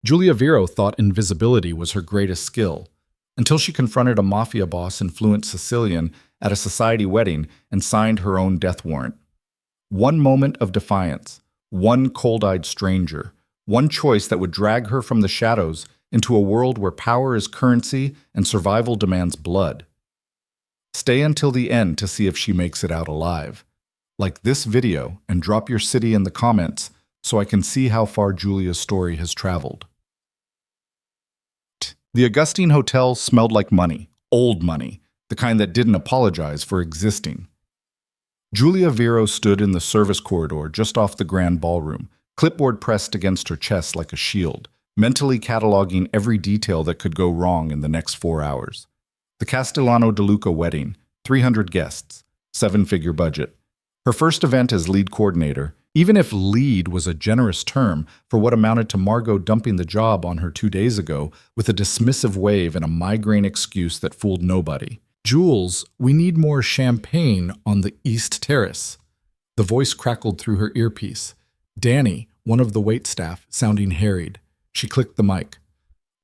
Julia Vero thought invisibility was her greatest skill, until she confronted a Mafia boss in fluent Sicilian at a society wedding and signed her own death warrant. One moment of defiance, one cold-eyed stranger, one choice that would drag her from the shadows into a world where power is currency and survival demands blood. Stay until the end to see if she makes it out alive. Like this video and drop your city in the comments so I can see how far Julia's story has traveled. The Augustine Hotel smelled like money, old money, the kind that didn't apologize for existing. Julia Vero stood in the service corridor just off the grand ballroom, clipboard pressed against her chest like a shield, mentally cataloging every detail that could go wrong in the next 4 hours. The Castellano de Luca wedding, 300 guests, 7-figure budget. Her first event as lead coordinator, even if lead was a generous term for what amounted to Margot dumping the job on her 2 days ago with a dismissive wave and a migraine excuse that fooled nobody. "Jules, we need more champagne on the East Terrace." The voice crackled through her earpiece. Danny, one of the waitstaff, sounding harried. She clicked the mic.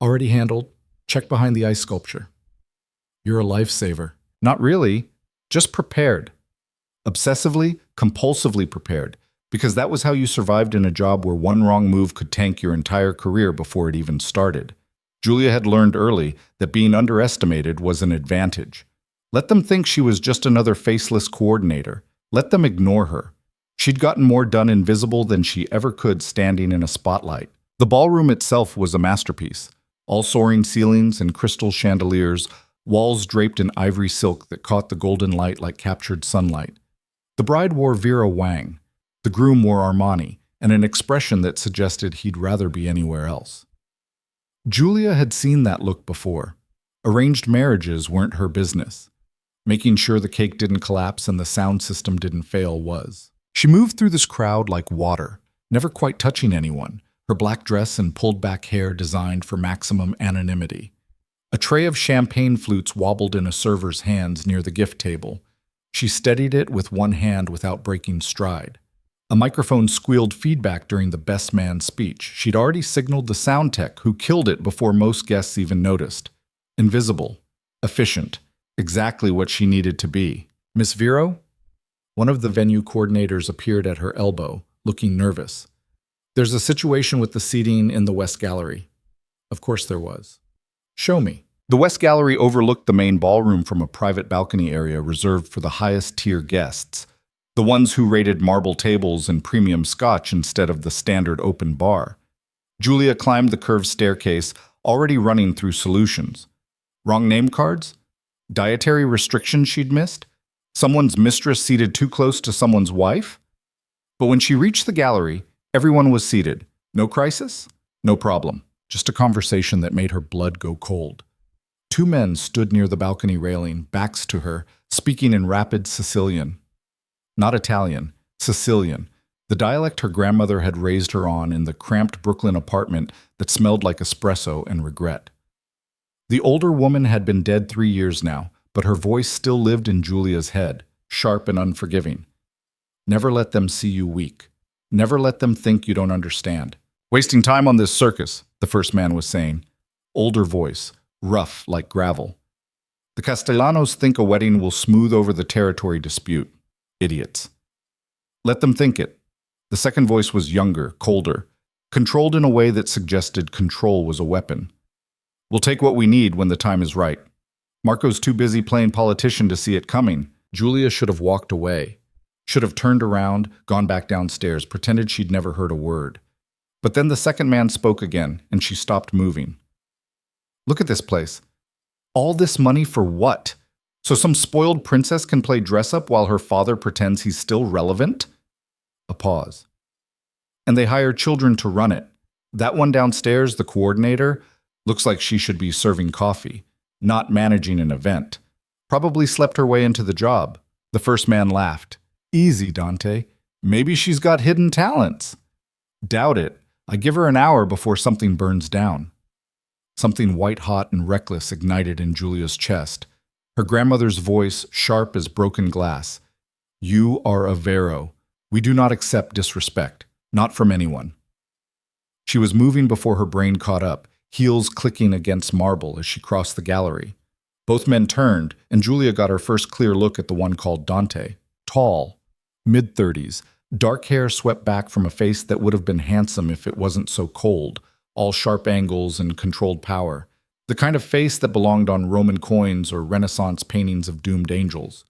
"Already handled. Check behind the ice sculpture." "You're a lifesaver." "Not really. Just prepared. Obsessively, compulsively prepared. Because that was how you survived in a job where one wrong move could tank your entire career before it even started." Julia had learned early that being underestimated was an advantage. Let them think she was just another faceless coordinator. Let them ignore her. She'd gotten more done invisible than she ever could standing in a spotlight. The ballroom itself was a masterpiece. All soaring ceilings and crystal chandeliers, walls draped in ivory silk that caught the golden light like captured sunlight. The bride wore Vera Wang. The groom wore Armani, and an expression that suggested he'd rather be anywhere else. Julia had seen that look before. Arranged marriages weren't her business. Making sure the cake didn't collapse and the sound system didn't fail was. She moved through this crowd like water, never quite touching anyone, her black dress and pulled-back hair designed for maximum anonymity. A tray of champagne flutes wobbled in a server's hands near the gift table. She steadied it with one hand without breaking stride. A microphone squealed feedback during the best man speech. She'd already signaled the sound tech, who killed it before most guests even noticed. Invisible. Efficient. Exactly what she needed to be. "Miss Vero?" One of the venue coordinators appeared at her elbow, looking nervous. "There's a situation with the seating in the West Gallery." Of course there was. "Show me." The West Gallery overlooked the main ballroom from a private balcony area reserved for the highest-tier guests, the ones who rated marble tables and premium scotch instead of the standard open bar. Julia climbed the curved staircase, already running through solutions. Wrong name cards? Dietary restrictions she'd missed? Someone's mistress seated too close to someone's wife? But when she reached the gallery, everyone was seated. No crisis? No problem. Just a conversation that made her blood go cold. 2 men stood near the balcony railing, backs to her, speaking in rapid Sicilian. Not Italian, Sicilian, the dialect her grandmother had raised her on in the cramped Brooklyn apartment that smelled like espresso and regret. The older woman had been dead 3 years now, but her voice still lived in Julia's head, sharp and unforgiving. "Never let them see you weak. Never let them think you don't understand. Wasting time on this circus," the first man was saying. Older voice, rough like gravel. "The Castellanos think a wedding will smooth over the territory dispute. Idiots. Let them think it." The second voice was younger, colder, controlled in a way that suggested control was a weapon. "We'll take what we need when the time is right. Marco's too busy playing politician to see it coming." Julia should have walked away, should have turned around, gone back downstairs, pretended she'd never heard a word. But then the second man spoke again, and she stopped moving. "Look at this place. All this money for what? So some spoiled princess can play dress-up while her father pretends he's still relevant?" A pause. "And they hire children to run it. That one downstairs, the coordinator, looks like she should be serving coffee, not managing an event. Probably slept her way into the job." The first man laughed. "Easy, Dante. Maybe she's got hidden talents." "Doubt it. I give her an hour before something burns down." Something white-hot and reckless ignited in Julia's chest. Her grandmother's voice, sharp as broken glass. "You are a Vero. We do not accept disrespect. Not from anyone." She was moving before her brain caught up, heels clicking against marble as she crossed the gallery. Both men turned, and Julia got her first clear look at the one called Dante. Tall, mid-30s, dark hair swept back from a face that would have been handsome if it wasn't so cold, all sharp angles and controlled power. The kind of face that belonged on Roman coins or Renaissance paintings of doomed angels.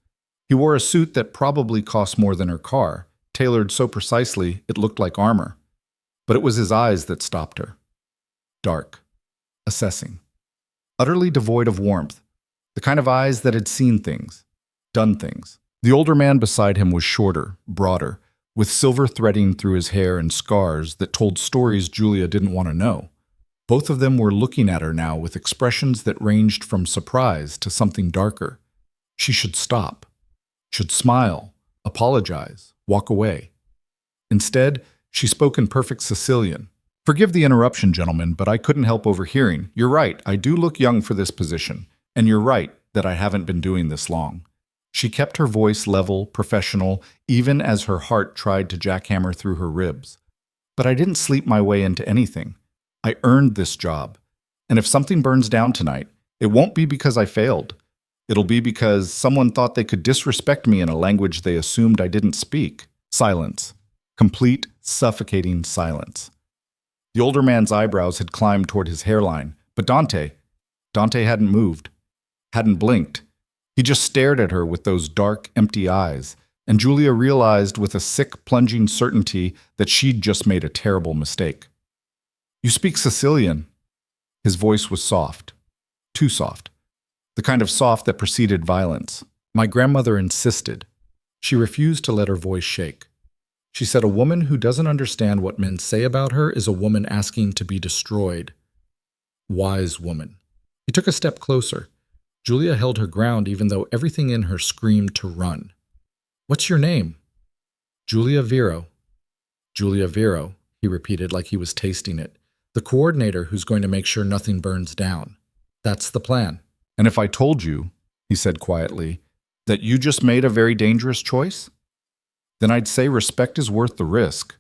He wore a suit that probably cost more than her car, tailored so precisely it looked like armor. But it was his eyes that stopped her. Dark, assessing, utterly devoid of warmth, the kind of eyes that had seen things, done things. The older man beside him was shorter, broader, with silver threading through his hair and scars that told stories Julia didn't want to know. Both of them were looking at her now with expressions that ranged from surprise to something darker. She should stop, should smile, apologize, walk away. Instead, she spoke in perfect Sicilian. "Forgive the interruption, gentlemen, but I couldn't help overhearing. You're right, I do look young for this position. And you're right that I haven't been doing this long." She kept her voice level, professional, even as her heart tried to jackhammer through her ribs. "But I didn't sleep my way into anything. I earned this job. And if something burns down tonight, it won't be because I failed. It'll be because someone thought they could disrespect me in a language they assumed I didn't speak." Silence. Complete, suffocating silence. The older man's eyebrows had climbed toward his hairline, but Dante hadn't moved. Hadn't blinked. He just stared at her with those dark, empty eyes, and Julia realized with a sick, plunging certainty that she'd just made a terrible mistake. "You speak Sicilian." His voice was soft. Too soft. The kind of soft that preceded violence. "My grandmother insisted." She refused to let her voice shake. She said a woman who doesn't understand what men say about her is a woman asking to be destroyed. Wise woman. He took a step closer. Julia held her ground even though everything in her screamed to run. "What's your name?" "Julia Vero." "Julia Vero," he repeated like he was tasting it. "The coordinator who's going to make sure nothing burns down. That's the plan." "And if I told you," he said quietly, "that you just made a very dangerous choice? Then I'd say respect is worth the risk."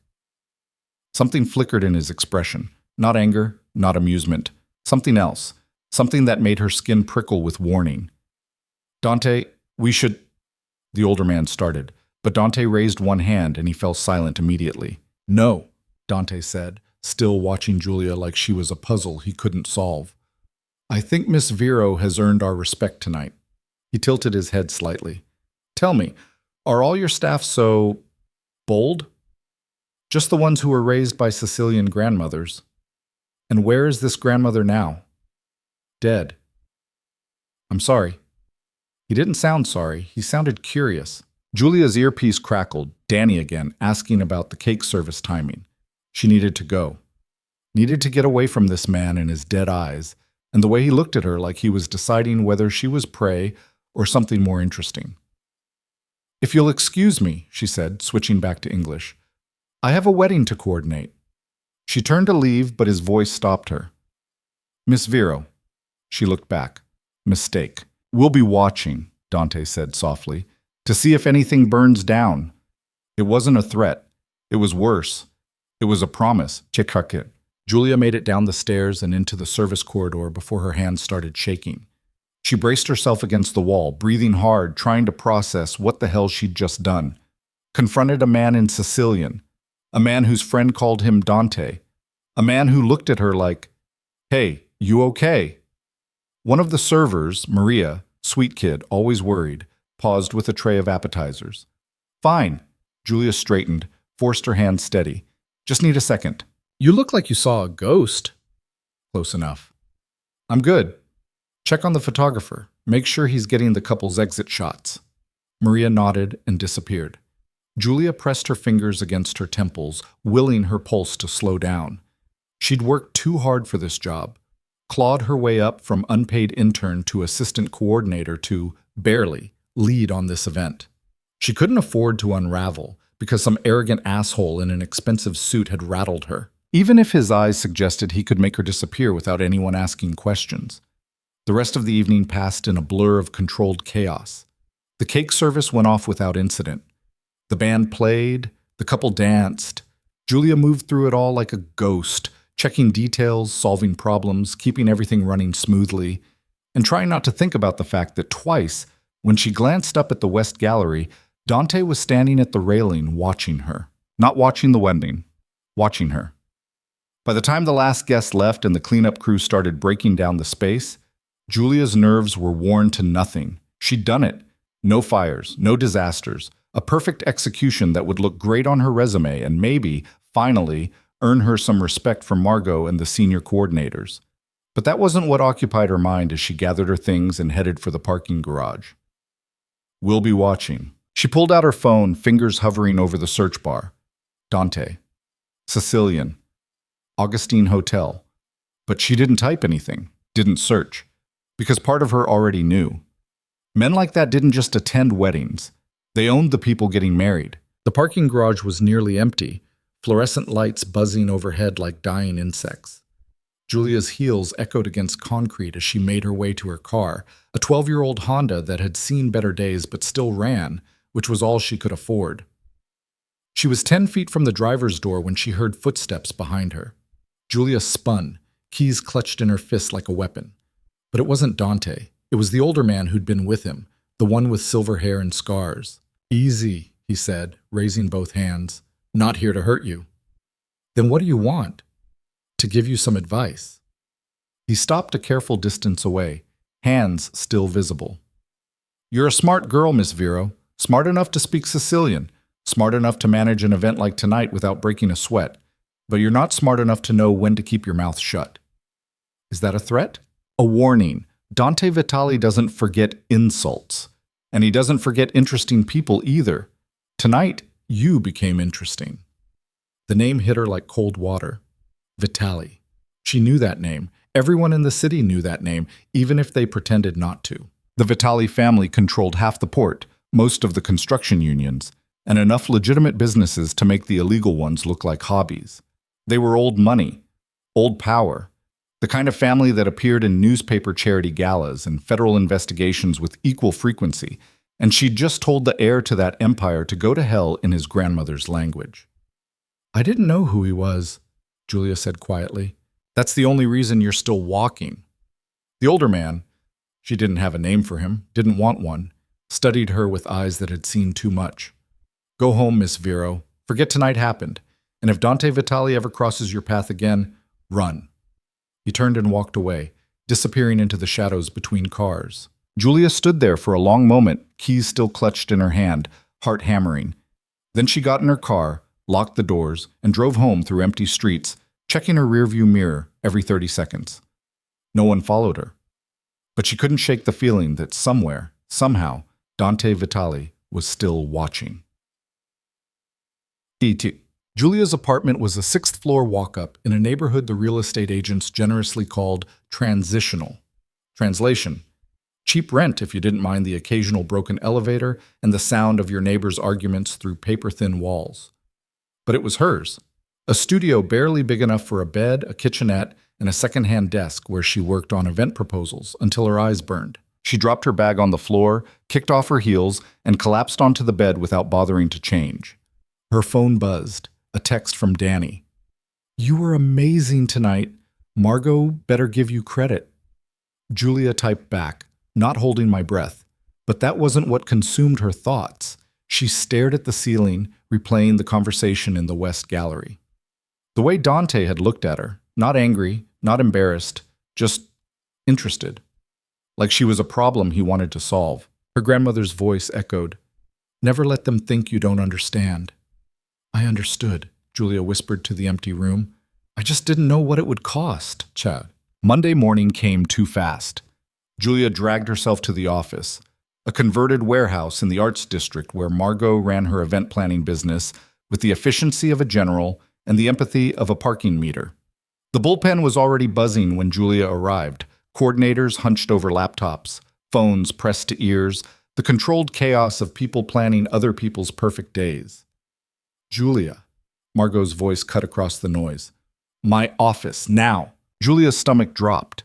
Something flickered in his expression. Not anger, not amusement. Something else. Something that made her skin prickle with warning. "Dante, we should—" the older man started, but Dante raised one hand and he fell silent immediately. "No," Dante said, still watching Julia like she was a puzzle he couldn't solve. "I think Miss Vero has earned our respect tonight." He tilted his head slightly. "Tell me, are all your staff so bold? Just the ones who were raised by Sicilian grandmothers? And where is this grandmother now?" "Dead." "I'm sorry." He didn't sound sorry. He sounded curious. Julia's earpiece crackled, Danny again, asking about the cake service timing. She needed to go. Needed to get away from this man and his dead eyes, and the way he looked at her like he was deciding whether she was prey or something more interesting. "If you'll excuse me," she said, switching back to English. "I have a wedding to coordinate." She turned to leave, but his voice stopped her. "Miss Vero." She looked back. "Mistake. We'll be watching," Dante said softly, "to see if anything burns down." It wasn't a threat. It was worse. It was a promise. Chekhaket. Julia made it down the stairs and into the service corridor before her hands started shaking. She braced herself against the wall, breathing hard, trying to process what the hell she'd just done. Confronted a man in Sicilian. A man whose friend called him Dante. A man who looked at her like, "Hey, you okay?" One of the servers, Maria, sweet kid, always worried, paused with a tray of appetizers. "Fine." Julia straightened, forced her hands steady. "Just need a second." "You look like you saw a ghost." "Close enough." "I'm good. Check on the photographer. Make sure he's getting the couple's exit shots." Maria nodded and disappeared. Julia pressed her fingers against her temples, willing her pulse to slow down. She'd worked too hard for this job. Clawed her way up from unpaid intern to assistant coordinator to, barely, lead on this event. She couldn't afford to unravel because some arrogant asshole in an expensive suit had rattled her, even if his eyes suggested he could make her disappear without anyone asking questions. The rest of the evening passed in a blur of controlled chaos. The cake service went off without incident. The band played, the couple danced. Julia moved through it all like a ghost, checking details, solving problems, keeping everything running smoothly, and trying not to think about the fact that twice, when she glanced up at the West Gallery, Dante was standing at the railing watching her. Not watching the wedding, watching her. By the time the last guest left and the cleanup crew started breaking down the space, Julia's nerves were worn to nothing. She'd done it. No fires, no disasters, a perfect execution that would look great on her resume and maybe, finally, earn her some respect from Margot and the senior coordinators. But that wasn't what occupied her mind as she gathered her things and headed for the parking garage. "We'll be watching." She pulled out her phone, fingers hovering over the search bar. Dante. Sicilian. Augustine Hotel. But she didn't type anything, didn't search, because part of her already knew. Men like that didn't just attend weddings. They owned the people getting married. The parking garage was nearly empty, fluorescent lights buzzing overhead like dying insects. Julia's heels echoed against concrete as she made her way to her car, a 12-year-old Honda that had seen better days but still ran, which was all she could afford. She was 10 feet from the driver's door when she heard footsteps behind her. Julia spun, keys clutched in her fist like a weapon. But it wasn't Dante. It was the older man who'd been with him, the one with silver hair and scars. "Easy," he said, raising both hands. "Not here to hurt you." "Then what do you want?" "To give you some advice." He stopped a careful distance away, hands still visible. "You're a smart girl, Miss Vero. Smart enough to speak Sicilian. Smart enough to manage an event like tonight without breaking a sweat. But you're not smart enough to know when to keep your mouth shut." "Is that a threat?" "A warning. Dante Vitali doesn't forget insults. And he doesn't forget interesting people either. Tonight, you became interesting." The name hit her like cold water. Vitali. She knew that name. Everyone in the city knew that name, even if they pretended not to. The Vitali family controlled half the port, most of the construction unions, and enough legitimate businesses to make the illegal ones look like hobbies. They were old money, old power, the kind of family that appeared in newspaper charity galas and federal investigations with equal frequency, and she'd just told the heir to that empire to go to hell in his grandmother's language. "I didn't know who he was," Julia said quietly. "That's the only reason you're still walking." The older man, she didn't have a name for him, didn't want one, studied her with eyes that had seen too much. "Go home, Miss Vero. Forget tonight happened. And if Dante Vitali ever crosses your path again, run." He turned and walked away, disappearing into the shadows between cars. Julia stood there for a long moment, keys still clutched in her hand, heart hammering. Then she got in her car, locked the doors, and drove home through empty streets, checking her rearview mirror every 30 seconds. No one followed her. But she couldn't shake the feeling that somewhere, somehow, Dante Vitali was still watching. E.T. Julia's apartment was a 6th-floor walk-up in a neighborhood the real estate agents generously called transitional. Translation: cheap rent if you didn't mind the occasional broken elevator and the sound of your neighbor's arguments through paper-thin walls. But it was hers. A studio barely big enough for a bed, a kitchenette, and a second-hand desk where she worked on event proposals until her eyes burned. She dropped her bag on the floor, kicked off her heels, and collapsed onto the bed without bothering to change. Her phone buzzed. A text from Danny. "You were amazing tonight. Margot better give you credit." Julia typed back, not holding my breath. But that wasn't what consumed her thoughts. She stared at the ceiling, replaying the conversation in the West Gallery. The way Dante had looked at her, not angry, not embarrassed, just interested. Like she was a problem he wanted to solve. Her grandmother's voice echoed, "Never let them think you don't understand." "I understood," Julia whispered to the empty room. "I just didn't know what it would cost, Chad." Monday morning came too fast. Julia dragged herself to the office, a converted warehouse in the arts district where Margot ran her event planning business with the efficiency of a general and the empathy of a parking meter. The bullpen was already buzzing when Julia arrived, coordinators hunched over laptops, phones pressed to ears, the controlled chaos of people planning other people's perfect days. "Julia," Margot's voice cut across the noise. "My office, now." Julia's stomach dropped.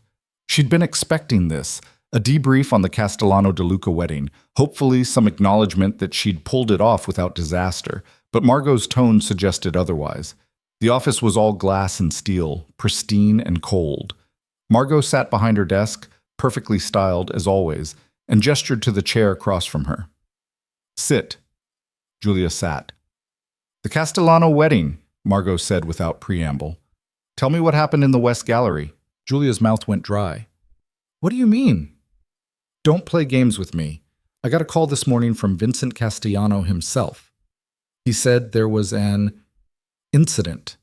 She'd been expecting this, a debrief on the Castellano de Luca wedding, hopefully some acknowledgement that she'd pulled it off without disaster, but Margot's tone suggested otherwise. The office was all glass and steel, pristine and cold. Margot sat behind her desk, perfectly styled as always, and gestured to the chair across from her. Sit. Julia sat. The Castellano wedding, Margot said without preamble. Tell me what happened in the West Gallery. Julia's mouth went dry. What do you mean? Don't play games with me. I got a call this morning from Vincent Castellano himself. He said there was an incident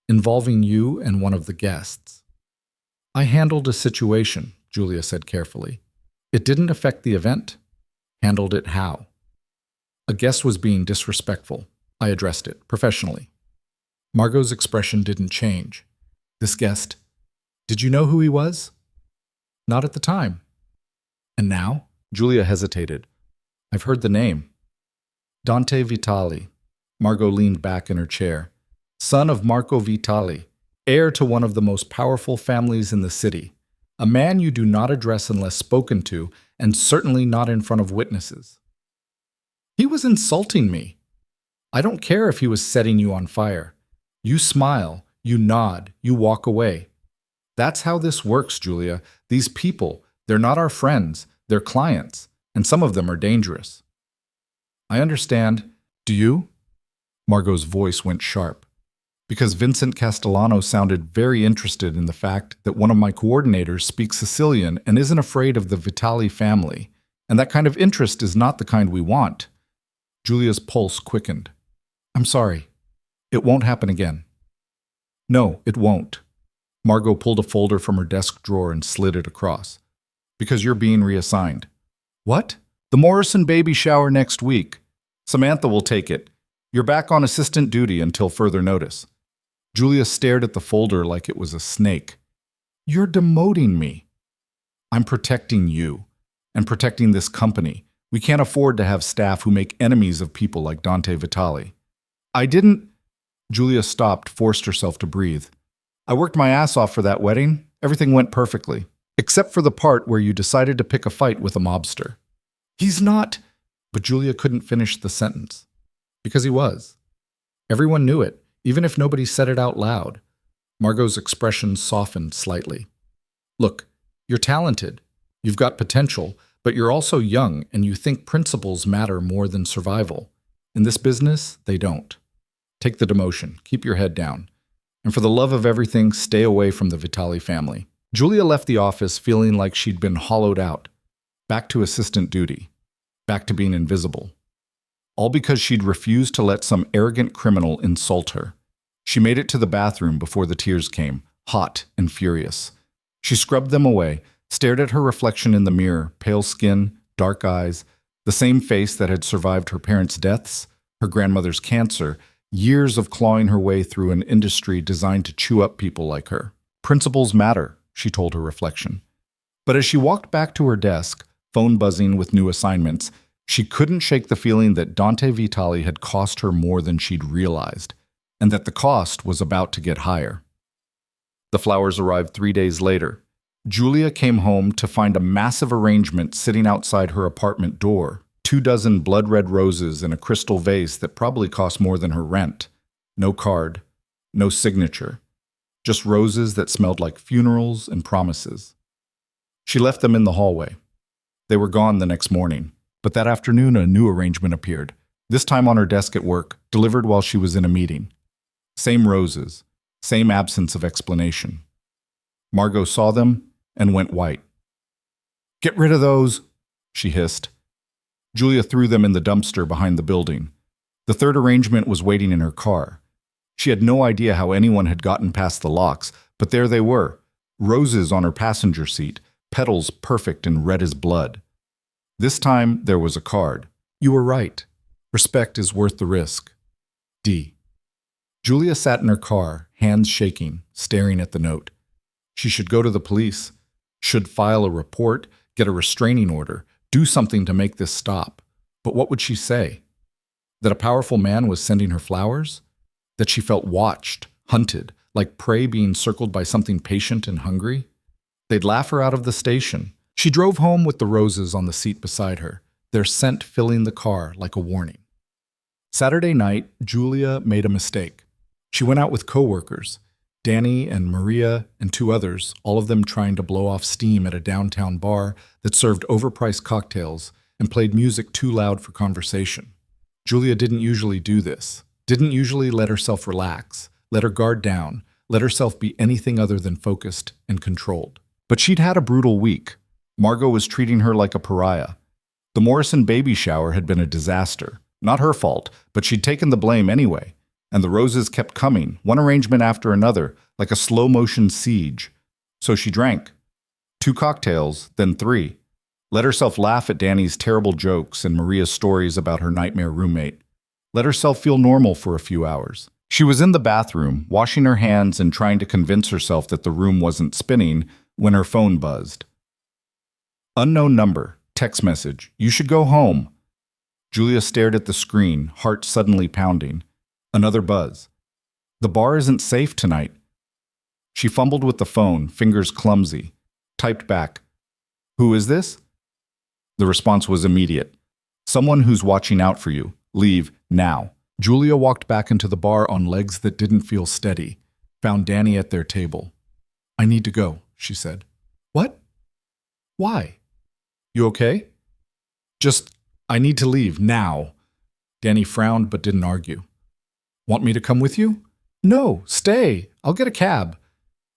involving you and one of the guests. I handled a situation, Julia said carefully. It didn't affect the event. Handled it how? A guest was being disrespectful. I addressed it professionally. Margot's expression didn't change. This guest, did you know who he was? Not at the time. And now? Julia hesitated. I've heard the name. Dante Vitali. Margot leaned back in her chair. Son of Marco Vitali, heir to one of the most powerful families in the city. A man you do not address unless spoken to, and certainly not in front of witnesses. He was insulting me. I don't care if he was setting you on fire. You smile, you nod, you walk away. That's how this works, Julia. These people, they're not our friends, they're clients, and some of them are dangerous. I understand. Do you? Margot's voice went sharp, because Vincent Castellano sounded very interested in the fact that one of my coordinators speaks Sicilian and isn't afraid of the Vitali family, and that kind of interest is not the kind we want. Julia's pulse quickened. I'm sorry. It won't happen again. No, it won't. Margot pulled a folder from her desk drawer and slid it across. Because you're being reassigned. What? The Morrison baby shower next week. Samantha will take it. You're back on assistant duty until further notice. Julia stared at the folder like it was a snake. You're demoting me. I'm protecting you and protecting this company. We can't afford to have staff who make enemies of people like Dante Vitali. I didn't... Julia stopped, forced herself to breathe. I worked my ass off for that wedding. Everything went perfectly. Except for the part where you decided to pick a fight with a mobster. He's not... But Julia couldn't finish the sentence. Because he was. Everyone knew it, even if nobody said it out loud. Margot's expression softened slightly. Look, you're talented. You've got potential, but you're also young and you think principles matter more than survival. In this business, they don't. Take the demotion. Keep your head down. And for the love of everything, stay away from the Vitali family. Julia left the office feeling like she'd been hollowed out. Back to assistant duty. Back to being invisible. All because she'd refused to let some arrogant criminal insult her. She made it to the bathroom before the tears came, hot and furious. She scrubbed them away, stared at her reflection in the mirror, pale skin, dark eyes, the same face that had survived her parents' deaths, her grandmother's cancer, years of clawing her way through an industry designed to chew up people like her. Principles matter, she told her reflection. But as she walked back to her desk, phone buzzing with new assignments, she couldn't shake the feeling that Dante Vitali had cost her more than she'd realized, and that the cost was about to get higher. The flowers arrived 3 days later. Julia came home to find a massive arrangement sitting outside her apartment door, 24 blood-red roses in a crystal vase that probably cost more than her rent. No card, no signature, just roses that smelled like funerals and promises. She left them in the hallway. They were gone the next morning. But that afternoon, a new arrangement appeared, this time on her desk at work, delivered while she was in a meeting. Same roses, same absence of explanation. Margot saw them and went white. Get rid of those, she hissed. Julia threw them in the dumpster behind the building. The third arrangement was waiting in her car. She had no idea how anyone had gotten past the locks, but there they were, roses on her passenger seat, petals perfect and red as blood. This time, there was a card. You were right. Respect is worth the risk. D. Julia sat in her car, hands shaking, staring at the note. She should go to the police, should file a report, get a restraining order, do something to make this stop. But what would she say? That a powerful man was sending her flowers? That she felt watched, hunted, like prey being circled by something patient and hungry? They'd laugh her out of the station. She drove home with the roses on the seat beside her, their scent filling the car like a warning. Saturday night, Julia made a mistake. She went out with coworkers, Danny and Maria and two others, all of them trying to blow off steam at a downtown bar that served overpriced cocktails and played music too loud for conversation. Julia didn't usually do this, didn't usually let herself relax, let her guard down, let herself be anything other than focused and controlled. But she'd had a brutal week. Margot was treating her like a pariah. The Morrison baby shower had been a disaster. Not her fault, but she'd taken the blame anyway. And the roses kept coming, one arrangement after another, like a slow-motion siege. So she drank. 2 cocktails, then 3. Let herself laugh at Danny's terrible jokes and Maria's stories about her nightmare roommate. Let herself feel normal for a few hours. She was in the bathroom, washing her hands and trying to convince herself that the room wasn't spinning when her phone buzzed. Unknown number, text message, you should go home. Julia stared at the screen, heart suddenly pounding. Another buzz. The bar isn't safe tonight. She fumbled with the phone, fingers clumsy. Typed back, who is this? The response was immediate. Someone who's watching out for you. Leave, now. Julia walked back into the bar on legs that didn't feel steady, found Danny at their table. I need to go, she said. What? Why? You okay? Just, I need to leave, now. Danny frowned but didn't argue. Want me to come with you? No, stay. I'll get a cab.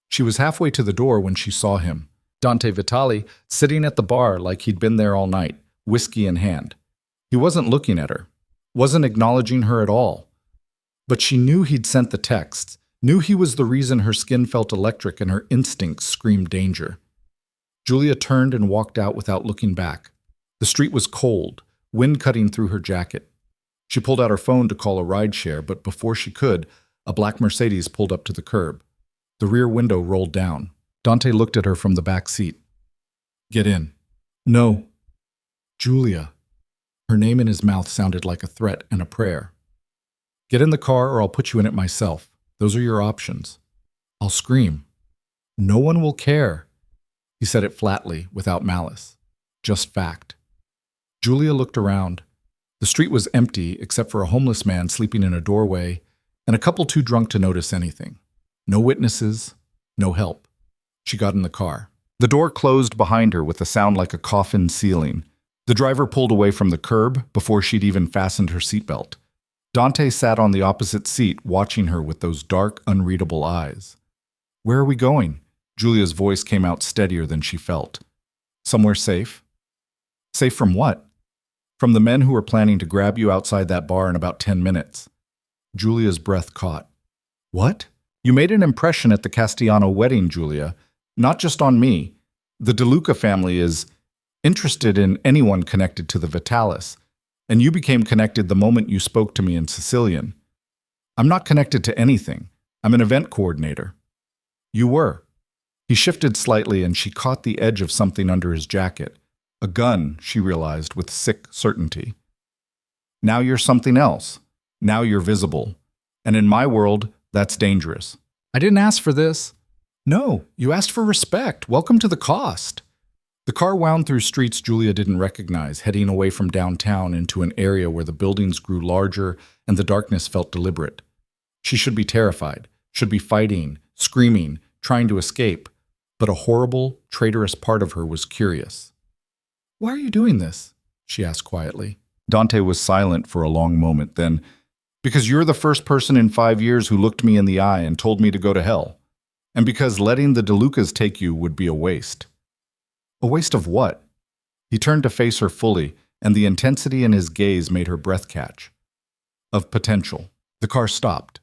She was halfway to the door when she saw him. Dante Vitali, sitting at the bar like he'd been there all night, whiskey in hand. He wasn't looking at her, wasn't acknowledging her at all. But she knew he'd sent the texts, knew he was the reason her skin felt electric and her instincts screamed danger. Julia turned and walked out without looking back. The street was cold, wind cutting through her jacket. She pulled out her phone to call a rideshare, but before she could, a black Mercedes pulled up to the curb. The rear window rolled down. Dante looked at her from the back seat. Get in. No. Julia. Her name in his mouth sounded like a threat and a prayer. Get in the car or I'll put you in it myself. Those are your options. I'll scream. No one will care. He said it flatly, without malice. Just fact. Julia looked around. The street was empty except for a homeless man sleeping in a doorway and a couple too drunk to notice anything. No witnesses, no help. She got in the car. The door closed behind her with a sound like a coffin ceiling. The driver pulled away from the curb before she'd even fastened her seatbelt. Dante sat on the opposite seat, watching her with those dark, unreadable eyes. Where are we going? Julia's voice came out steadier than she felt. Somewhere safe? Safe from what? From the men who were planning to grab you outside that bar in about 10 minutes. Julia's breath caught. What? You made an impression at the Castellano wedding, Julia. Not just on me. The DeLuca family is interested in anyone connected to the Vitalis, and you became connected the moment you spoke to me in Sicilian. I'm not connected to anything. I'm an event coordinator. You were. He shifted slightly and she caught the edge of something under his jacket. A gun, she realized with sick certainty. Now you're something else. Now you're visible. And in my world, that's dangerous. I didn't ask for this. No, you asked for respect. Welcome to the cost. The car wound through streets Julia didn't recognize, heading away from downtown into an area where the buildings grew larger and the darkness felt deliberate. She should be terrified, should be fighting, screaming, trying to escape, but a horrible, traitorous part of her was curious. Why are you doing this? She asked quietly. Dante was silent for a long moment, then, because you're the first person in 5 years who looked me in the eye and told me to go to hell. And because letting the DeLucas take you would be a waste. A waste of what? He turned to face her fully, and the intensity in his gaze made her breath catch. Of potential. The car stopped.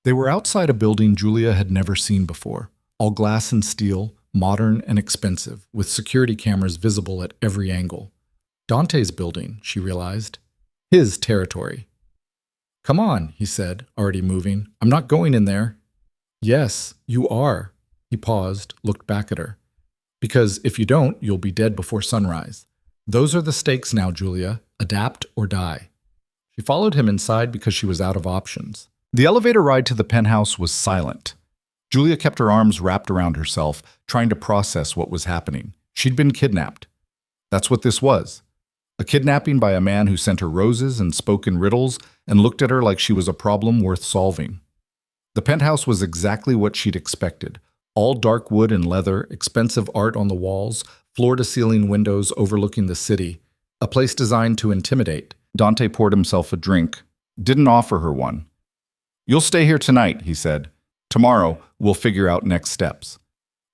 They were outside a building Julia had never seen before, all glass and steel, modern and expensive, with security cameras visible at every angle. Dante's building, she realized. His territory. Come on, he said, already moving. I'm not going in there. Yes, you are. He paused, looked back at her. Because if you don't, you'll be dead before sunrise. Those are the stakes now, Julia. Adapt or die. She followed him inside because she was out of options. The elevator ride to the penthouse was silent. Julia kept her arms wrapped around herself, trying to process what was happening. She'd been kidnapped. That's what this was. A kidnapping by a man who sent her roses and spoke in riddles and looked at her like she was a problem worth solving. The penthouse was exactly what she'd expected. All dark wood and leather, expensive art on the walls, floor-to-ceiling windows overlooking the city. A place designed to intimidate. Dante poured himself a drink. Didn't offer her one. "You'll stay here tonight," he said. "Tomorrow, we'll figure out next steps."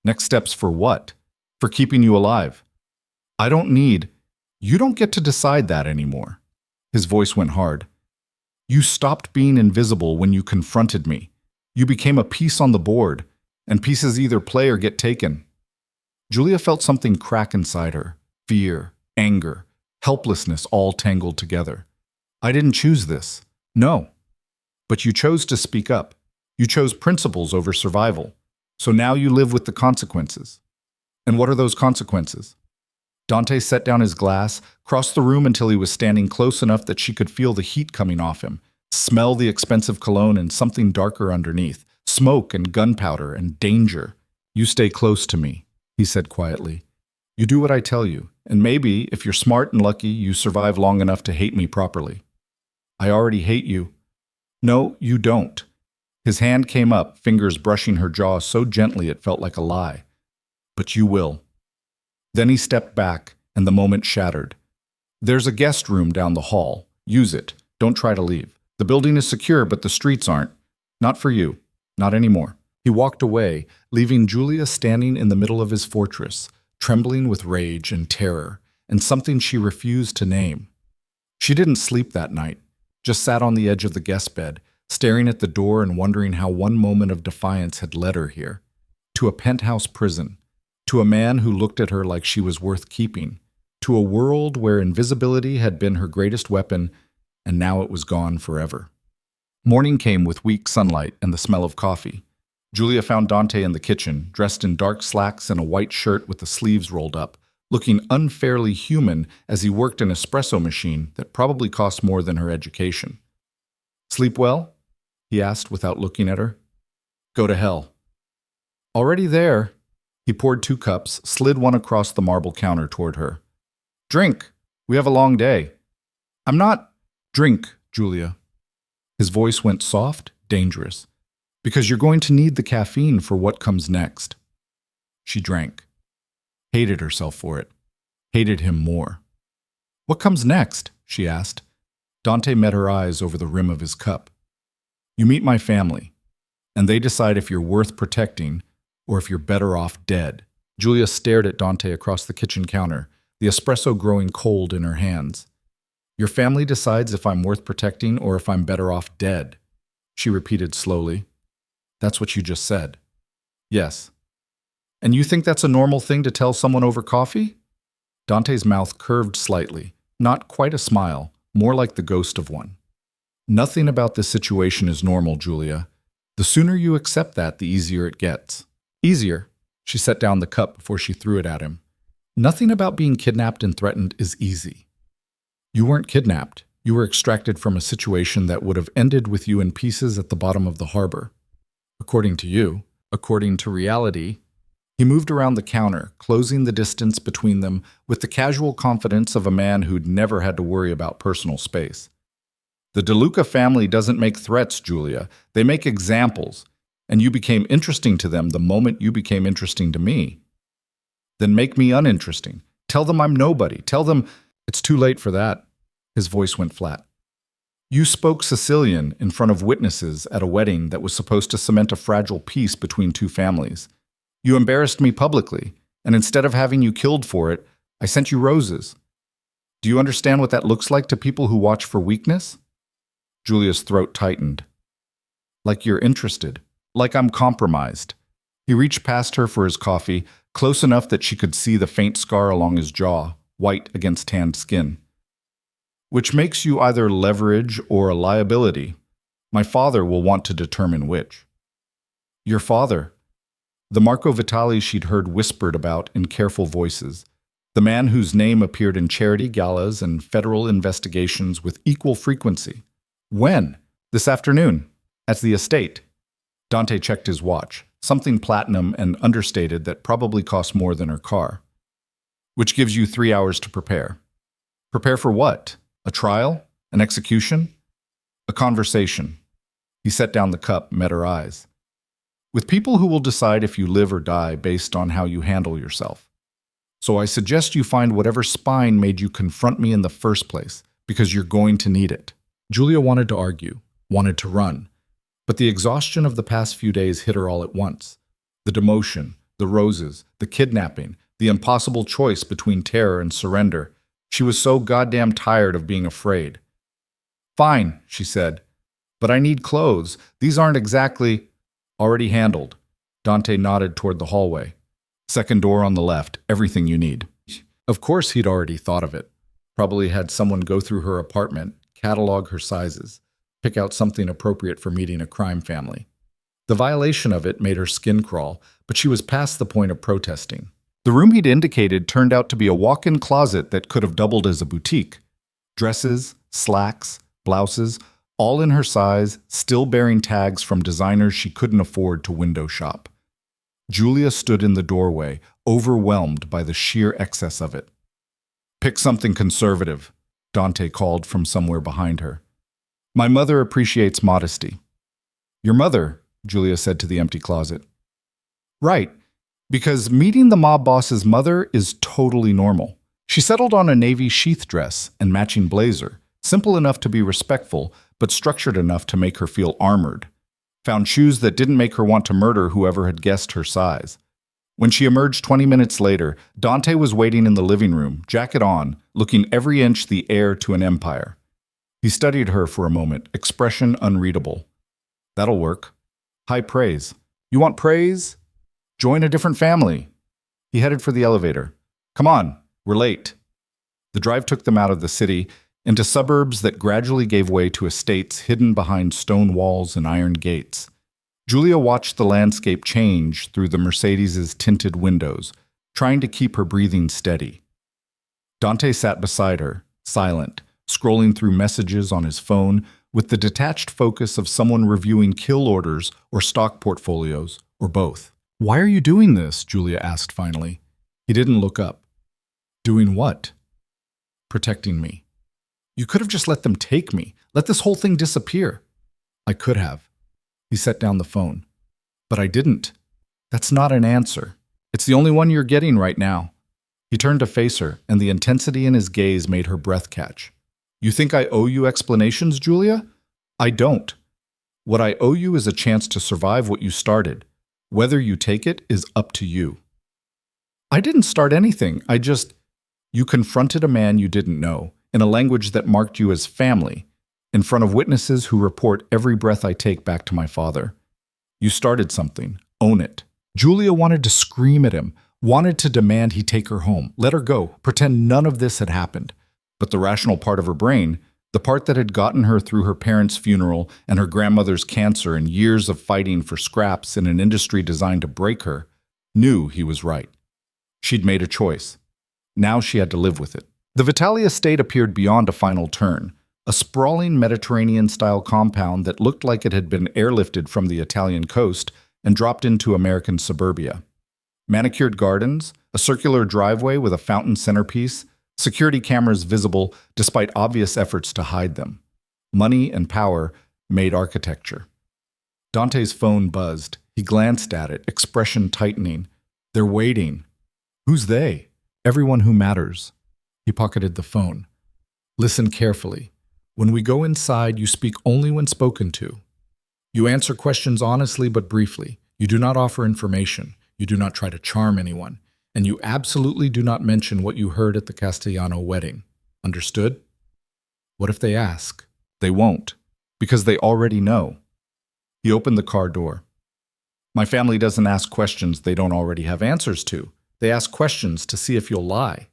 "Next steps for what?" "For keeping you alive." "I don't need—" "You don't get to decide that anymore." His voice went hard. "You stopped being invisible when you confronted me. You became a piece on the board, and pieces either play or get taken." Julia felt something crack inside her. Fear, anger, helplessness all tangled together. "I didn't choose this." "No. But you chose to speak up. You chose principles over survival. So now you live with the consequences." "And what are those consequences?" Dante set down his glass, crossed the room until he was standing close enough that she could feel the heat coming off him, smell the expensive cologne and something darker underneath, smoke and gunpowder and danger. "You stay close to me," he said quietly. "You do what I tell you, and maybe, if you're smart and lucky, you survive long enough to hate me properly." "I already hate you." "No, you don't." His hand came up, fingers brushing her jaw so gently it felt like a lie. "But you will." Then he stepped back, and the moment shattered. "There's a guest room down the hall. Use it. Don't try to leave. The building is secure, but the streets aren't. Not for you. Not anymore." He walked away, leaving Julia standing in the middle of his fortress, trembling with rage and terror, and something she refused to name. She didn't sleep that night, just sat on the edge of the guest bed, staring at the door and wondering how one moment of defiance had led her here. To a penthouse prison. To a man who looked at her like she was worth keeping. To a world where invisibility had been her greatest weapon, and now it was gone forever. Morning came with weak sunlight and the smell of coffee. Julia found Dante in the kitchen, dressed in dark slacks and a white shirt with the sleeves rolled up, looking unfairly human as he worked an espresso machine that probably cost more than her education. "Sleep well?" he asked without looking at her. "Go to hell." "Already there." He poured 2 cups, slid one across the marble counter toward her. "Drink. We have a long day." "I'm not—" "Drink, Julia." His voice went soft, dangerous. "Because you're going to need the caffeine for what comes next." She drank. Hated herself for it. Hated him more. "What comes next?" she asked. Dante met her eyes over the rim of his cup. "You meet my family, and they decide if you're worth protecting or if you're better off dead." Julia stared at Dante across the kitchen counter, the espresso growing cold in her hands. "Your family decides if I'm worth protecting or if I'm better off dead," she repeated slowly. "That's what you just said." "Yes." "And you think that's a normal thing to tell someone over coffee?" Dante's mouth curved slightly, not quite a smile, more like the ghost of one. "Nothing about this situation is normal, Julia. The sooner you accept that, the easier it gets." "Easier?" She set down the cup before she threw it at him. "Nothing about being kidnapped and threatened is easy. You weren't kidnapped. You were extracted from a situation that would have ended with you in pieces at the bottom of the harbor. According to you, according to reality." He moved around the counter, closing the distance between them with the casual confidence of a man who'd never had to worry about personal space. "The DeLuca family doesn't make threats, Julia. They make examples. And you became interesting to them the moment you became interesting to me. Then make me uninteresting. Tell them I'm nobody. Tell them—" "It's too late for that." His voice went flat. "You spoke Sicilian in front of witnesses at a wedding that was supposed to cement a fragile peace between 2 families. You embarrassed me publicly, and instead of having you killed for it, I sent you roses. Do you understand what that looks like to people who watch for weakness?" Julia's throat tightened. "Like you're interested. Like I'm compromised." He reached past her for his coffee, close enough that she could see the faint scar along his jaw, white against tanned skin. "Which makes you either leverage or a liability. My father will want to determine which." "Your father?" The Marco Vitali she'd heard whispered about in careful voices. The man whose name appeared in charity galas and federal investigations with equal frequency. "When?" "This afternoon. At the estate." Dante checked his watch, something platinum and understated that probably cost more than her car. "Which gives you 3 hours to prepare." "Prepare for what? A trial? An execution?" "A conversation." He set down the cup, met her eyes. With people who will decide if you live or die based on how you handle yourself. So I suggest you find whatever spine made you confront me in the first place, because you're going to need it. Julia wanted to argue, wanted to run, but the exhaustion of the past few days hit her all at once. The demotion, the roses, the kidnapping, the impossible choice between terror and surrender. She was so goddamn tired of being afraid. Fine, she said, but I need clothes. These aren't exactly already handled. Dante nodded toward the hallway. Second door on the left, everything you need. Of course he'd already thought of it. Probably had someone go through her apartment, catalog her sizes, pick out something appropriate for meeting a crime family. The violation of it made her skin crawl, but she was past the point of protesting. The room he'd indicated turned out to be a walk-in closet that could have doubled as a boutique. Dresses, slacks, blouses, all in her size, still bearing tags from designers she couldn't afford to window shop. Julia stood in the doorway, overwhelmed by the sheer excess of it. Pick something conservative, Dante called from somewhere behind her. My mother appreciates modesty. Your mother, Julia said to the empty closet. Right, because meeting the mob boss's mother is totally normal. She settled on a navy sheath dress and matching blazer, simple enough to be respectful, but structured enough to make her feel armored. Found shoes that didn't make her want to murder whoever had guessed her size. When she emerged 20 minutes later, Dante was waiting in the living room, jacket on, looking every inch the heir to an empire. He studied her for a moment, expression unreadable. That'll work. High praise. You want praise? Join a different family. He headed for the elevator. Come on, we're late. The drive took them out of the city, into suburbs that gradually gave way to estates hidden behind stone walls and iron gates. Julia watched the landscape change through the Mercedes's tinted windows, trying to keep her breathing steady. Dante sat beside her, silent, scrolling through messages on his phone with the detached focus of someone reviewing kill orders or stock portfolios, or both. Why are you doing this? Julia asked finally. He didn't look up. Doing what? Protecting me. You could have just let them take me. Let this whole thing disappear. I could have. He set down the phone. But I didn't. That's not an answer. It's the only one you're getting right now. He turned to face her, and the intensity in his gaze made her breath catch. You think I owe you explanations, Julia? I don't. What I owe you is a chance to survive what you started. Whether you take it is up to you. I didn't start anything. You confronted a man you didn't know, in a language that marked you as family, in front of witnesses who report every breath I take back to my father. You started something. Own it. Julia wanted to scream at him, wanted to demand he take her home, let her go, pretend none of this had happened. But the rational part of her brain, the part that had gotten her through her parents' funeral and her grandmother's cancer and years of fighting for scraps in an industry designed to break her, knew he was right. She'd made a choice. Now she had to live with it. The Vitali estate appeared beyond a final turn, a sprawling Mediterranean-style compound that looked like it had been airlifted from the Italian coast and dropped into American suburbia. Manicured gardens, a circular driveway with a fountain centerpiece, security cameras visible despite obvious efforts to hide them. Money and power made architecture. Dante's phone buzzed. He glanced at it, expression tightening. They're waiting. Who's they? Everyone who matters. He pocketed the phone. Listen carefully. When we go inside, you speak only when spoken to. You answer questions honestly but briefly. You do not offer information. You do not try to charm anyone. And you absolutely do not mention what you heard at the Castellano wedding. Understood? What if they ask? They won't, because they already know. He opened the car door. My family doesn't ask questions they don't already have answers to. They ask questions to see if you'll lie.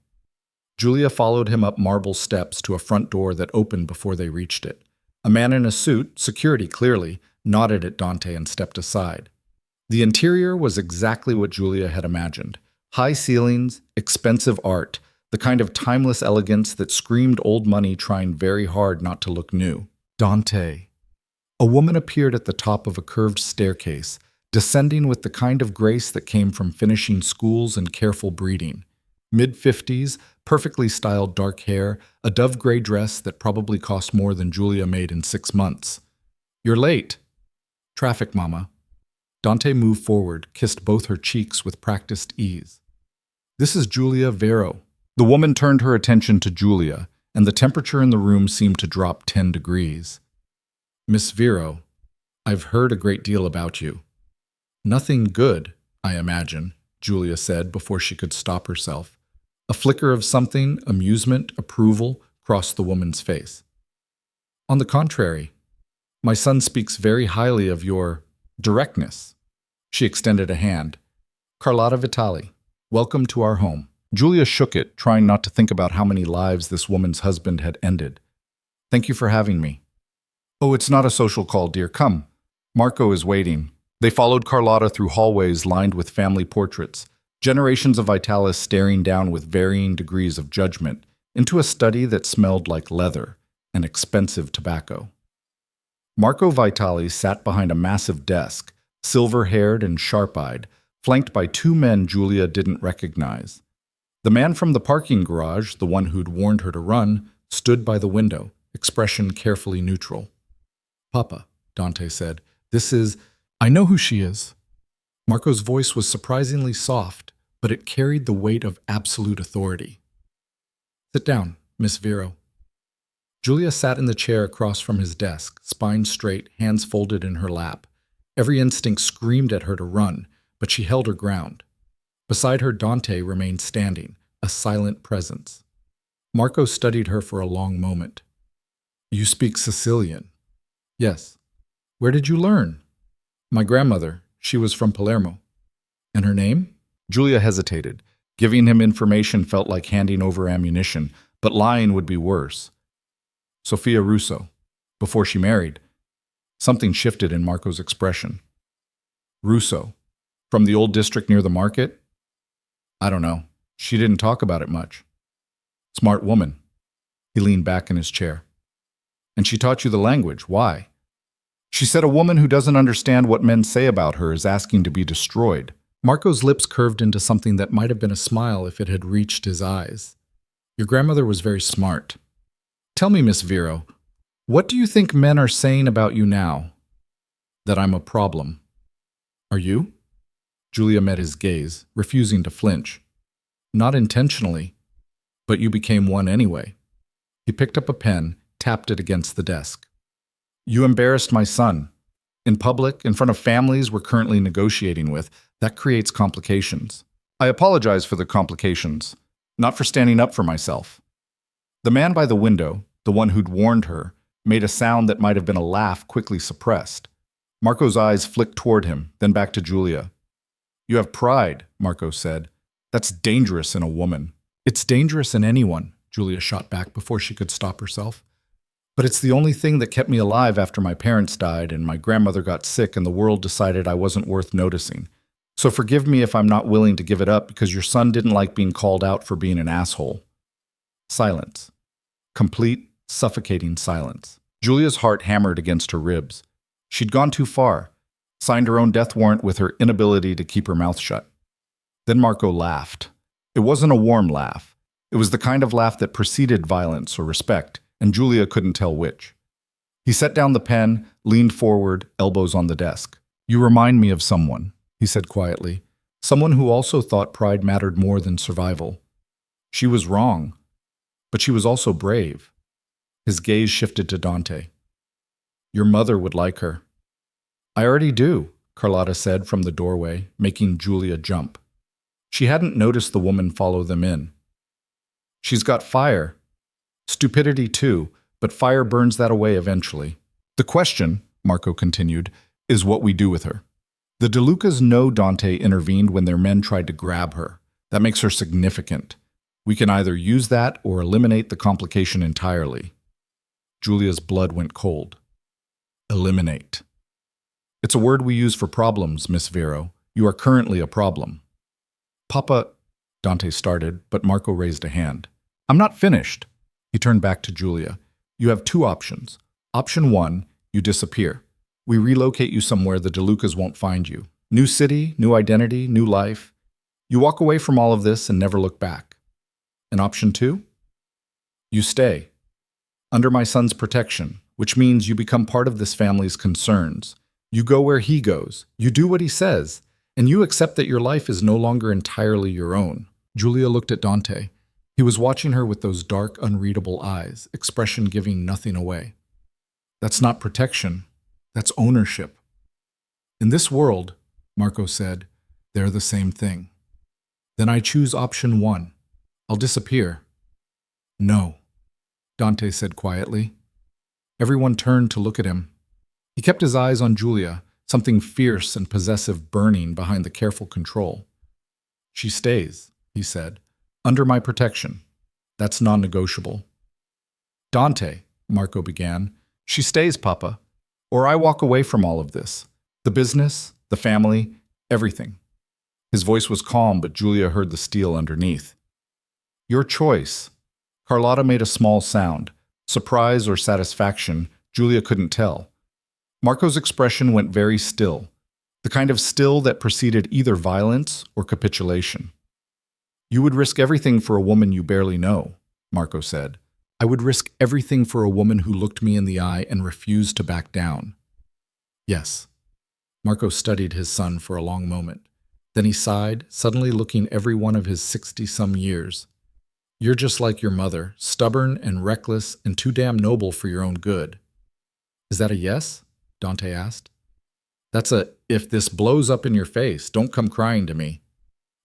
Julia followed him up marble steps to a front door that opened before they reached it. A man in a suit, security clearly, nodded at Dante and stepped aside. The interior was exactly what Julia had imagined. High ceilings, expensive art, the kind of timeless elegance that screamed old money trying very hard not to look new. Dante. A woman appeared at the top of a curved staircase, descending with the kind of grace that came from finishing schools and careful breeding. Mid-50s, perfectly styled dark hair, a dove gray dress that probably cost more than Julia made in 6 months. You're late. Traffic, Mama. Dante moved forward, kissed both her cheeks with practiced ease. This is Julia Vero. The woman turned her attention to Julia, and the temperature in the room seemed to drop 10 degrees. Miss Vero, I've heard a great deal about you. Nothing good, I imagine, Julia said before she could stop herself. A flicker of something, amusement, approval, crossed the woman's face. On the contrary, my son speaks very highly of your directness. She extended a hand. Carlotta Vitali, welcome to our home. Julia shook it, trying not to think about how many lives this woman's husband had ended. Thank you for having me. Oh, it's not a social call, dear. Come. Marco is waiting. They followed Carlotta through hallways lined with family portraits, generations of Vitalis staring down with varying degrees of judgment, into a study that smelled like leather and expensive tobacco. Marco Vitali sat behind a massive desk, silver-haired and sharp-eyed, flanked by two men Julia didn't recognize. The man from the parking garage, the one who'd warned her to run, stood by the window, expression carefully neutral. Papa, Dante said, this is... I know who she is. Marco's voice was surprisingly soft, but it carried the weight of absolute authority. Sit down, Miss Vero. Julia sat in the chair across from his desk, spine straight, hands folded in her lap. Every instinct screamed at her to run, but she held her ground. Beside her, Dante remained standing, a silent presence. Marco studied her for a long moment. You speak Sicilian? Yes. Where did you learn? My grandmother. She was from Palermo. And her name? Julia hesitated. Giving him information felt like handing over ammunition, but lying would be worse. Sophia Russo. Before she married. Something shifted in Marco's expression. Russo. From the old district near the market? I don't know. She didn't talk about it much. Smart woman. He leaned back in his chair. And she taught you the language. Why? She said a woman who doesn't understand what men say about her is asking to be destroyed. Marco's lips curved into something that might have been a smile if it had reached his eyes. Your grandmother was very smart. Tell me, Miss Vero, what do you think men are saying about you now? That I'm a problem. Are you? Julia met his gaze, refusing to flinch. Not intentionally, but you became one anyway. He picked up a pen, tapped it against the desk. You embarrassed my son. In public, in front of families we're currently negotiating with, that creates complications. I apologize for the complications, not for standing up for myself. The man by the window, the one who'd warned her, made a sound that might have been a laugh quickly suppressed. Marco's eyes flicked toward him, then back to Julia. You have pride, Marco said. That's dangerous in a woman. It's dangerous in anyone, Julia shot back before she could stop herself. But it's the only thing that kept me alive after my parents died and my grandmother got sick and the world decided I wasn't worth noticing. So forgive me if I'm not willing to give it up because your son didn't like being called out for being an asshole. Silence. Complete, suffocating silence. Julia's heart hammered against her ribs. She'd gone too far, signed her own death warrant with her inability to keep her mouth shut. Then Marco laughed. It wasn't a warm laugh. It was the kind of laugh that preceded violence or respect, and Julia couldn't tell which. He set down the pen, leaned forward, elbows on the desk. You remind me of someone, he said quietly. Someone who also thought pride mattered more than survival. She was wrong, but she was also brave. His gaze shifted to Dante. Your mother would like her. I already do, Carlotta said from the doorway, making Julia jump. She hadn't noticed the woman follow them in. She's got fire. Stupidity too, but fire burns that away eventually. The question, Marco continued, is what we do with her. The DeLucas know Dante intervened when their men tried to grab her. That makes her significant. We can either use that or eliminate the complication entirely. Julia's blood went cold. Eliminate. It's a word we use for problems, Miss Vero. You are currently a problem. Papa, Dante started, but Marco raised a hand. I'm not finished. He turned back to Julia. You have two options. Option one, you disappear. We relocate you somewhere the DeLucas won't find you. New city, new identity, new life. You walk away from all of this and never look back. And option two? You stay. Under my son's protection, which means you become part of this family's concerns. You go where he goes. You do what he says. And you accept that your life is no longer entirely your own. Julia looked at Dante. He was watching her with those dark, unreadable eyes, expression giving nothing away. That's not protection. That's ownership. In this world, Marco said, they're the same thing. Then I choose option 1. I'll disappear. No, Dante said quietly. Everyone turned to look at him. He kept his eyes on Julia, something fierce and possessive burning behind the careful control. She stays, he said, under my protection. That's non-negotiable. Dante, Marco began, she stays, Papa, or I walk away from all of this. The business, the family, everything. His voice was calm, but Julia heard the steel underneath. Your choice. Carlotta made a small sound. Surprise or satisfaction, Julia couldn't tell. Marco's expression went very still, the kind of still that preceded either violence or capitulation. You would risk everything for a woman you barely know, Marco said. I would risk everything for a woman who looked me in the eye and refused to back down. Yes. Marco studied his son for a long moment. Then he sighed, suddenly looking every one of his 60-some years. You're just like your mother, stubborn and reckless and too damn noble for your own good. Is that a yes? Dante asked. That's a, if this blows up in your face, don't come crying to me.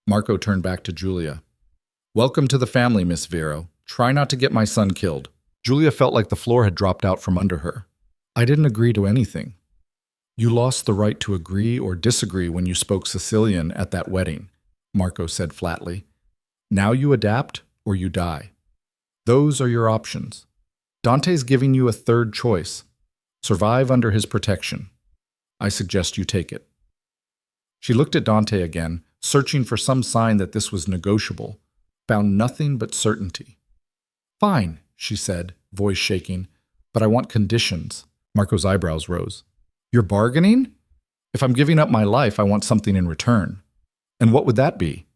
Marco turned back to Julia. Welcome to the family, Miss Vero. Try not to get my son killed. Julia felt like the floor had dropped out from under her. I didn't agree to anything. You lost the right to agree or disagree when you spoke Sicilian at that wedding, Marco said flatly. Now you adapt or you die. Those are your options. Dante's giving you a third choice. Survive under his protection. I suggest you take it. She looked at Dante again, searching for some sign that this was negotiable, found nothing but certainty. Fine, she said, voice shaking, but I want conditions. Marco's eyebrows rose. You're bargaining? If I'm giving up my life, I want something in return. And what would that be?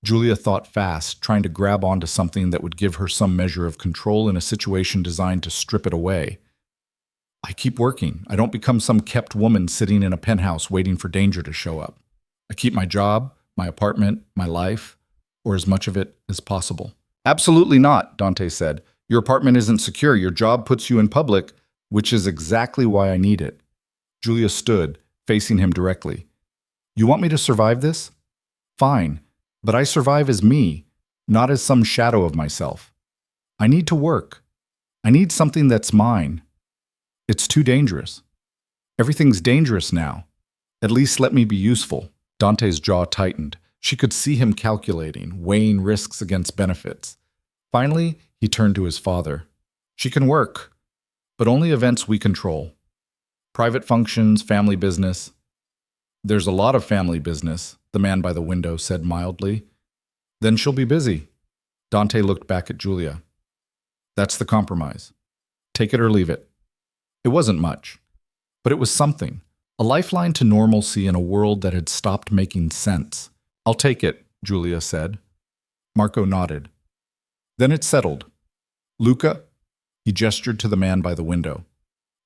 Julia thought fast, trying to grab onto something that would give her some measure of control in a situation designed to strip it away. I keep working. I don't become some kept woman sitting in a penthouse waiting for danger to show up. I keep my job, my apartment, my life, or as much of it as possible. Absolutely not, Dante said. Your apartment isn't secure. Your job puts you in public, which is exactly why I need it. Julia stood, facing him directly. You want me to survive this? Fine, but I survive as me, not as some shadow of myself. I need to work. I need something that's mine. It's too dangerous. Everything's dangerous now. At least let me be useful. Dante's jaw tightened. She could see him calculating, weighing risks against benefits. Finally, he turned to his father. She can work, but only events we control. Private functions, family business. There's a lot of family business, the man by the window said mildly. Then she'll be busy. Dante looked back at Julia. That's the compromise. Take it or leave it. It wasn't much, but it was something. A lifeline to normalcy in a world that had stopped making sense. I'll take it, Julia said. Marco nodded. Then it settled. Luca, he gestured to the man by the window.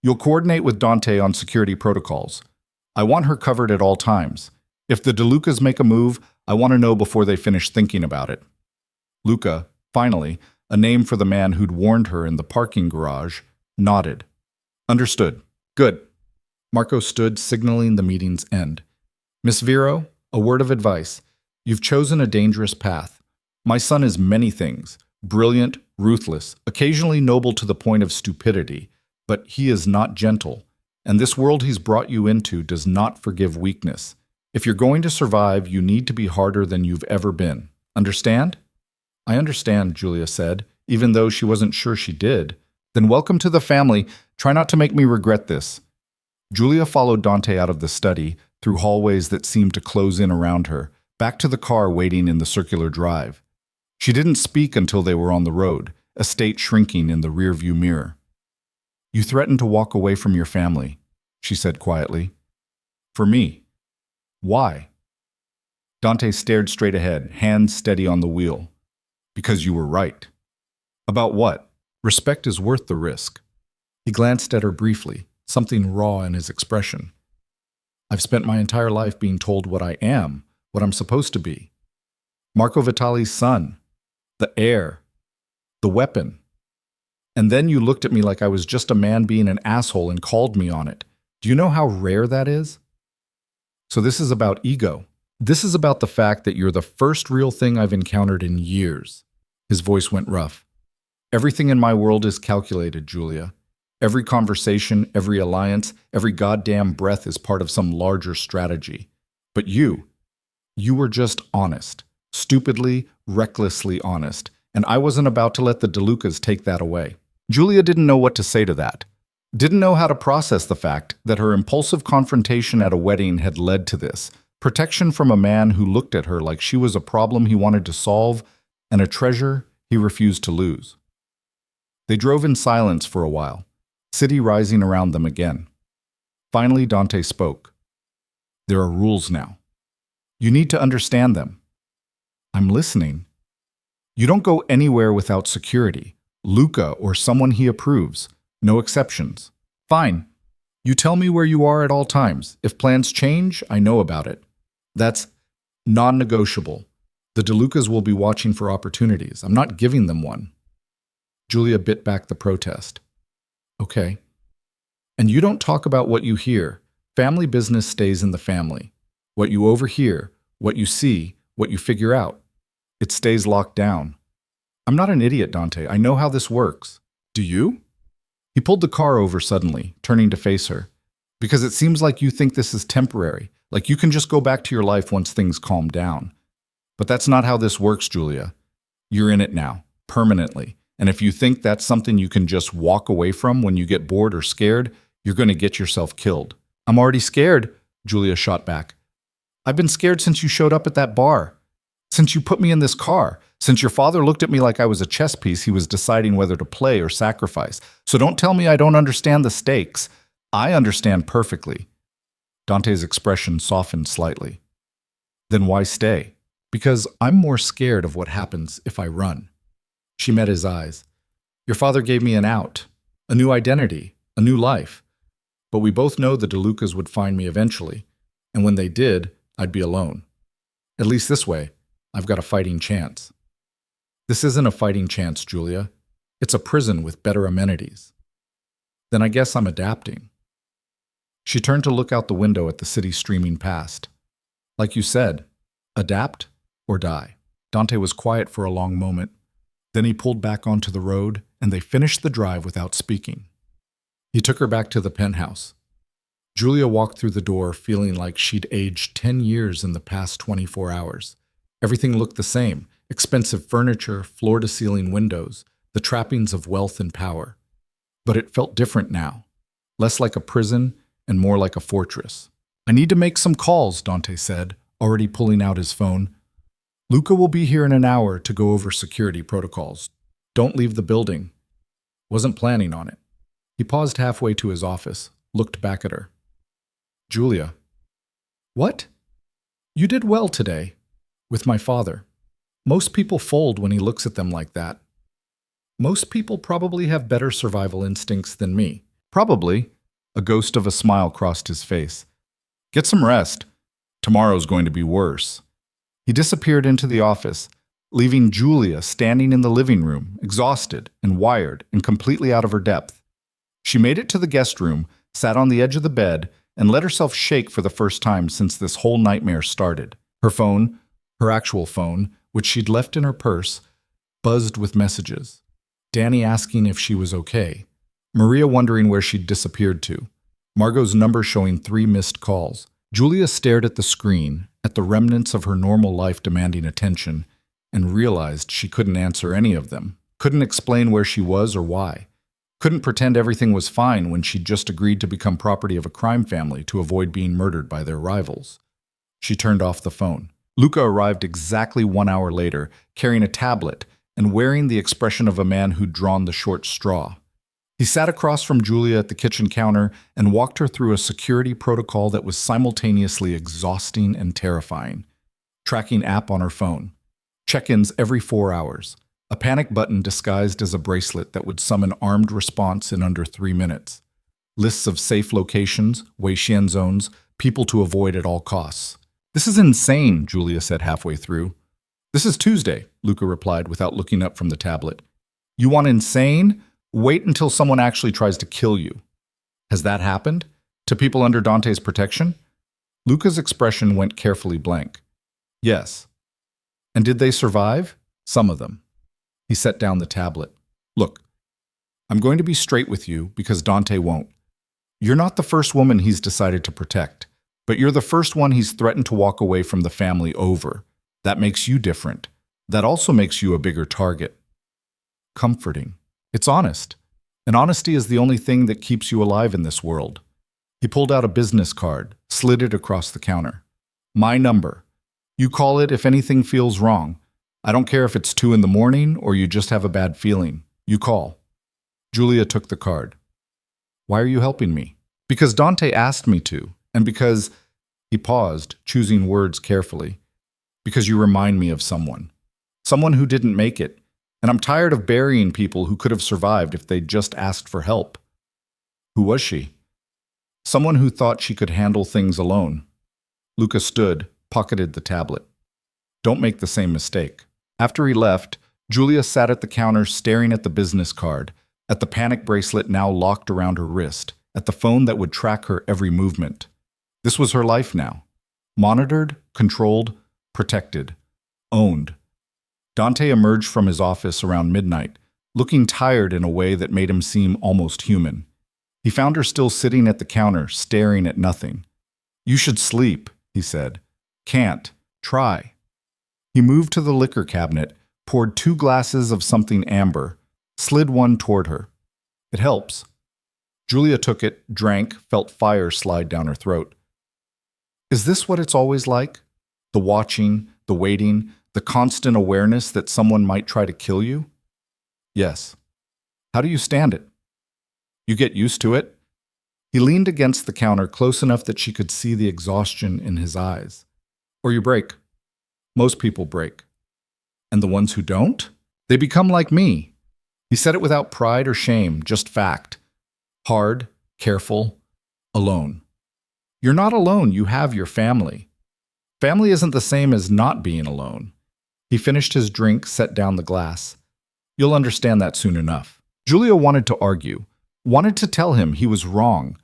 You'll coordinate with Dante on security protocols. I want her covered at all times. If the DeLucas make a move, I want to know before they finish thinking about it. Luca, finally, a name for the man who'd warned her in the parking garage, nodded. Understood. Good. Marco stood, signaling the meeting's end. Miss Vero, a word of advice. You've chosen a dangerous path. My son is many things. Brilliant, ruthless, occasionally noble to the point of stupidity. But he is not gentle, and this world he's brought you into does not forgive weakness. If you're going to survive, you need to be harder than you've ever been. Understand? I understand, Julia said, even though she wasn't sure she did. Then welcome to the family. Try not to make me regret this. Julia followed Dante out of the study, through hallways that seemed to close in around her, back to the car waiting in the circular drive. She didn't speak until they were on the road, estate shrinking in the rearview mirror. You threatened to walk away from your family, she said quietly. For me. Why? Dante stared straight ahead, hands steady on the wheel. Because you were right. About what? Respect is worth the risk. He glanced at her briefly, something raw in his expression. I've spent my entire life being told what I am, what I'm supposed to be. Marco Vitali's son, the heir, the weapon. And then you looked at me like I was just a man being an asshole and called me on it. Do you know how rare that is? So this is about ego. This is about the fact that you're the first real thing I've encountered in years. His voice went rough. Everything in my world is calculated, Julia. Every conversation, every alliance, every goddamn breath is part of some larger strategy. But you were just honest. Stupidly, recklessly honest. And I wasn't about to let the DeLucas take that away. Julia didn't know what to say to that. Didn't know how to process the fact that her impulsive confrontation at a wedding had led to this. Protection from a man who looked at her like she was a problem he wanted to solve and a treasure he refused to lose. They drove in silence for a while, city rising around them again. Finally, Dante spoke. There are rules now. You need to understand them. I'm listening. You don't go anywhere without security. Luca or someone he approves. No exceptions. Fine. You tell me where you are at all times. If plans change, I know about it. That's non-negotiable. The DeLucas will be watching for opportunities. I'm not giving them one. Julia bit back the protest. Okay. And you don't talk about what you hear. Family business stays in the family. What you overhear, what you see, what you figure out. It stays locked down. I'm not an idiot, Dante. I know how this works. Do you? He pulled the car over suddenly, turning to face her. Because it seems like you think this is temporary, like you can just go back to your life once things calm down. But that's not how this works, Julia. You're in it now, permanently. And if you think that's something you can just walk away from when you get bored or scared, you're going to get yourself killed. I'm already scared, Julia shot back. I've been scared since you showed up at that bar. Since you put me in this car. Since your father looked at me like I was a chess piece he was deciding whether to play or sacrifice. So don't tell me I don't understand the stakes. I understand perfectly. Dante's expression softened slightly. Then why stay? Because I'm more scared of what happens if I run. She met his eyes. Your father gave me an out, a new identity, a new life. But we both know the DeLucas would find me eventually, and when they did, I'd be alone. At least this way, I've got a fighting chance. This isn't a fighting chance, Julia. It's a prison with better amenities. Then I guess I'm adapting. She turned to look out the window at the city streaming past. Like you said, adapt or die. Dante was quiet for a long moment. Then he pulled back onto the road, and they finished the drive without speaking. He took her back to the penthouse. Julia walked through the door feeling like she'd aged 10 years in the past 24 hours. Everything looked the same. Expensive furniture, floor-to-ceiling windows, the trappings of wealth and power. But it felt different now. Less like a prison and more like a fortress. I need to make some calls, Dante said, already pulling out his phone. Luca will be here in an hour to go over security protocols. Don't leave the building. Wasn't planning on it. He paused halfway to his office, looked back at her. Julia. What? You did well today. With my father. Most people fold when he looks at them like that. Most people probably have better survival instincts than me. Probably. A ghost of a smile crossed his face. Get some rest. Tomorrow's going to be worse. He disappeared into the office, leaving Julia standing in the living room, exhausted and wired and completely out of her depth. She made it to the guest room, sat on the edge of the bed, and let herself shake for the first time since this whole nightmare started. Her phone, her actual phone, which she'd left in her purse, buzzed with messages. Danny asking if she was okay. Maria wondering where she'd disappeared to. Margot's number showing 3 missed calls. Julia stared at the screen, at the remnants of her normal life demanding attention, and realized she couldn't answer any of them. Couldn't explain where she was or why. Couldn't pretend everything was fine when she'd just agreed to become property of a crime family to avoid being murdered by their rivals. She turned off the phone. Luca arrived exactly 1 hour later, carrying a tablet and wearing the expression of a man who'd drawn the short straw. He sat across from Julia at the kitchen counter and walked her through a security protocol that was simultaneously exhausting and terrifying. Tracking app on her phone. Check-ins every 4 hours. A panic button disguised as a bracelet that would summon armed response in under 3 minutes. Lists of safe locations, Weixian zones, people to avoid at all costs. This is insane, Julia said halfway through. This is Tuesday, Luca replied without looking up from the tablet. You want insane? Wait until someone actually tries to kill you. Has that happened? To people under Dante's protection? Luca's expression went carefully blank. Yes. And did they survive? Some of them. He set down the tablet. Look, I'm going to be straight with you because Dante won't. You're not the first woman he's decided to protect, but you're the first one he's threatened to walk away from the family over. That makes you different. That also makes you a bigger target. Comforting. It's honest. And honesty is the only thing that keeps you alive in this world. He pulled out a business card, slid it across the counter. My number. You call it if anything feels wrong. I don't care if it's 2 a.m. or you just have a bad feeling. You call. Julia took the card. Why are you helping me? Because Dante asked me to, and because, he paused, choosing words carefully, because you remind me of someone. Someone who didn't make it, and I'm tired of burying people who could have survived if they'd just asked for help. Who was she? Someone who thought she could handle things alone. Luca stood, pocketed the tablet. Don't make the same mistake. After he left, Julia sat at the counter staring at the business card, at the panic bracelet now locked around her wrist, at the phone that would track her every movement. This was her life now. Monitored, controlled, protected, owned. Dante emerged from his office around midnight, looking tired in a way that made him seem almost human. He found her still sitting at the counter, staring at nothing. You should sleep, he said. Can't. Try. He moved to the liquor cabinet, poured 2 glasses of something amber, slid one toward her. It helps. Julia took it, drank, felt fire slide down her throat. Is this what it's always like? The watching, the waiting, the constant awareness that someone might try to kill you? Yes. How do you stand it? You get used to it? He leaned against the counter close enough that she could see the exhaustion in his eyes. Or you break. Most people break. And the ones who don't? They become like me. He said it without pride or shame, just fact. Hard, careful, alone. You're not alone, you have your family. Family isn't the same as not being alone. He finished his drink, set down the glass. You'll understand that soon enough. Julia wanted to argue, wanted to tell him he was wrong,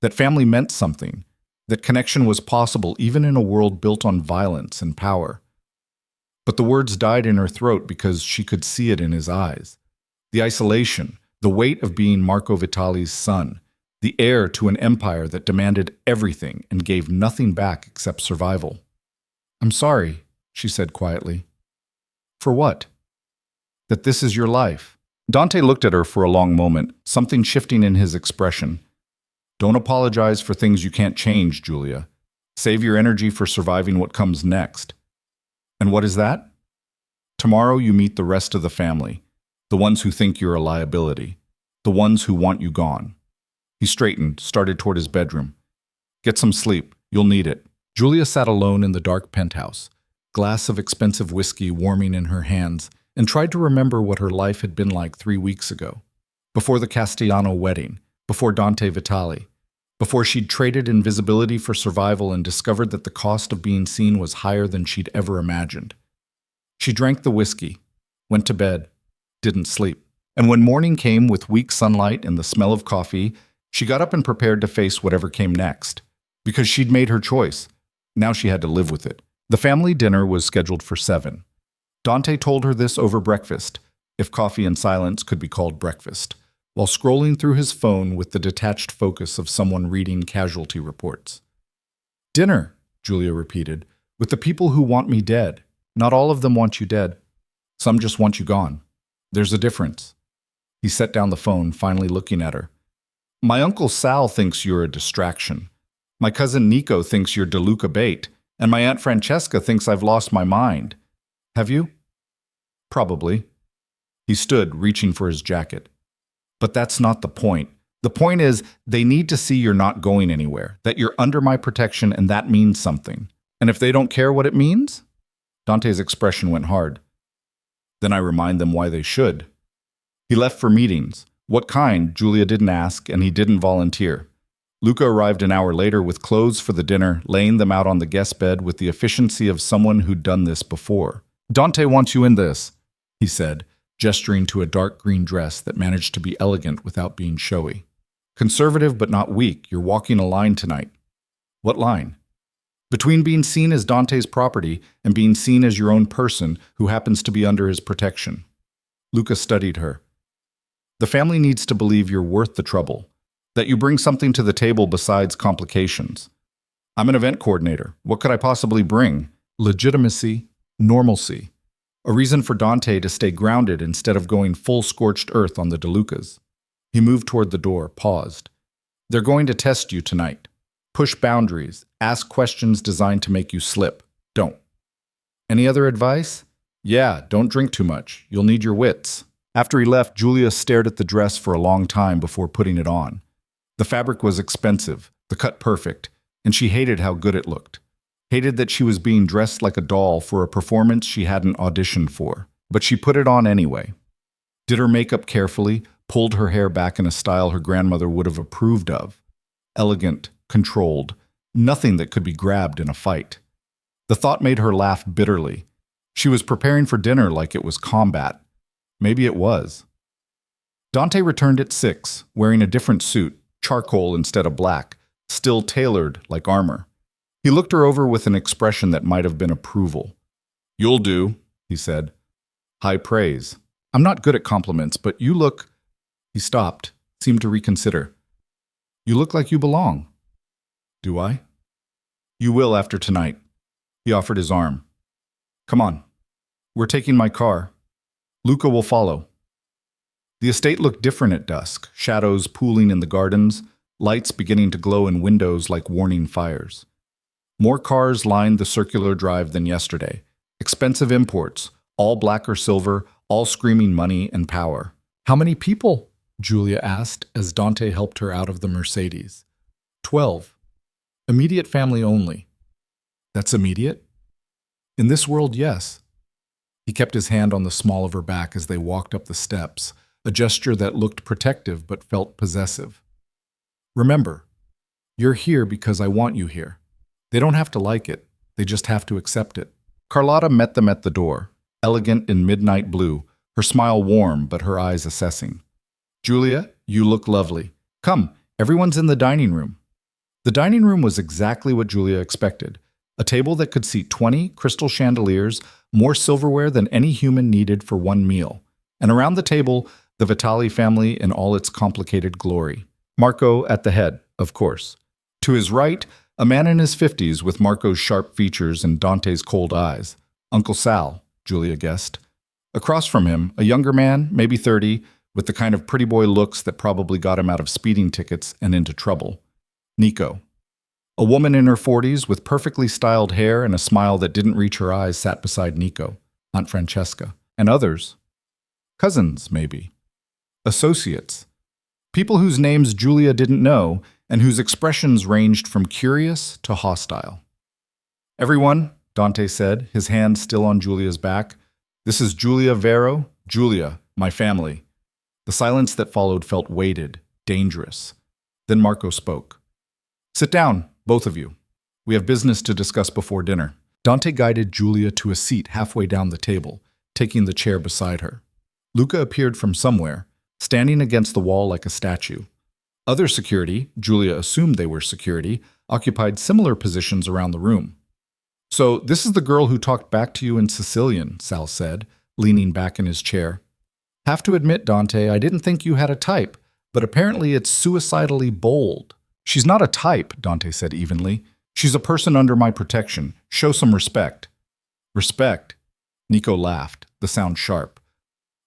that family meant something, that connection was possible even in a world built on violence and power. But the words died in her throat because she could see it in his eyes. The isolation, the weight of being Marco Vitali's son, the heir to an empire that demanded everything and gave nothing back except survival. I'm sorry, she said quietly. For what? That this is your life. Dante looked at her for a long moment, something shifting in his expression. Don't apologize for things you can't change, Julia. Save your energy for surviving what comes next. And what is that? Tomorrow you meet the rest of the family, the ones who think you're a liability, the ones who want you gone. He straightened, started toward his bedroom. Get some sleep. You'll need it. Julia sat alone in the dark penthouse, glass of expensive whiskey warming in her hands, and tried to remember what her life had been like 3 weeks ago, before the Castellano wedding, before Dante Vitali, before she'd traded invisibility for survival and discovered that the cost of being seen was higher than she'd ever imagined. She drank the whiskey, went to bed, didn't sleep. And when morning came with weak sunlight and the smell of coffee, she got up and prepared to face whatever came next. Because she'd made her choice. Now she had to live with it. The family dinner was scheduled for 7. Dante told her this over breakfast, if coffee and silence could be called breakfast, while scrolling through his phone with the detached focus of someone reading casualty reports. Dinner, Julia repeated, with the people who want me dead. Not all of them want you dead. Some just want you gone. There's a difference. He set down the phone, finally looking at her. My Uncle Sal thinks you're a distraction. My cousin Nico thinks you're DeLuca bait, and my Aunt Francesca thinks I've lost my mind. Have you? Probably. He stood, reaching for his jacket. But that's not the point. The point is, they need to see you're not going anywhere, that you're under my protection, and that means something. And if they don't care what it means? Dante's expression went hard. Then I remind them why they should. He left for meetings. What kind, Julia didn't ask, and he didn't volunteer. Luca arrived an hour later with clothes for the dinner, laying them out on the guest bed with the efficiency of someone who'd done this before. "Dante wants you in this," he said, gesturing to a dark green dress that managed to be elegant without being showy. "Conservative but not weak, you're walking a line tonight." "What line?" "Between being seen as Dante's property and being seen as your own person who happens to be under his protection." Luca studied her. "The family needs to believe you're worth the trouble, that you bring something to the table besides complications. I'm an event coordinator. What could I possibly bring? Legitimacy, normalcy. A reason for Dante to stay grounded instead of going full scorched earth on the DeLucas." He moved toward the door, paused. "They're going to test you tonight. Push boundaries. Ask questions designed to make you slip. Don't." "Any other advice?" "Yeah, don't drink too much. You'll need your wits." After he left, Julia stared at the dress for a long time before putting it on. The fabric was expensive, the cut perfect, and she hated how good it looked. Hated that she was being dressed like a doll for a performance she hadn't auditioned for. But she put it on anyway. Did her makeup carefully, pulled her hair back in a style her grandmother would have approved of. Elegant, controlled, nothing that could be grabbed in a fight. The thought made her laugh bitterly. She was preparing for dinner like it was combat. Maybe it was. Dante returned at 6, wearing a different suit, charcoal instead of black, still tailored like armor. He looked her over with an expression that might have been approval. "You'll do," he said. High praise. "I'm not good at compliments, but you look—" He stopped, seemed to reconsider. "You look like you belong." "Do I?" "You will after tonight." He offered his arm. "Come on. We're taking my car. Luca will follow." The estate looked different at dusk, shadows pooling in the gardens, lights beginning to glow in windows like warning fires. More cars lined the circular drive than yesterday. Expensive imports, all black or silver, all screaming money and power. "How many people?" Julia asked as Dante helped her out of the Mercedes. 12. Immediate family only." "That's immediate?" "In this world, yes." He kept his hand on the small of her back as they walked up the steps, a gesture that looked protective but felt possessive. "Remember, you're here because I want you here. They don't have to like it, they just have to accept it." Carlotta met them at the door, elegant in midnight blue, her smile warm but her eyes assessing. "Julia, you look lovely. Come, everyone's in the dining room." The dining room was exactly what Julia expected. A table that could seat 20 crystal chandeliers, more silverware than any human needed for one meal. And around the table, the Vitali family in all its complicated glory. Marco at the head, of course. To his right, a man in his 50s with Marco's sharp features and Dante's cold eyes. Uncle Sal, Julia guessed. Across from him, a younger man, maybe 30, with the kind of pretty boy looks that probably got him out of speeding tickets and into trouble. Nico. A woman in her 40s with perfectly styled hair and a smile that didn't reach her eyes sat beside Nico, Aunt Francesca, and others. Cousins, maybe. Associates. People whose names Julia didn't know and whose expressions ranged from curious to hostile. "Everyone," Dante said, his hand still on Julia's back. "This is Julia Vero, Julia, my family." The silence that followed felt weighted, dangerous. Then Marco spoke. "Sit down, both of you. We have business to discuss before dinner." Dante guided Julia to a seat halfway down the table, taking the chair beside her. Luca appeared from somewhere, standing against the wall like a statue. Other security, Julia assumed they were security, occupied similar positions around the room. "So this is the girl who talked back to you in Sicilian," Sal said, leaning back in his chair. "Have to admit, Dante, I didn't think you had a type, but apparently it's suicidally bold." "She's not a type," Dante said evenly. "She's a person under my protection. Show some respect." "Respect?" Nico laughed, the sound sharp.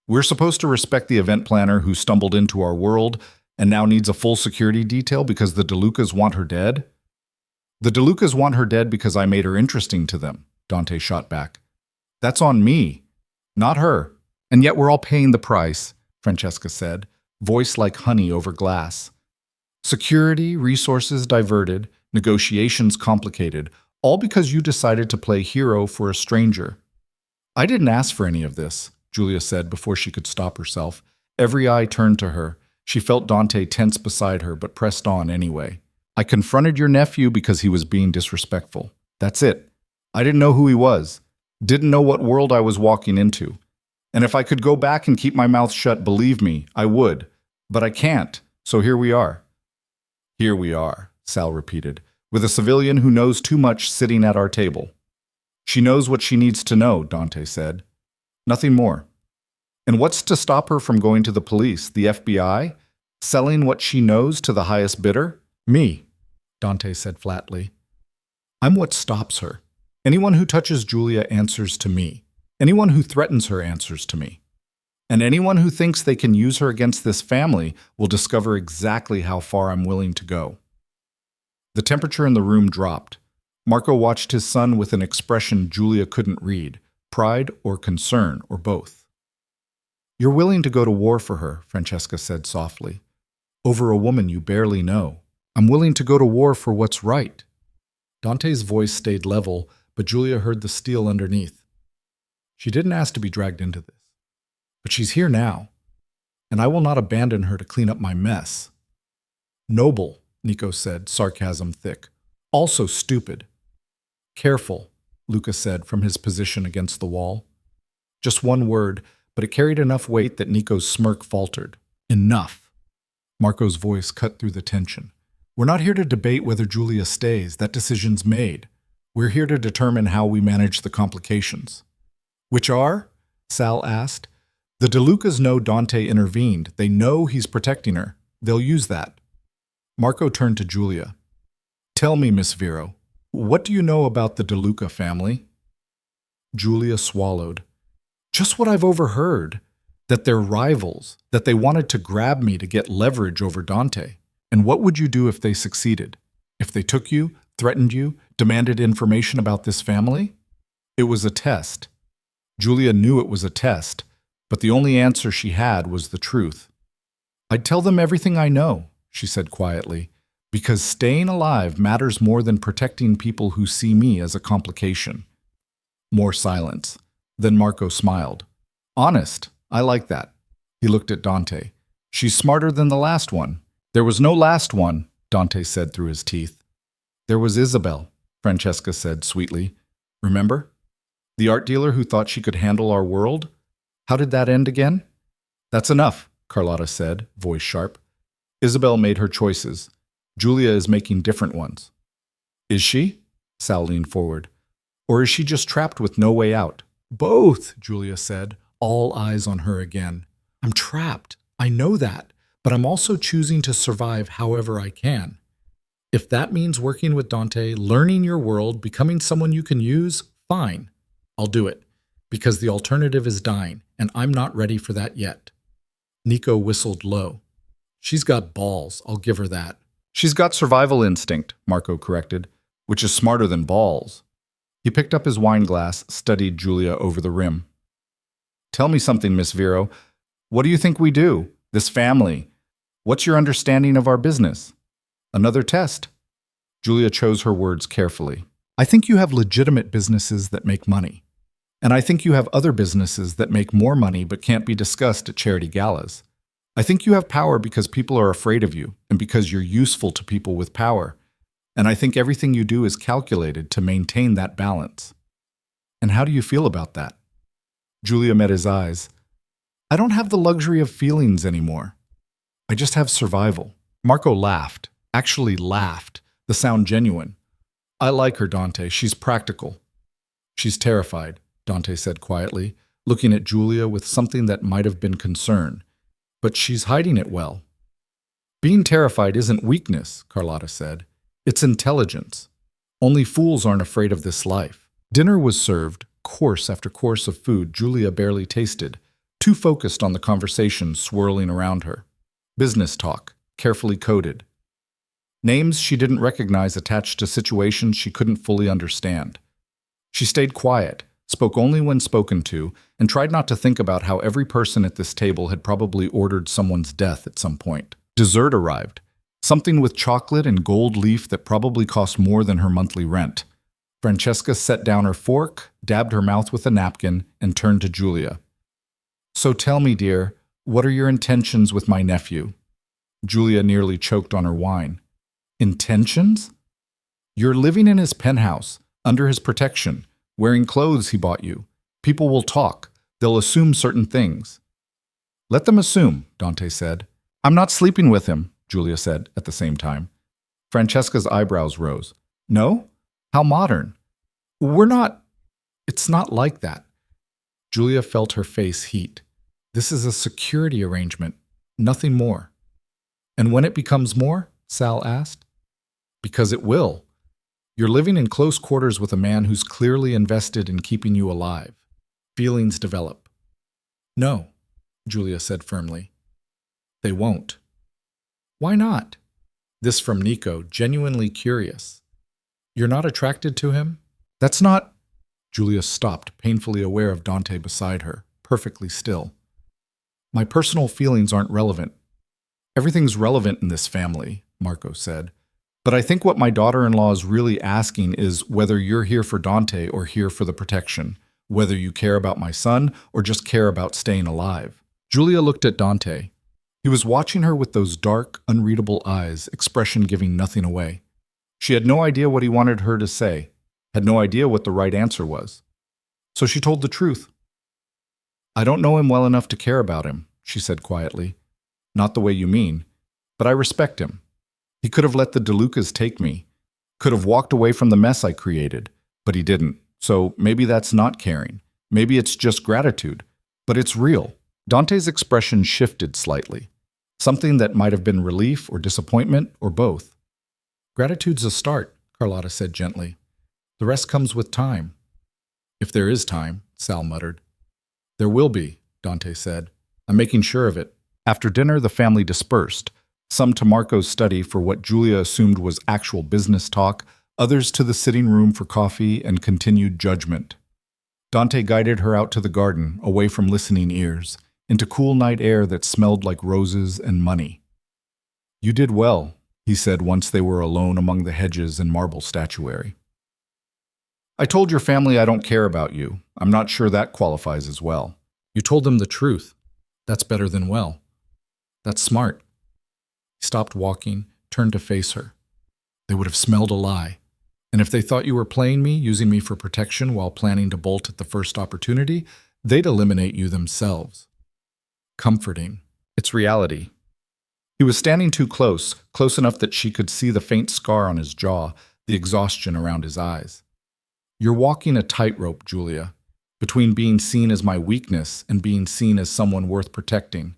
"We're supposed to respect the event planner who stumbled into our world and now needs a full security detail because the DeLucas want her dead?" "The DeLucas want her dead because I made her interesting to them," Dante shot back. "That's on me, not her. And yet we're all paying the price," Francesca said, voice like honey over glass. "Security, resources diverted, negotiations complicated, all because you decided to play hero for a stranger." "I didn't ask for any of this," Julia said before she could stop herself. Every eye turned to her. She felt Dante tense beside her, but pressed on anyway. I confronted your nephew because he was being disrespectful. That's it. I didn't know who he was. Didn't know what world I was walking into. And if I could go back and keep my mouth shut, believe me, I would. But I can't. So here we are. Here we are, Sal repeated, with a civilian who knows too much sitting at our table. She knows what she needs to know, Dante said. Nothing more. And what's to stop her from going to the police, the FBI, selling what she knows to the highest bidder? Me, Dante said flatly. I'm what stops her. Anyone who touches Julia answers to me. Anyone who threatens her answers to me. And anyone who thinks they can use her against this family will discover exactly how far I'm willing to go. The temperature in the room dropped. Marco watched his son with an expression Julia couldn't read, pride or concern or both. You're willing to go to war for her, Francesca said softly. Over a woman you barely know. I'm willing to go to war for what's right. Dante's voice stayed level, but Julia heard the steel underneath. She didn't ask to be dragged into this. But she's here now, and I will not abandon her to clean up my mess. Noble, Nico said, sarcasm thick. Also stupid. Careful, Luca said from his position against the wall. Just one word, but it carried enough weight that Nico's smirk faltered. Enough. Marco's voice cut through the tension. We're not here to debate whether Julia stays. That decision's made. We're here to determine how we manage the complications. Which are? Sal asked. The DeLucas know Dante intervened. They know he's protecting her. They'll use that. Marco turned to Julia. Tell me, Miss Vero, what do you know about the DeLuca family? Julia swallowed. Just what I've overheard. That they're rivals. That they wanted to grab me to get leverage over Dante. And what would you do if they succeeded? If they took you, threatened you, demanded information about this family? It was a test. Julia knew it was a test, but the only answer she had was the truth. I'd tell them everything I know, she said quietly, because staying alive matters more than protecting people who see me as a complication. More silence. Then Marco smiled. Honest, I like that. He looked at Dante. She's smarter than the last one. There was no last one, Dante said through his teeth. There was Isabel, Francesca said sweetly. Remember? The art dealer who thought she could handle our world? How did that end again? That's enough, Carlotta said, voice sharp. Isabel made her choices. Julia is making different ones. Is she? Sal leaned forward. Or is she just trapped with no way out? Both, Julia said, all eyes on her again. I'm trapped. I know that, but I'm also choosing to survive however I can. If that means working with Dante, learning your world, becoming someone you can use, fine. I'll do it, because the alternative is dying, and I'm not ready for that yet. Nico whistled low. She's got balls, I'll give her that. She's got survival instinct, Marco corrected, which is smarter than balls. He picked up his wine glass, studied Julia over the rim. Tell me something, Miss Vero. What do you think we do? This family. What's your understanding of our business? Another test. Julia chose her words carefully. I think you have legitimate businesses that make money. And I think you have other businesses that make more money but can't be discussed at charity galas. I think you have power because people are afraid of you and because you're useful to people with power. And I think everything you do is calculated to maintain that balance. And how do you feel about that? Julia met his eyes. I don't have the luxury of feelings anymore. I just have survival. Marco laughed, actually laughed, the sound genuine. I like her, Dante. She's practical. She's terrified, Dante said quietly, looking at Julia with something that might have been concern. But she's hiding it well. Being terrified isn't weakness, Carlotta said. It's intelligence. Only fools aren't afraid of this life. Dinner was served, course after course of food Julia barely tasted, too focused on the conversation swirling around her. Business talk, carefully coded. Names she didn't recognize attached to situations she couldn't fully understand. She stayed quiet, spoke only when spoken to, and tried not to think about how every person at this table had probably ordered someone's death at some point. Dessert arrived. Something with chocolate and gold leaf that probably cost more than her monthly rent. Francesca set down her fork, dabbed her mouth with a napkin, and turned to Julia. So tell me, dear, what are your intentions with my nephew? Julia nearly choked on her wine. Intentions? You're living in his penthouse, under his protection, wearing clothes he bought you. People will talk. They'll assume certain things. Let them assume, Dante said. I'm not sleeping with him, Julia said at the same time. Francesca's eyebrows rose. No? How modern. It's not like that. Julia felt her face heat. This is a security arrangement, nothing more. And when it becomes more? Sal asked. Because it will. You're living in close quarters with a man who's clearly invested in keeping you alive. Feelings develop. No, Julia said firmly. They won't. Why not? This from Nico, genuinely curious. You're not attracted to him? That's not... Julia stopped, painfully aware of Dante beside her, perfectly still. My personal feelings aren't relevant. Everything's relevant in this family, Marco said. But I think what my daughter-in-law is really asking is whether you're here for Dante or here for the protection, whether you care about my son or just care about staying alive. Julia looked at Dante. He was watching her with those dark, unreadable eyes, expression giving nothing away. She had no idea what he wanted her to say, had no idea what the right answer was. So she told the truth. I don't know him well enough to care about him, she said quietly. Not the way you mean, but I respect him. He could have let the DeLucas take me, could have walked away from the mess I created, but he didn't. So maybe that's not caring. Maybe it's just gratitude, but it's real. Dante's expression shifted slightly. Something that might have been relief or disappointment or both. Gratitude's a start, Carlotta said gently. The rest comes with time. If there is time, Sal muttered. There will be, Dante said. I'm making sure of it. After dinner, the family dispersed, some to Marco's study for what Julia assumed was actual business talk, others to the sitting room for coffee and continued judgment. Dante guided her out to the garden, away from listening ears, into cool night air that smelled like roses and money. You did well, he said once they were alone among the hedges and marble statuary. I told your family I don't care about you. I'm not sure that qualifies as well. You told them the truth. That's better than well. That's smart. He stopped walking, turned to face her. They would have smelled a lie. And if they thought you were playing me, using me for protection while planning to bolt at the first opportunity, they'd eliminate you themselves. Comforting. It's reality. He was standing too close, close enough that she could see the faint scar on his jaw, the exhaustion around his eyes. You're walking a tightrope, Julia, between being seen as my weakness and being seen as someone worth protecting.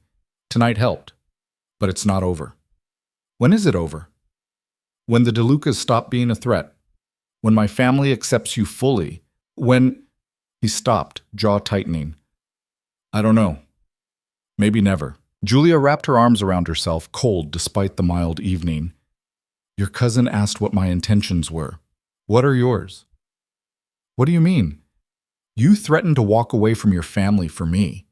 Tonight helped, but it's not over. When is it over? When the DeLucas stop being a threat. When my family accepts you fully. When... He stopped, jaw tightening. I don't know. Maybe never. Julia wrapped her arms around herself, cold despite the mild evening. Your cousin asked what my intentions were. What are yours? What do you mean? You threatened to walk away from your family for me.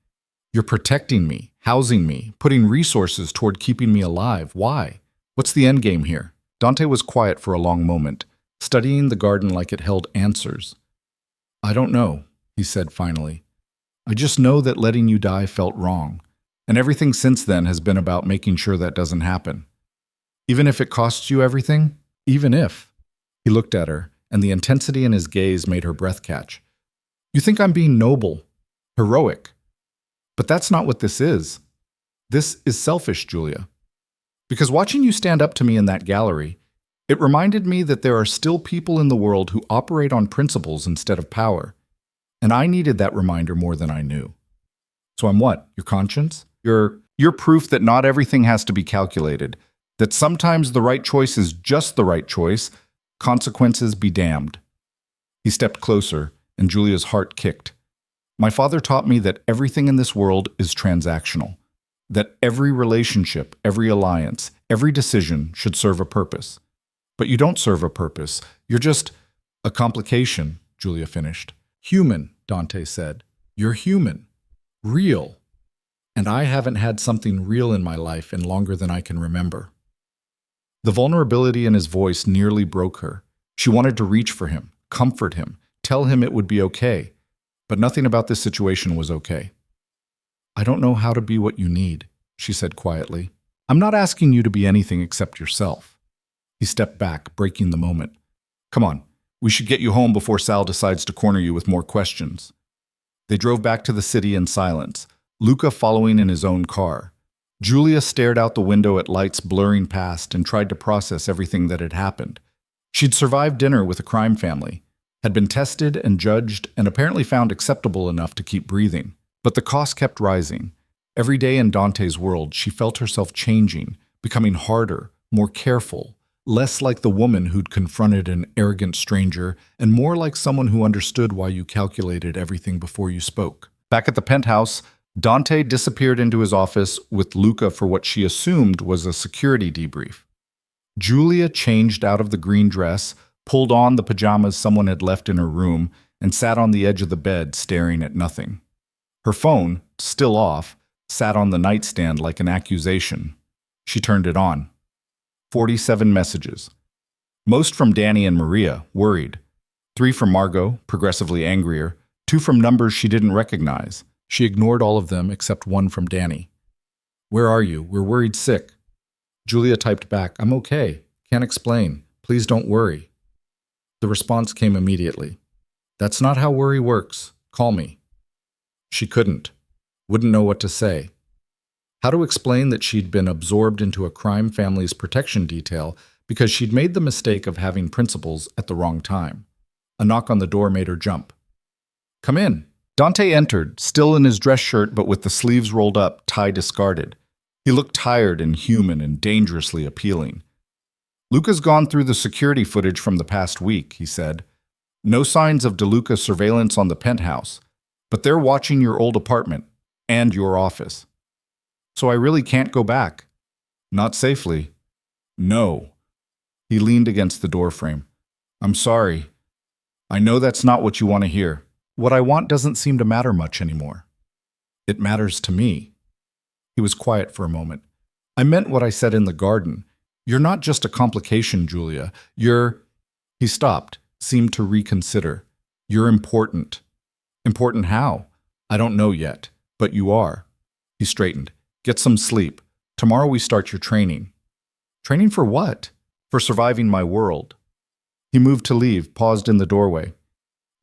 You're protecting me, housing me, putting resources toward keeping me alive. Why? What's the end game here? Dante was quiet for a long moment, studying the garden like it held answers. I don't know, he said finally. I just know that letting you die felt wrong, and everything since then has been about making sure that doesn't happen. Even if it costs you everything? Even if. He looked at her, and the intensity in his gaze made her breath catch. You think I'm being noble, heroic. But that's not what this is. This is selfish, Julia. Because watching you stand up to me in that gallery, it reminded me that there are still people in the world who operate on principles instead of power. And I needed that reminder more than I knew. So I'm what? Your conscience? You're proof that not everything has to be calculated, that sometimes the right choice is just the right choice, consequences be damned. He stepped closer, and Julia's heart kicked. My father taught me that everything in this world is transactional, that every relationship, every alliance, every decision should serve a purpose. But you don't serve a purpose. You're just a complication, Julia finished. Human, Dante said. You're human. Real. And I haven't had something real in my life in longer than I can remember. The vulnerability in his voice nearly broke her. She wanted to reach for him, comfort him, tell him it would be okay. But nothing about this situation was okay. I don't know how to be what you need, she said quietly. I'm not asking you to be anything except yourself. He stepped back, breaking the moment. Come on, we should get you home before Sal decides to corner you with more questions. They drove back to the city in silence, Luca following in his own car. Julia stared out the window at lights blurring past and tried to process everything that had happened. She'd survived dinner with a crime family, had been tested and judged, and apparently found acceptable enough to keep breathing. But the cost kept rising. Every day in Dante's world, she felt herself changing, becoming harder, more careful, less like the woman who'd confronted an arrogant stranger, and more like someone who understood why you calculated everything before you spoke. Back at the penthouse, Dante disappeared into his office with Luca for what she assumed was a security debrief. Julia changed out of the green dress, pulled on the pajamas someone had left in her room, and sat on the edge of the bed staring at nothing. Her phone, still off, sat on the nightstand like an accusation. She turned it on. 47 messages. Most from Danny and Maria, worried. 3 from Margot, progressively angrier. 2 from numbers she didn't recognize. She ignored all of them except one from Danny. Where are you? We're worried sick. Julia typed back, I'm okay. Can't explain. Please don't worry. The response came immediately. That's not how worry works. Call me. She couldn't. Wouldn't know what to say. How to explain that she'd been absorbed into a crime family's protection detail because she'd made the mistake of having principles at the wrong time. A knock on the door made her jump. Come in. Dante entered, still in his dress shirt but with the sleeves rolled up, tie discarded. He looked tired and human and dangerously appealing. Luca's gone through the security footage from the past week, he said. No signs of DeLuca surveillance on the penthouse, but they're watching your old apartment and your office. So I really can't go back. Not safely. No. He leaned against the doorframe. I'm sorry. I know that's not what you want to hear. What I want doesn't seem to matter much anymore. It matters to me. He was quiet for a moment. I meant what I said in the garden. You're not just a complication, Julia. He stopped, seemed to reconsider. You're important. Important how? I don't know yet, but you are. He straightened. Get some sleep. Tomorrow we start your training. Training for what? For surviving my world. He moved to leave, paused in the doorway.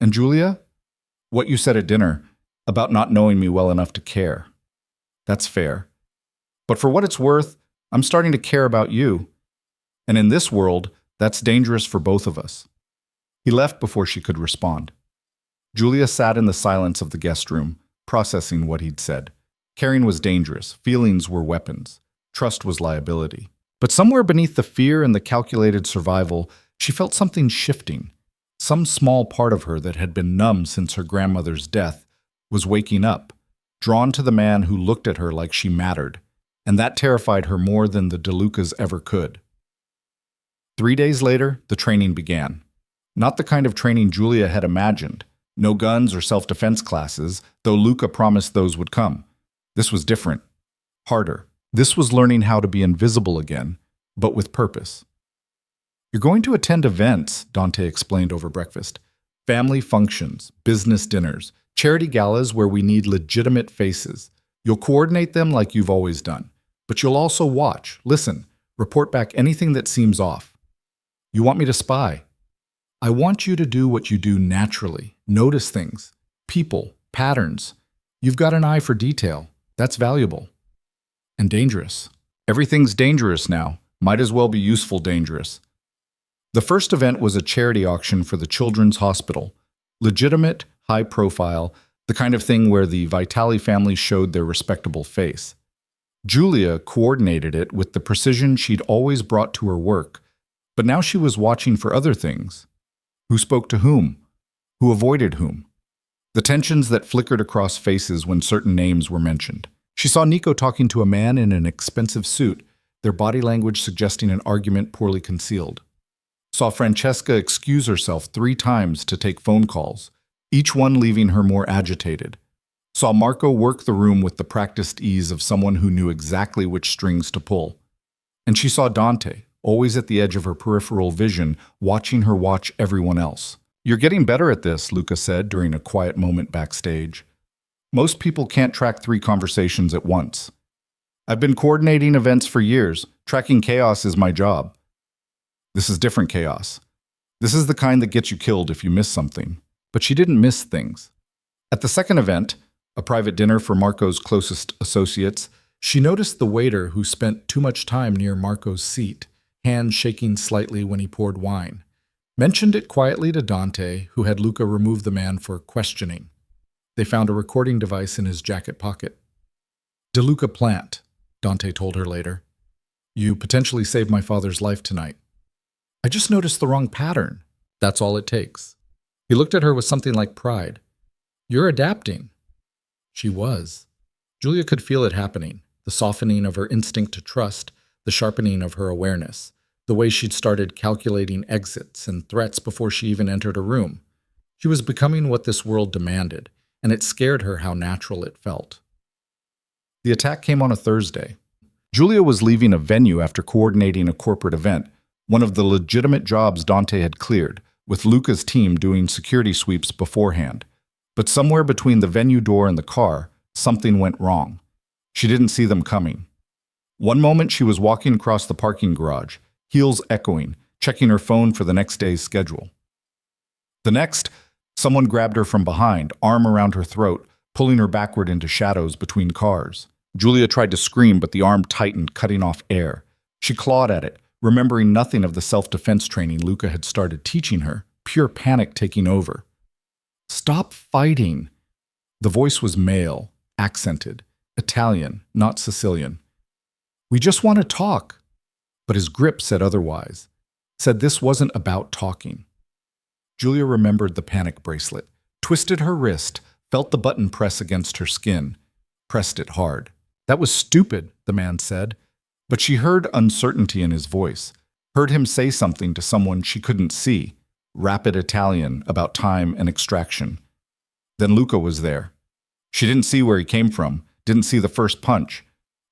And Julia? What you said at dinner, about not knowing me well enough to care. That's fair. But for what it's worth, I'm starting to care about you. And in this world, that's dangerous for both of us. He left before she could respond. Julia sat in the silence of the guest room, processing what he'd said. Caring was dangerous, feelings were weapons, trust was liability. But somewhere beneath the fear and the calculated survival, she felt something shifting. Some small part of her that had been numb since her grandmother's death was waking up, drawn to the man who looked at her like she mattered, and that terrified her more than the DeLucas ever could. 3 days later, the training began. Not the kind of training Julia had imagined. No guns or self-defense classes, though Luca promised those would come. This was different, harder. This was learning how to be invisible again, but with purpose. You're going to attend events, Dante explained over breakfast. Family functions, business dinners, charity galas where we need legitimate faces. You'll coordinate them like you've always done. But you'll also watch, listen, report back anything that seems off. You want me to spy? I want you to do what you do naturally. Notice things, people, patterns. You've got an eye for detail. That's valuable. And dangerous. Everything's dangerous now. Might as well be useful dangerous. The first event was a charity auction for the Children's Hospital. Legitimate, high profile, the kind of thing where the Vitali family showed their respectable face. Julia coordinated it with the precision she'd always brought to her work, but now she was watching for other things. Who spoke to whom? Who avoided whom? The tensions that flickered across faces when certain names were mentioned. She saw Nico talking to a man in an expensive suit, their body language suggesting an argument poorly concealed. Saw Francesca excuse herself 3 times to take phone calls, each one leaving her more agitated. Saw Marco work the room with the practiced ease of someone who knew exactly which strings to pull. And she saw Dante, always at the edge of her peripheral vision, watching her watch everyone else. You're getting better at this, Luca said during a quiet moment backstage. Most people can't track 3 conversations at once. I've been coordinating events for years. Tracking chaos is my job. This is different chaos. This is the kind that gets you killed if you miss something. But she didn't miss things. At the second event, a private dinner for Marco's closest associates, she noticed the waiter who spent too much time near Marco's seat, hands shaking slightly when he poured wine. Mentioned it quietly to Dante, who had Luca remove the man for questioning. They found a recording device in his jacket pocket. DeLuca Plant, Dante told her later. You potentially saved my father's life tonight. I just noticed the wrong pattern. That's all it takes. He looked at her with something like pride. You're adapting. She was. Julia could feel it happening, the softening of her instinct to trust, the sharpening of her awareness, the way she'd started calculating exits and threats before she even entered a room. She was becoming what this world demanded, and it scared her how natural it felt. The attack came on a Thursday. Julia was leaving a venue after coordinating a corporate event, one of the legitimate jobs Dante had cleared, with Luca's team doing security sweeps beforehand. But somewhere between the venue door and the car, something went wrong. She didn't see them coming. One moment she was walking across the parking garage, heels echoing, checking her phone for the next day's schedule. The next, someone grabbed her from behind, arm around her throat, pulling her backward into shadows between cars. Julia tried to scream, but the arm tightened, cutting off air. She clawed at it, remembering nothing of the self-defense training Luca had started teaching her, pure panic taking over. Stop fighting. The voice was male, accented, Italian, not Sicilian. We just want to talk. But his grip said otherwise, said this wasn't about talking. Julia remembered the panic bracelet, twisted her wrist, felt the button press against her skin, pressed it hard. That was stupid, the man said, but she heard uncertainty in his voice, heard him say something to someone she couldn't see, rapid Italian about time and extraction. Then Luca was there. She didn't see where he came from, didn't see the first punch.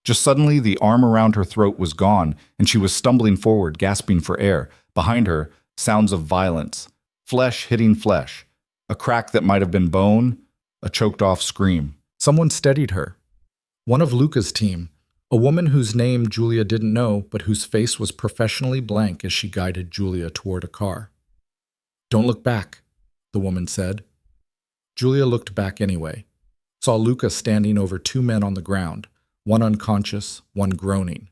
Just suddenly, the arm around her throat was gone, and she was stumbling forward, gasping for air. Behind her, sounds of violence, flesh hitting flesh, a crack that might have been bone, a choked-off scream. Someone steadied her. One of Luca's team, a woman whose name Julia didn't know, but whose face was professionally blank as she guided Julia toward a car. Don't look back, the woman said. Julia looked back anyway, saw Luca standing over two men on the ground, one unconscious, one groaning.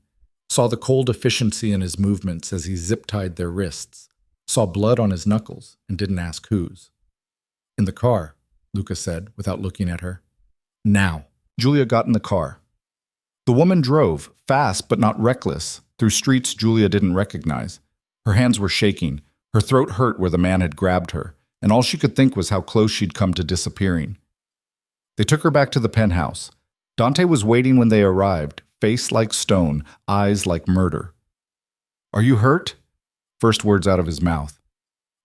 Saw the cold efficiency in his movements as he zip-tied their wrists. Saw blood on his knuckles and didn't ask whose. In the car, Luca said, without looking at her. Now. Julia got in the car. The woman drove, fast but not reckless, through streets Julia didn't recognize. Her hands were shaking, her throat hurt where the man had grabbed her, and all she could think was how close she'd come to disappearing. They took her back to the penthouse. Dante was waiting when they arrived, face like stone, eyes like murder. Are you hurt? First words out of his mouth.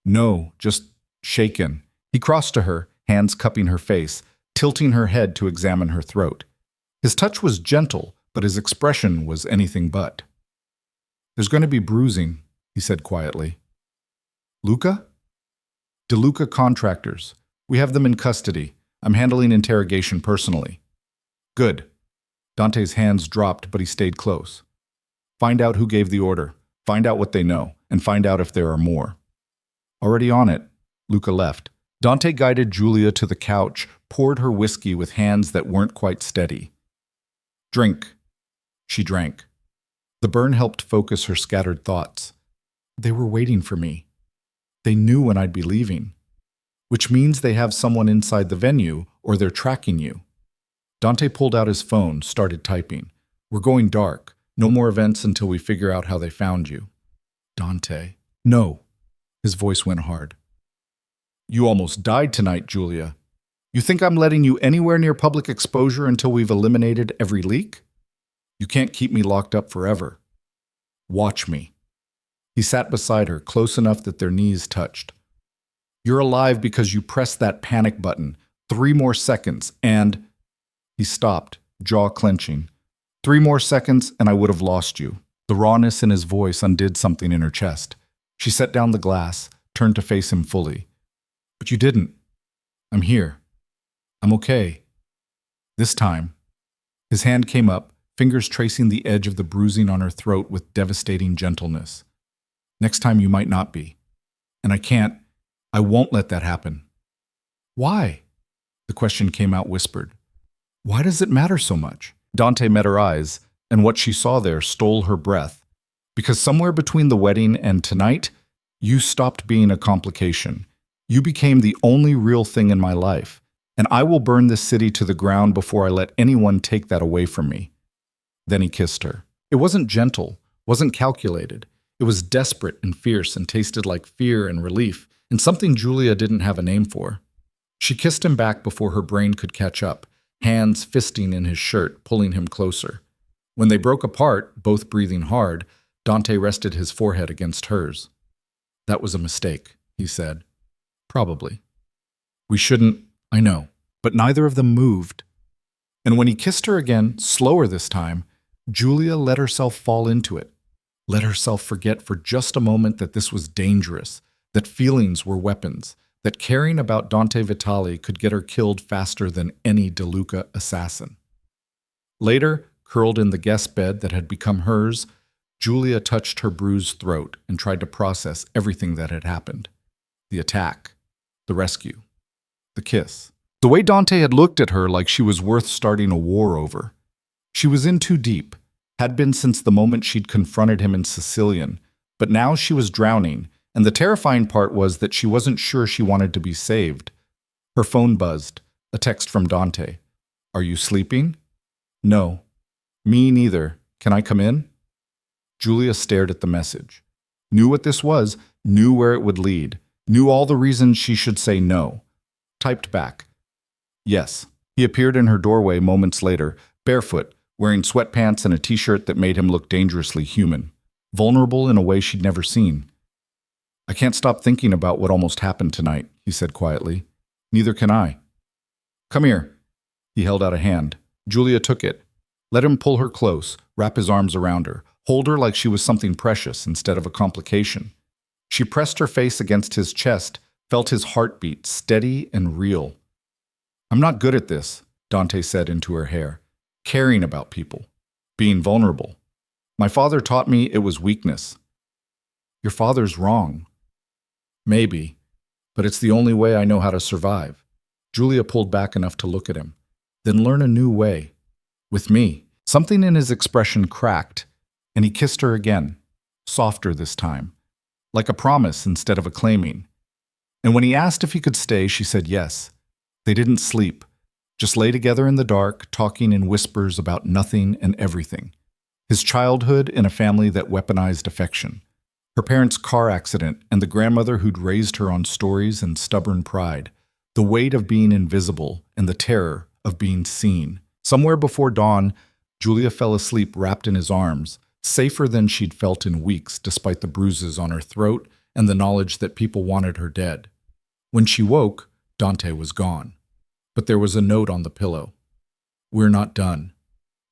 No, just shaken. He crossed to her, hands cupping her face, tilting her head to examine her throat. His touch was gentle, but his expression was anything but. There's going to be bruising, he said quietly. Luca? DeLuca contractors. We have them in custody. I'm handling interrogation personally. Good. Dante's hands dropped, but he stayed close. Find out who gave the order, find out what they know, and find out if there are more. Already on it, Luca left. Dante guided Julia to the couch, poured her whiskey with hands that weren't quite steady. Drink. She drank. The burn helped focus her scattered thoughts. They were waiting for me. They knew when I'd be leaving. Which means they have someone inside the venue, or they're tracking you. Dante pulled out his phone, started typing. We're going dark. No more events until we figure out how they found you. Dante. No. His voice went hard. You almost died tonight, Julia. You think I'm letting you anywhere near public exposure until we've eliminated every leak? You can't keep me locked up forever. Watch me. He sat beside her, close enough that their knees touched. You're alive because you pressed that panic button. 3 more seconds, and... He stopped, jaw clenching. 3 more seconds, and I would have lost you. The rawness in his voice undid something in her chest. She set down the glass, turned to face him fully. But you didn't. I'm here. I'm okay. This time. His hand came up, fingers tracing the edge of the bruising on her throat with devastating gentleness. Next time you might not be. And I won't let that happen. Why? The question came out whispered. Why does it matter so much? Dante met her eyes, and what she saw there stole her breath. Because somewhere between the wedding and tonight, you stopped being a complication. You became the only real thing in my life, and I will burn this city to the ground before I let anyone take that away from me. Then he kissed her. It wasn't gentle, wasn't calculated. It was desperate and fierce and tasted like fear and relief, and something Julia didn't have a name for. She kissed him back before her brain could catch up, hands fisting in his shirt, pulling him closer. When they broke apart, both breathing hard, Dante rested his forehead against hers. That was a mistake, he said. Probably. We shouldn't, I know. But neither of them moved. And when he kissed her again, slower this time, Julia let herself fall into it. Let herself forget for just a moment that this was dangerous, that feelings were weapons, that caring about Dante Vitali could get her killed faster than any DeLuca assassin. Later, curled in the guest bed that had become hers, Julia touched her bruised throat and tried to process everything that had happened. The attack, the rescue, the kiss. The way Dante had looked at her like she was worth starting a war over. She was in too deep, had been since the moment she'd confronted him in Sicilian, but now she was drowning, and the terrifying part was that she wasn't sure she wanted to be saved. Her phone buzzed, a text from Dante. Are you sleeping? No. Me neither. Can I come in? Julia stared at the message. Knew what this was, knew where it would lead, knew all the reasons she should say no. Typed back. Yes. He appeared in her doorway moments later, barefoot, wearing sweatpants and a t-shirt that made him look dangerously human, vulnerable in a way she'd never seen. I can't stop thinking about what almost happened tonight, he said quietly. Neither can I. Come here. He held out a hand. Julia took it. Let him pull her close, wrap his arms around her, hold her like she was something precious instead of a complication. She pressed her face against his chest, felt his heartbeat steady and real. I'm not good at this, Dante said into her hair. Caring about people. Being vulnerable. My father taught me it was weakness. Your father's wrong. Maybe, but it's the only way I know how to survive. Julia pulled back enough to look at him. Then learn a new way. With me. Something in his expression cracked, and he kissed her again, softer this time, like a promise instead of a claiming. And when he asked if he could stay, she said yes. They didn't sleep, just lay together in the dark, talking in whispers about nothing and everything. His childhood in a family that weaponized affection. Her parents' car accident and the grandmother who'd raised her on stories and stubborn pride. The weight of being invisible and the terror of being seen. Somewhere before dawn, Julia fell asleep wrapped in his arms, safer than she'd felt in weeks despite the bruises on her throat and the knowledge that people wanted her dead. When she woke, Dante was gone. But there was a note on the pillow. We're not done.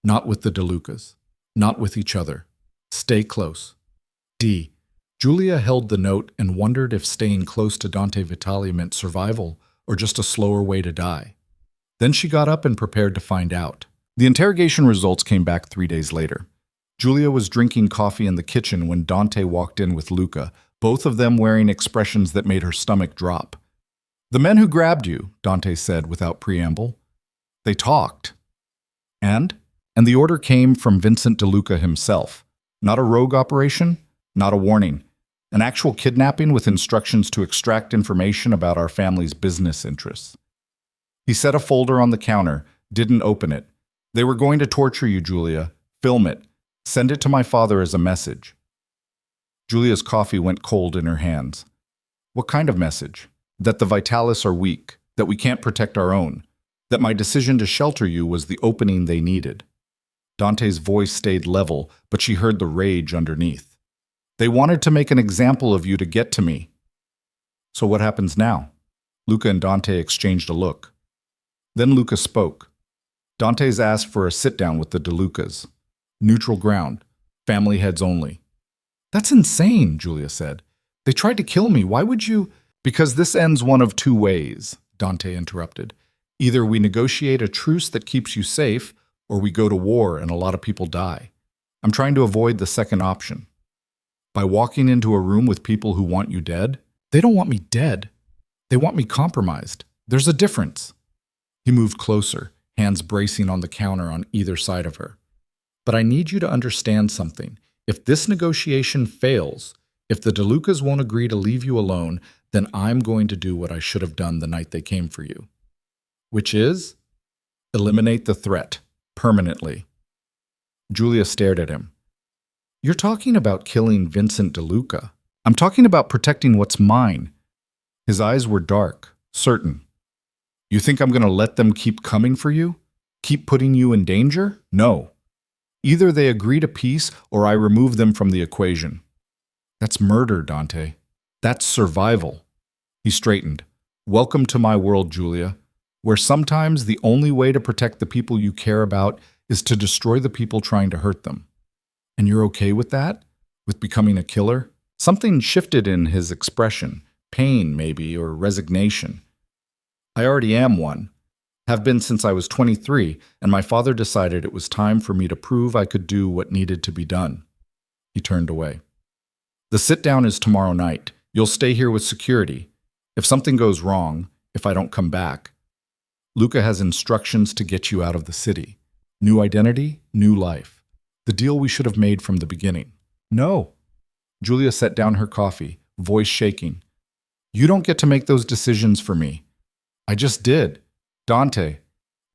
Not with the DeLucas. Not with each other. Stay close. D. Julia held the note and wondered if staying close to Dante Vitali meant survival or just a slower way to die. Then she got up and prepared to find out. The interrogation results came back 3 days later. Julia was drinking coffee in the kitchen when Dante walked in with Luca, both of them wearing expressions that made her stomach drop. The men who grabbed you, Dante said without preamble. They talked. And the order came from Vincent DeLuca himself. Not a rogue operation, not a warning. An actual kidnapping with instructions to extract information about our family's business interests. He set a folder on the counter, didn't open it. They were going to torture you, Julia. Film it. Send it to my father as a message. Julia's coffee went cold in her hands. What kind of message? That the Vitalis are weak, that we can't protect our own, that my decision to shelter you was the opening they needed. Dante's voice stayed level, but she heard the rage underneath. They wanted to make an example of you to get to me. So what happens now? Luca and Dante exchanged a look. Then Luca spoke. Dante's asked for a sit-down with the DeLucas. Neutral ground. Family heads only. That's insane, Julia said. They tried to kill me. Why would you? Because this ends one of two ways, Dante interrupted. Either we negotiate a truce that keeps you safe, or we go to war and a lot of people die. I'm trying to avoid the second option. By walking into a room with people who want you dead? They don't want me dead. They want me compromised. There's a difference. He moved closer, hands bracing on the counter on either side of her. But I need you to understand something. If this negotiation fails, if the DeLucas won't agree to leave you alone, then I'm going to do what I should have done the night they came for you. Which is? Eliminate the threat, permanently. Julia stared at him. You're talking about killing Vincent DeLuca. I'm talking about protecting what's mine. His eyes were dark, certain. You think I'm going to let them keep coming for you? Keep putting you in danger? No. Either they agree to peace or I remove them from the equation. That's murder, Dante. That's survival. He straightened. Welcome to my world, Julia, where sometimes the only way to protect the people you care about is to destroy the people trying to hurt them. And you're okay with that? With becoming a killer? Something shifted in his expression. Pain, maybe, or resignation. I already am one. Have been since I was 23, and my father decided it was time for me to prove I could do what needed to be done. He turned away. The sit-down is tomorrow night. You'll stay here with security. If something goes wrong, if I don't come back, Luca has instructions to get you out of the city. New identity, new life. The deal we should have made from the beginning. No. Julia set down her coffee, voice shaking. You don't get to make those decisions for me. I just did. Dante,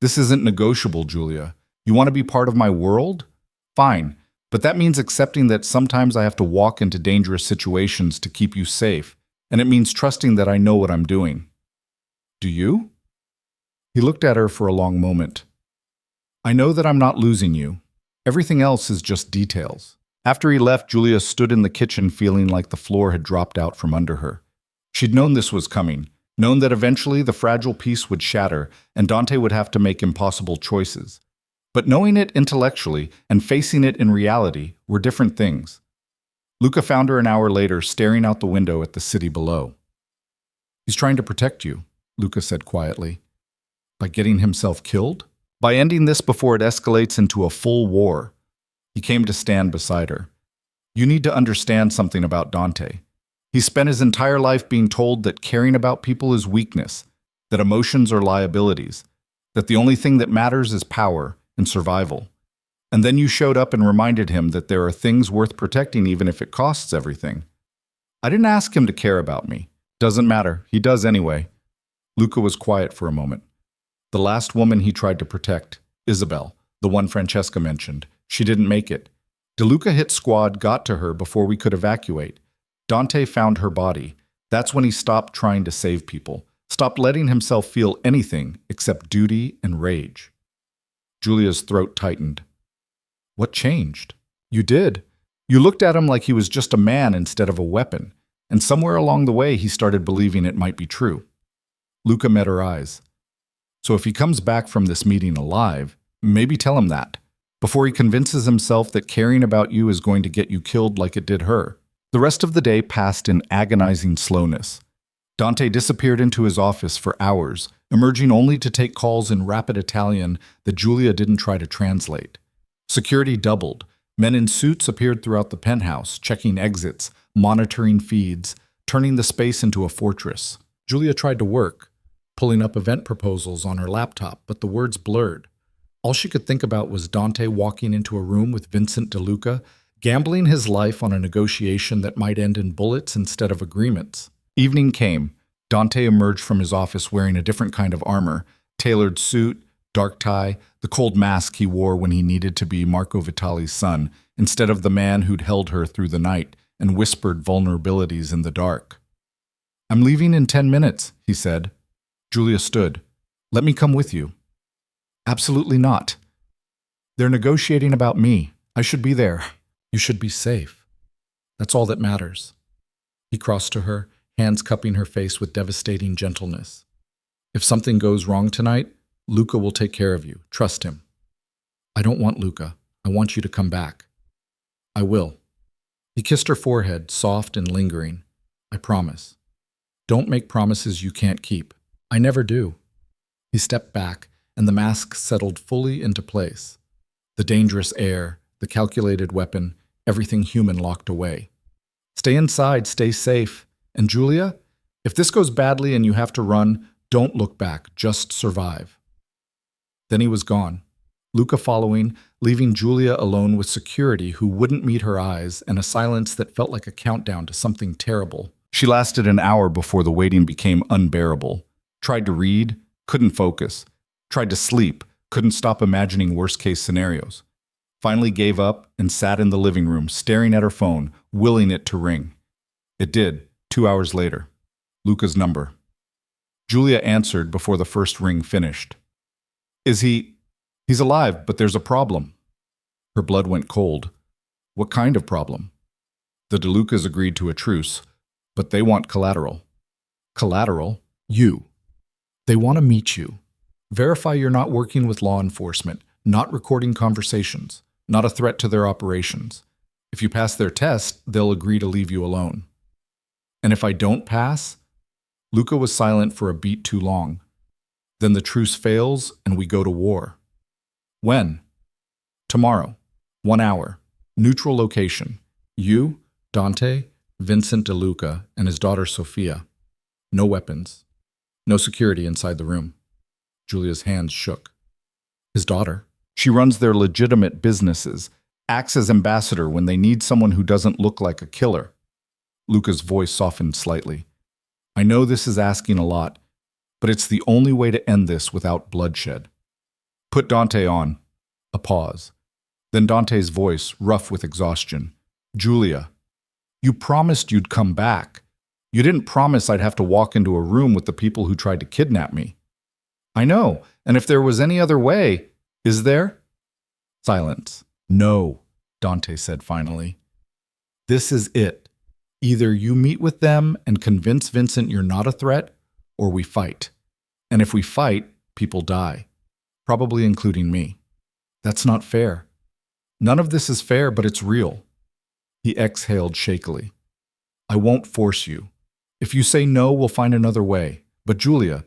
this isn't negotiable, Julia. You want to be part of my world? Fine, but that means accepting that sometimes I have to walk into dangerous situations to keep you safe, and it means trusting that I know what I'm doing. Do you? He looked at her for a long moment. I know that I'm not losing you. Everything else is just details. After he left, Julia stood in the kitchen feeling like the floor had dropped out from under her. She'd known this was coming. Known that eventually the fragile peace would shatter and Dante would have to make impossible choices. But knowing it intellectually and facing it in reality were different things. Luca found her an hour later staring out the window at the city below. He's trying to protect you, Luca said quietly. By getting himself killed? By ending this before it escalates into a full war. He came to stand beside her. You need to understand something about Dante. He spent his entire life being told that caring about people is weakness, that emotions are liabilities, that the only thing that matters is power and survival. And then you showed up and reminded him that there are things worth protecting even if it costs everything. I didn't ask him to care about me. Doesn't matter. He does anyway. Luca was quiet for a moment. The last woman he tried to protect, Isabel, the one Francesca mentioned, she didn't make it. DeLuca hit squad got to her before we could evacuate. Dante found her body. That's when he stopped trying to save people, stopped letting himself feel anything except duty and rage. Julia's throat tightened. What changed? You did. You looked at him like he was just a man instead of a weapon, and somewhere along the way he started believing it might be true. Luca met her eyes. So if he comes back from this meeting alive, maybe tell him that, before he convinces himself that caring about you is going to get you killed like it did her. The rest of the day passed in agonizing slowness. Dante disappeared into his office for hours, emerging only to take calls in rapid Italian that Julia didn't try to translate. Security doubled. Men in suits appeared throughout the penthouse, checking exits, monitoring feeds, turning the space into a fortress. Julia tried to work, pulling up event proposals on her laptop, but the words blurred. All she could think about was Dante walking into a room with Vincent DeLuca, gambling his life on a negotiation that might end in bullets instead of agreements. Evening came. Dante emerged from his office wearing a different kind of armor, tailored suit, dark tie, the cold mask he wore when he needed to be Marco Vitali's son, instead of the man who'd held her through the night and whispered vulnerabilities in the dark. I'm leaving in 10 minutes, he said. Julia stood. Let me come with you. Absolutely not. They're negotiating about me. I should be there. You should be safe. That's all that matters. He crossed to her, hands cupping her face with devastating gentleness. If something goes wrong tonight, Luca will take care of you. Trust him. I don't want Luca. I want you to come back. I will. He kissed her forehead, soft and lingering. I promise. Don't make promises you can't keep. I never do. He stepped back, and the mask settled fully into place. The dangerous air, the calculated weapon, everything human locked away. Stay inside, stay safe. And Julia, if this goes badly and you have to run, don't look back, just survive. Then he was gone, Luca following, leaving Julia alone with security who wouldn't meet her eyes and a silence that felt like a countdown to something terrible. She lasted an hour before the waiting became unbearable. Tried to read, couldn't focus. Tried to sleep, couldn't stop imagining worst-case scenarios. Finally gave up and sat in the living room, staring at her phone, willing it to ring. It did, 2 hours later. Luca's number. Julia answered before the first ring finished. Is he? He's alive, but there's a problem. Her blood went cold. What kind of problem? The DeLucas agreed to a truce, but they want collateral. Collateral? You. They want to meet you. Verify you're not working with law enforcement, not recording conversations, not a threat to their operations. If you pass their test, they'll agree to leave you alone. And if I don't pass? Luca was silent for a beat too long. Then the truce fails and we go to war. When? Tomorrow. 1 hour. Neutral location. You, Dante, Vincent DeLuca, and his daughter Sofia. No weapons. No security inside the room. Julia's hands shook. His daughter. She runs their legitimate businesses, acts as ambassador when they need someone who doesn't look like a killer. Luca's voice softened slightly. I know this is asking a lot, but it's the only way to end this without bloodshed. Put Dante on. A pause. Then Dante's voice, rough with exhaustion. Julia, you promised you'd come back. You didn't promise I'd have to walk into a room with the people who tried to kidnap me. I know, and if there was any other way, is there? Silence. No, Dante said finally. This is it. Either you meet with them and convince Vincent you're not a threat, or we fight. And if we fight, people die. Probably including me. That's not fair. None of this is fair, but it's real. He exhaled shakily. I won't force you. If you say no, we'll find another way. But Julia,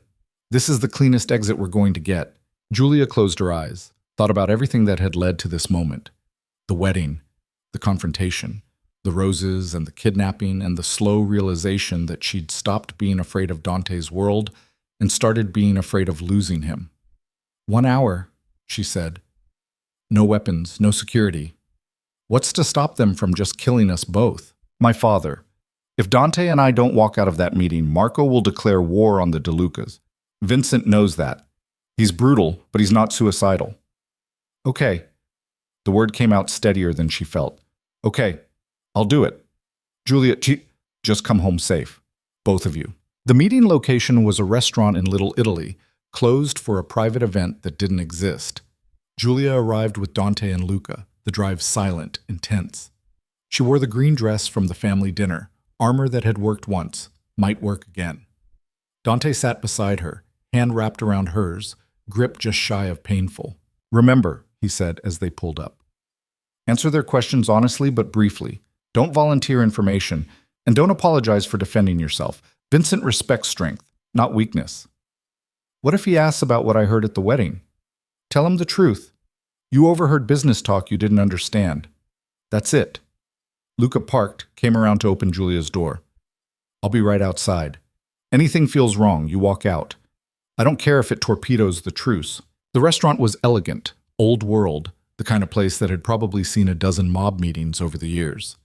this is the cleanest exit we're going to get. Julia closed her eyes, thought about everything that had led to this moment. The wedding, the confrontation, the roses and the kidnapping, and the slow realization that she'd stopped being afraid of Dante's world and started being afraid of losing him. 1 hour, she said. No weapons, no security. What's to stop them from just killing us both? My father. If Dante and I don't walk out of that meeting, Marco will declare war on the DeLucas. Vincent knows that. He's brutal, but he's not suicidal. Okay. The word came out steadier than she felt. Okay, I'll do it. Julia, just come home safe. Both of you. The meeting location was a restaurant in Little Italy, closed for a private event that didn't exist. Julia arrived with Dante and Luca, the drive silent, intense. She wore the green dress from the family dinner, armor that had worked once, might work again. Dante sat beside her, hand wrapped around hers, grip just shy of painful. Remember, he said as they pulled up. Answer their questions honestly but briefly. Don't volunteer information, and don't apologize for defending yourself. Vincent respects strength, not weakness. What if he asks about what I heard at the wedding? Tell him the truth. You overheard business talk you didn't understand. That's it. Luca parked, came around to open Julia's door. I'll be right outside. Anything feels wrong, you walk out. I don't care if it torpedoes the truce. The restaurant was elegant, old world, the kind of place that had probably seen a dozen mob meetings over the years.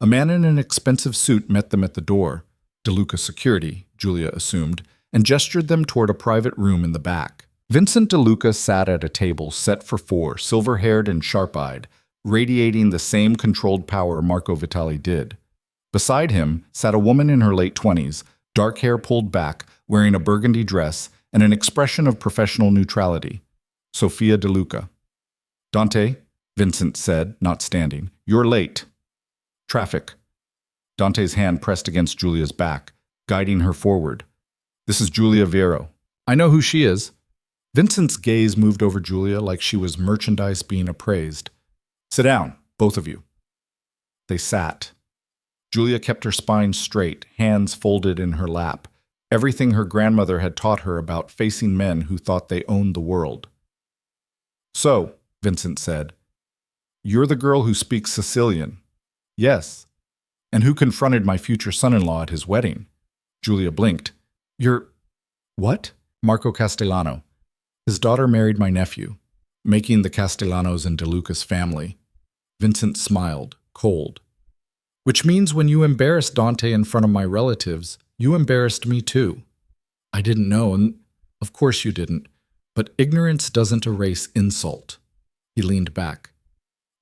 A man in an expensive suit met them at the door, DeLuca security, Julia assumed, and gestured them toward a private room in the back. Vincent DeLuca sat at a table set for 4, silver-haired and sharp-eyed, radiating the same controlled power Marco Vitali did. Beside him sat a woman in her late 20s, dark hair pulled back, wearing a burgundy dress, and an expression of professional neutrality. Sofia DeLuca. Dante, Vincent said, not standing. You're late. Traffic. Dante's hand pressed against Julia's back, guiding her forward. This is Julia Vero. I know who she is. Vincent's gaze moved over Julia like she was merchandise being appraised. Sit down, both of you. They sat. Julia kept her spine straight, hands folded in her lap, everything her grandmother had taught her about facing men who thought they owned the world. So, Vincent said, you're the girl who speaks Sicilian. Yes. And who confronted my future son-in-law at his wedding? Julia blinked. You're... What? Marco Castellano. His daughter married my nephew, making the Castellanos and De Luca's family. Vincent smiled, cold. Which means when you embarrassed Dante in front of my relatives, you embarrassed me too. I didn't know, and of course you didn't, but ignorance doesn't erase insult. He leaned back.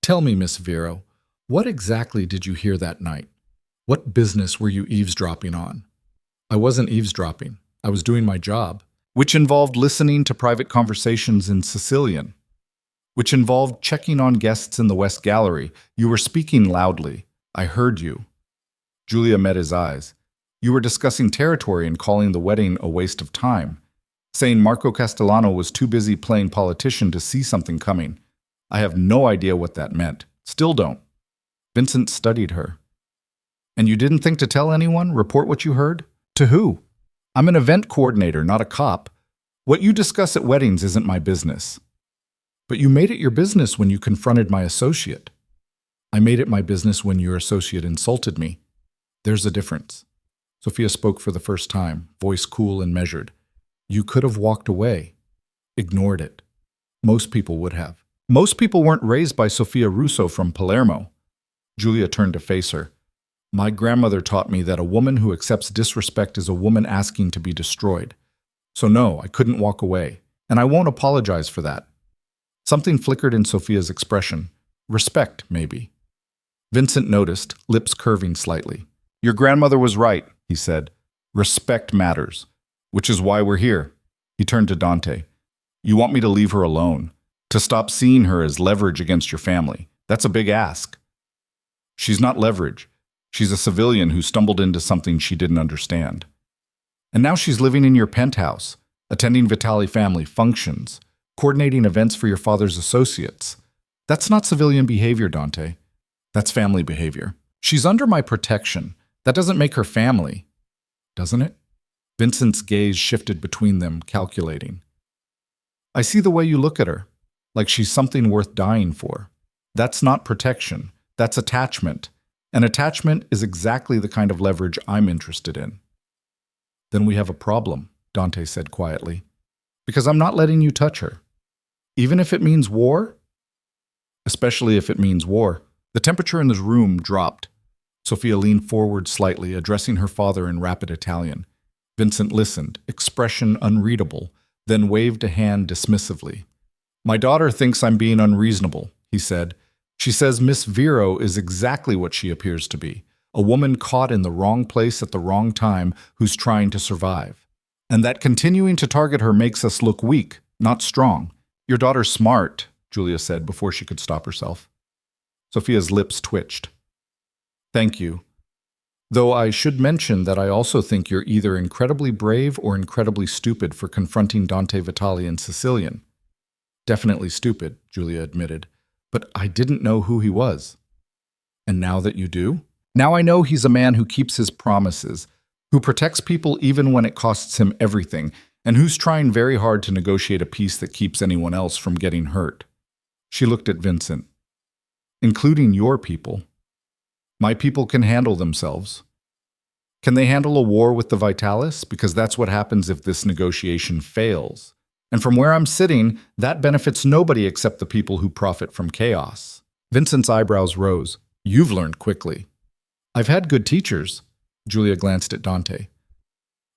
Tell me, Miss Vero, what exactly did you hear that night? What business were you eavesdropping on? I wasn't eavesdropping. I was doing my job, which involved listening to private conversations in Sicilian, which involved checking on guests in the West Gallery. You were speaking loudly. I heard you. Julia met his eyes. You were discussing territory and calling the wedding a waste of time, saying Marco Castellano was too busy playing politician to see something coming. I have no idea what that meant. Still don't. Vincent studied her. And you didn't think to tell anyone? Report what you heard? To who? I'm an event coordinator, not a cop. What you discuss at weddings isn't my business. But you made it your business when you confronted my associate. I made it my business when your associate insulted me. There's a difference. Sophia spoke for the first time, voice cool and measured. You could have walked away, ignored it. Most people would have. Most people weren't raised by Sophia Russo from Palermo. Julia turned to face her. My grandmother taught me that a woman who accepts disrespect is a woman asking to be destroyed. So no, I couldn't walk away, and I won't apologize for that. Something flickered in Sophia's expression. Respect, maybe. Vincent noticed, lips curving slightly. Your grandmother was right, he said. Respect matters, which is why we're here. He turned to Dante. You want me to leave her alone, to stop seeing her as leverage against your family. That's a big ask. She's not leverage. She's a civilian who stumbled into something she didn't understand. And now she's living in your penthouse, attending Vitali family functions, coordinating events for your father's associates. That's not civilian behavior, Dante. That's family behavior. She's under my protection. That doesn't make her family, doesn't it? Vincent's gaze shifted between them, calculating. I see the way you look at her, like she's something worth dying for. That's not protection. That's attachment. And attachment is exactly the kind of leverage I'm interested in. Then we have a problem, Dante said quietly, because I'm not letting you touch her. Even if it means war? Especially if it means war. The temperature in the room dropped. Sophia leaned forward slightly, addressing her father in rapid Italian. Vincent listened, expression unreadable, then waved a hand dismissively. My daughter thinks I'm being unreasonable, he said. She says Miss Vero is exactly what she appears to be, a woman caught in the wrong place at the wrong time who's trying to survive. And that continuing to target her makes us look weak, not strong. Your daughter's smart, Julia said before she could stop herself. Sophia's lips twitched. Thank you. Though I should mention that I also think you're either incredibly brave or incredibly stupid for confronting Dante Vitali in Sicilian. Definitely stupid, Julia admitted. But I didn't know who he was. And now that you do? Now I know he's a man who keeps his promises, who protects people even when it costs him everything, and who's trying very hard to negotiate a peace that keeps anyone else from getting hurt. She looked at Vincent. Including your people. My people can handle themselves. Can they handle a war with the Vitalis? Because that's what happens if this negotiation fails. And from where I'm sitting, that benefits nobody except the people who profit from chaos. Vincent's eyebrows rose. You've learned quickly. I've had good teachers. Julia glanced at Dante.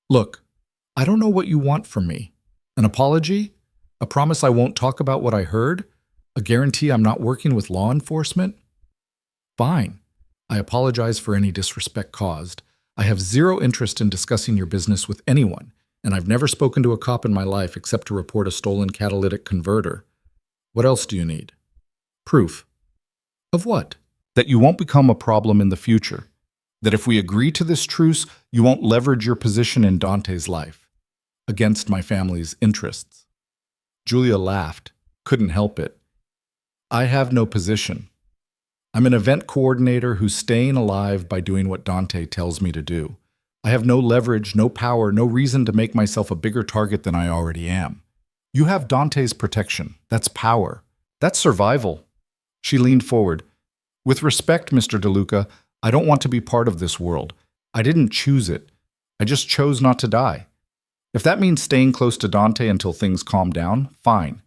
Look, I don't know what you want from me. An apology? A promise I won't talk about what I heard? A guarantee I'm not working with law enforcement? Fine. I apologize for any disrespect caused. I have zero interest in discussing your business with anyone, and I've never spoken to a cop in my life except to report a stolen catalytic converter. What else do you need? Proof. Of what? That you won't become a problem in the future. That if we agree to this truce, you won't leverage your position in Dante's life against my family's interests. Julia laughed. Couldn't help it. I have no position. I'm an event coordinator who's staying alive by doing what Dante tells me to do. I have no leverage, no power, no reason to make myself a bigger target than I already am. You have Dante's protection. That's power. That's survival. She leaned forward. With respect, Mr. De Luca, I don't want to be part of this world. I didn't choose it. I just chose not to die. If that means staying close to Dante until things calm down, fine.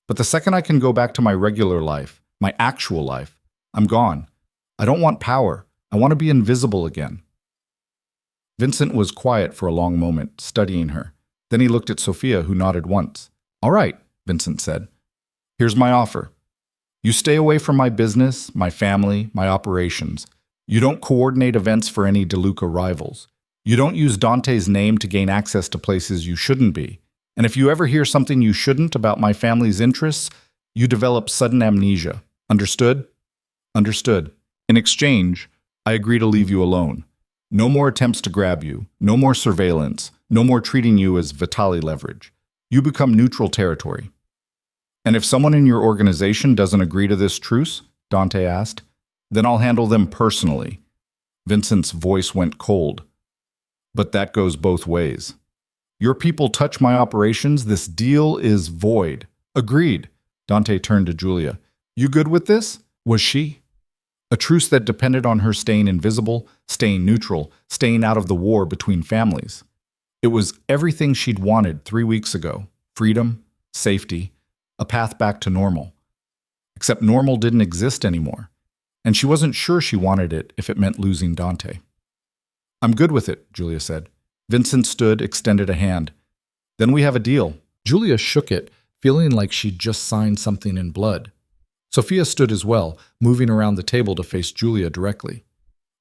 But the second I can go back to my regular life, my actual life, I'm gone. I don't want power. I want to be invisible again. Vincent was quiet for a long moment, studying her. Then he looked at Sophia, who nodded once. All right, Vincent said. Here's my offer. You stay away from my business, my family, my operations. You don't coordinate events for any DeLuca rivals. You don't use Dante's name to gain access to places you shouldn't be. And if you ever hear something you shouldn't about my family's interests, you develop sudden amnesia. Understood? Understood. In exchange, I agree to leave you alone. No more attempts to grab you. No more surveillance. No more treating you as Vitali leverage. You become neutral territory. And if someone in your organization doesn't agree to this truce, Dante asked, then I'll handle them personally. Vincent's voice went cold. But that goes both ways. Your people touch my operations, this deal is void. Agreed. Dante turned to Julia. You good with this? Was she? A truce that depended on her staying invisible, staying neutral, staying out of the war between families. It was everything she'd wanted 3 weeks ago. Freedom, safety, a path back to normal. Except normal didn't exist anymore. And she wasn't sure she wanted it if it meant losing Dante. I'm good with it, Julia said. Vincent stood, extended a hand. Then we have a deal. Julia shook it, feeling like she'd just signed something in blood. Sophia stood as well, moving around the table to face Julia directly.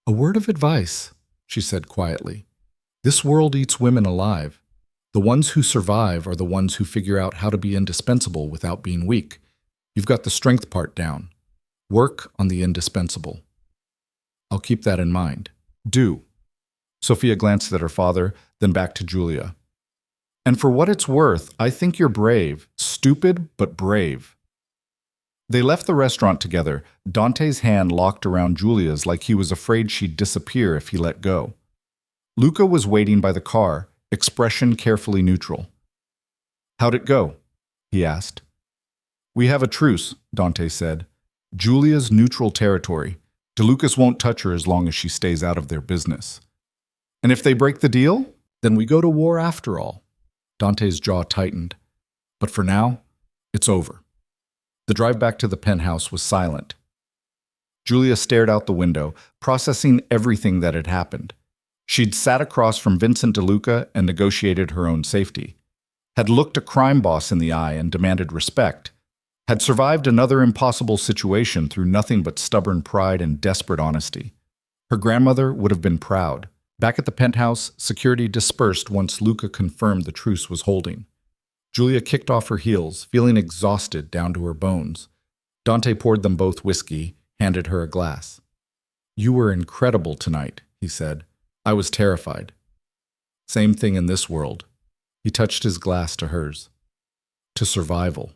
A word of advice, she said quietly. This world eats women alive. The ones who survive are the ones who figure out how to be indispensable without being weak. You've got the strength part down. Work on the indispensable. I'll keep that in mind. Do. Sophia glanced at her father, then back to Julia. And for what it's worth, I think you're brave. Stupid, but brave. They left the restaurant together, Dante's hand locked around Julia's like he was afraid she'd disappear if he let go. Luca was waiting by the car, expression carefully neutral. How'd it go? He asked. We have a truce, Dante said. Julia's neutral territory. DeLucas won't touch her as long as she stays out of their business. And if they break the deal, then we go to war after all. Dante's jaw tightened. But for now, it's over. The drive back to the penthouse was silent. Julia stared out the window, processing everything that had happened. She'd sat across from Vincent DeLuca and negotiated her own safety. Had looked a crime boss in the eye and demanded respect. Had survived another impossible situation through nothing but stubborn pride and desperate honesty. Her grandmother would have been proud. Back at the penthouse, security dispersed once Luca confirmed the truce was holding. Julia kicked off her heels, feeling exhausted down to her bones. Dante poured them both whiskey, handed her a glass. You were incredible tonight, he said. I was terrified. Same thing in this world. He touched his glass to hers. To survival.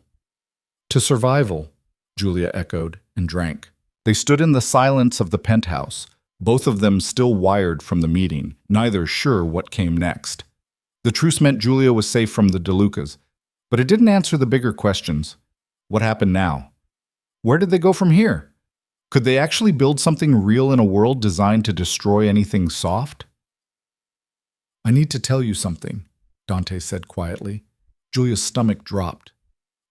To survival, Julia echoed and drank. They stood in the silence of the penthouse, both of them still wired from the meeting, neither sure what came next. The truce meant Julia was safe from the DeLucas, but it didn't answer the bigger questions. What happened now? Where did they go from here? Could they actually build something real in a world designed to destroy anything soft? I need to tell you something, Dante said quietly. Julia's stomach dropped.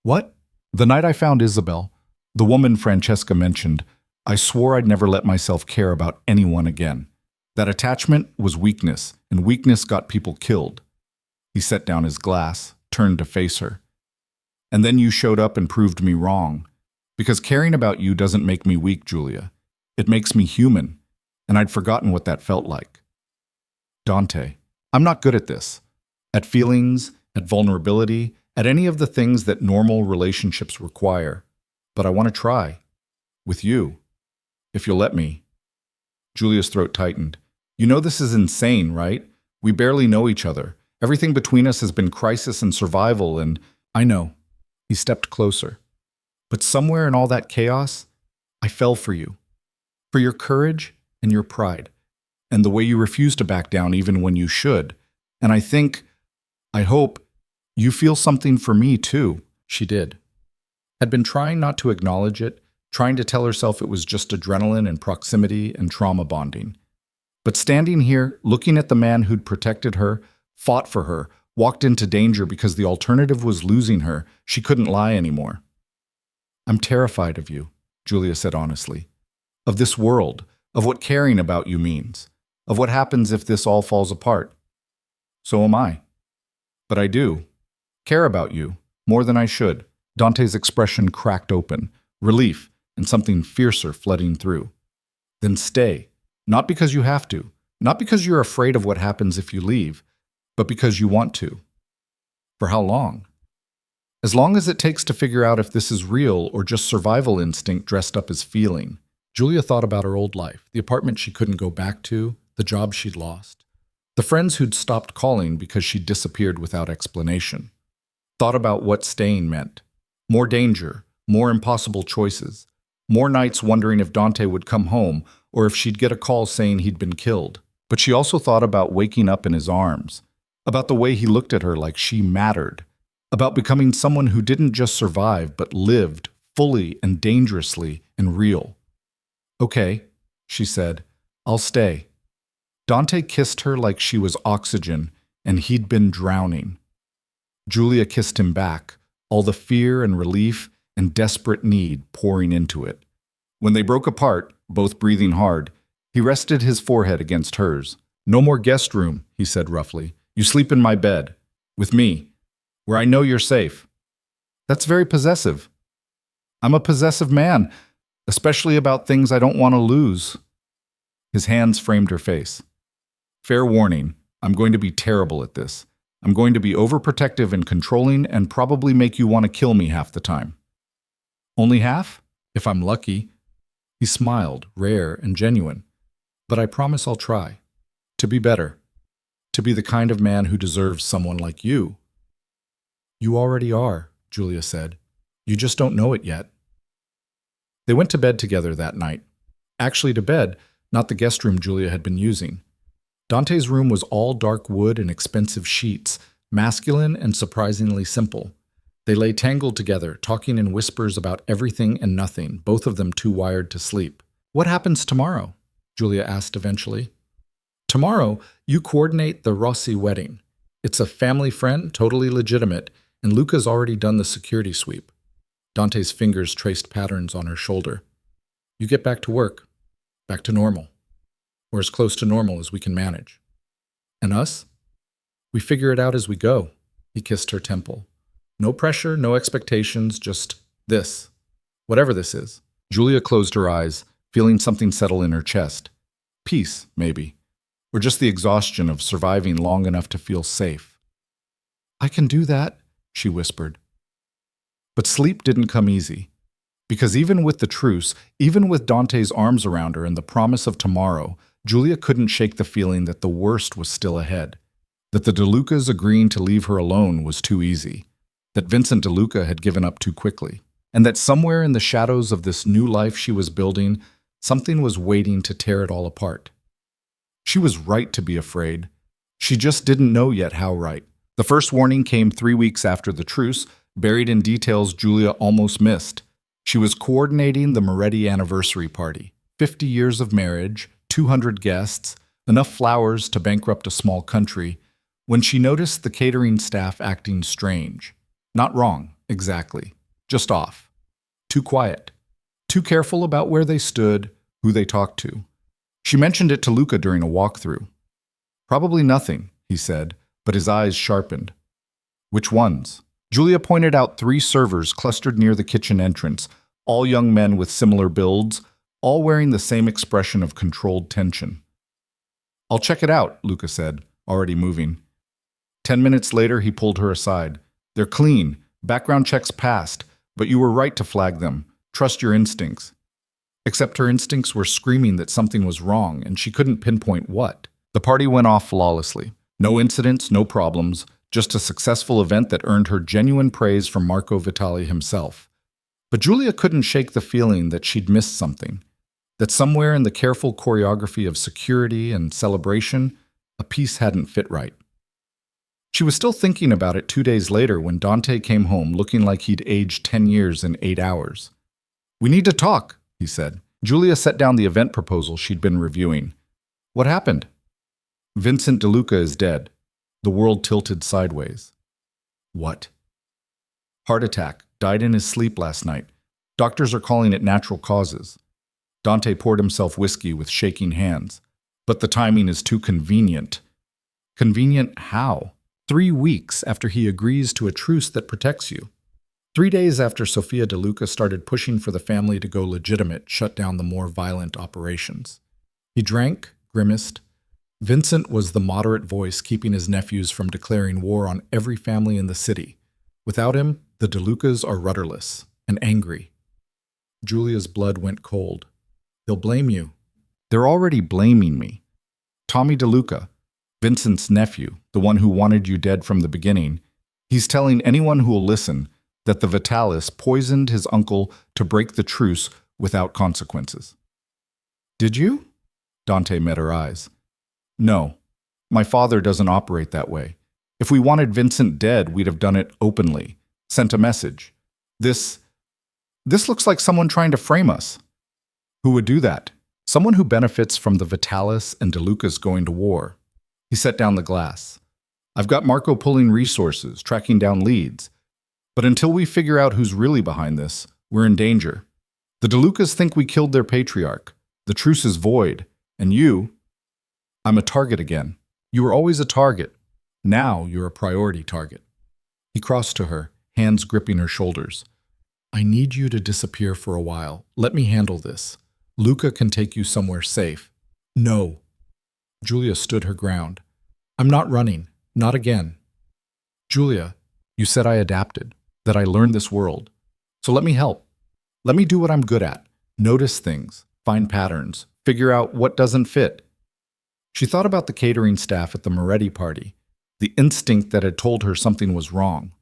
What? The night I found Isabel, the woman Francesca mentioned, I swore I'd never let myself care about anyone again. That attachment was weakness, and weakness got people killed. He set down his glass, turned to face her. And then you showed up and proved me wrong. Because caring about you doesn't make me weak, Julia. It makes me human, and I'd forgotten what that felt like. Dante, I'm not good at this. At feelings, at vulnerability, at any of the things that normal relationships require. But I want to try. With you. If you'll let me. Julia's throat tightened. You know this is insane, right? We barely know each other. Everything between us has been crisis and survival, and I know. He stepped closer. But somewhere in all that chaos, I fell for you. For your courage and your pride. And the way you refuse to back down even when you should. And I hope, you feel something for me too. She did. Had been trying not to acknowledge it, trying to tell herself it was just adrenaline and proximity and trauma bonding. But standing here, looking at the man who'd protected her, fought for her, walked into danger because the alternative was losing her, she couldn't lie anymore. "I'm terrified of you," Julia said honestly. "Of this world, of what caring about you means, of what happens if this all falls apart." "So am I. But I do care about you more than I should." Dante's expression cracked open, relief and something fiercer flooding through. "Then stay, not because you have to, not because you're afraid of what happens if you leave, but because you want to." "For how long?" "As long as it takes to figure out if this is real or just survival instinct dressed up as feeling." Julia thought about her old life, the apartment she couldn't go back to, the job she'd lost, the friends who'd stopped calling because she'd disappeared without explanation. Thought about what staying meant. More danger, more impossible choices, more nights wondering if Dante would come home or if she'd get a call saying he'd been killed. But she also thought about waking up in his arms, about the way he looked at her like she mattered, about becoming someone who didn't just survive but lived fully and dangerously and real. "Okay," she said, "I'll stay." Dante kissed her like she was oxygen and he'd been drowning. Julia kissed him back, all the fear and relief and desperate need pouring into it. When they broke apart, both breathing hard, he rested his forehead against hers. "No more guest room," he said roughly. "You sleep in my bed, with me, where I know you're safe." "That's very possessive." "I'm a possessive man, especially about things I don't want to lose." His hands framed her face. "Fair warning, I'm going to be terrible at this. I'm going to be overprotective and controlling and probably make you want to kill me half the time." "Only half? If I'm lucky." He smiled, rare and genuine. "But I promise I'll try. To be better. To be the kind of man who deserves someone like you." "You already are," Julia said. "You just don't know it yet." They went to bed together that night. Actually to bed, not the guest room Julia had been using. Dante's room was all dark wood and expensive sheets, masculine and surprisingly simple. They lay tangled together, talking in whispers about everything and nothing, both of them too wired to sleep. "What happens tomorrow?" Julia asked eventually. "Tomorrow, you coordinate the Rossi wedding. It's a family friend, totally legitimate, and Luca's already done the security sweep." Dante's fingers traced patterns on her shoulder. "You get back to work, back to normal. Or as close to normal as we can manage. And us? We figure it out as we go." He kissed her temple. "No pressure, no expectations, just this. Whatever this is." Julia closed her eyes, feeling something settle in her chest. Peace, maybe. Or just the exhaustion of surviving long enough to feel safe. "I can do that," she whispered. But sleep didn't come easy. Because even with the truce, even with Dante's arms around her and the promise of tomorrow, Julia couldn't shake the feeling that the worst was still ahead, that the DeLucas agreeing to leave her alone was too easy, that Vincent DeLuca had given up too quickly, and that somewhere in the shadows of this new life she was building, something was waiting to tear it all apart. She was right to be afraid. She just didn't know yet how right. The first warning came 3 weeks after the truce, buried in details Julia almost missed. She was coordinating the Moretti anniversary party. 50 years of marriage, 200 guests, enough flowers to bankrupt a small country, when she noticed the catering staff acting strange. Not wrong, exactly. Just off. Too quiet. Too careful about where they stood, who they talked to. She mentioned it to Luca during a walkthrough. "Probably nothing," he said, but his eyes sharpened. "Which ones?" Julia pointed out 3 servers clustered near the kitchen entrance, all young men with similar builds, all wearing the same expression of controlled tension. "I'll check it out," Luca said, already moving. 10 minutes later, he pulled her aside. "They're clean. Background checks passed, but you were right to flag them. Trust your instincts." Except her instincts were screaming that something was wrong, and she couldn't pinpoint what. The party went off flawlessly. No incidents, no problems, just a successful event that earned her genuine praise from Marco Vitali himself. But Julia couldn't shake the feeling that she'd missed something, that somewhere in the careful choreography of security and celebration, a piece hadn't fit right. She was still thinking about it 2 days later when Dante came home looking like he'd aged 10 years in 8 hours. We need to talk, he said. Julia set down the event proposal she'd been reviewing. What happened? Vincent DeLuca is dead. The world tilted sideways. What? Heart attack. Died in his sleep last night. Doctors are calling it natural causes. Dante poured himself whiskey with shaking hands. But the timing is too convenient. Convenient how? 3 weeks after he agrees to a truce that protects you. 3 days after Sofia DeLuca started pushing for the family to go legitimate, shut down the more violent operations. He drank, grimaced. Vincent was the moderate voice keeping his nephews from declaring war on every family in the city. Without him, the DeLucas are rudderless and angry. Julia's blood went cold. They'll blame you. They're already blaming me. Tommy DeLuca, Vincent's nephew, the one who wanted you dead from the beginning, he's telling anyone who will listen that the Vitalis poisoned his uncle to break the truce without consequences. Did you? Dante met her eyes. No, my father doesn't operate that way. If we wanted Vincent dead, we'd have done it openly, sent a message. This looks like someone trying to frame us. Who would do that? Someone who benefits from the Vitalis and DeLucas going to war. He set down the glass. I've got Marco pulling resources, tracking down leads. But until we figure out who's really behind this, we're in danger. The DeLucas think we killed their patriarch. The truce is void. And you, I'm a target again. You were always a target. Now you're a priority target. He crossed to her, hands gripping her shoulders. I need you to disappear for a while. Let me handle this. Luca can take you somewhere safe. No. Julia stood her ground. I'm not running. Not again. Julia, you said I adapted, that I learned this world. So let me help. Let me do what I'm good at. Notice things, find patterns, figure out what doesn't fit. She thought about the catering staff at the Moretti party, the instinct that had told her something was wrong.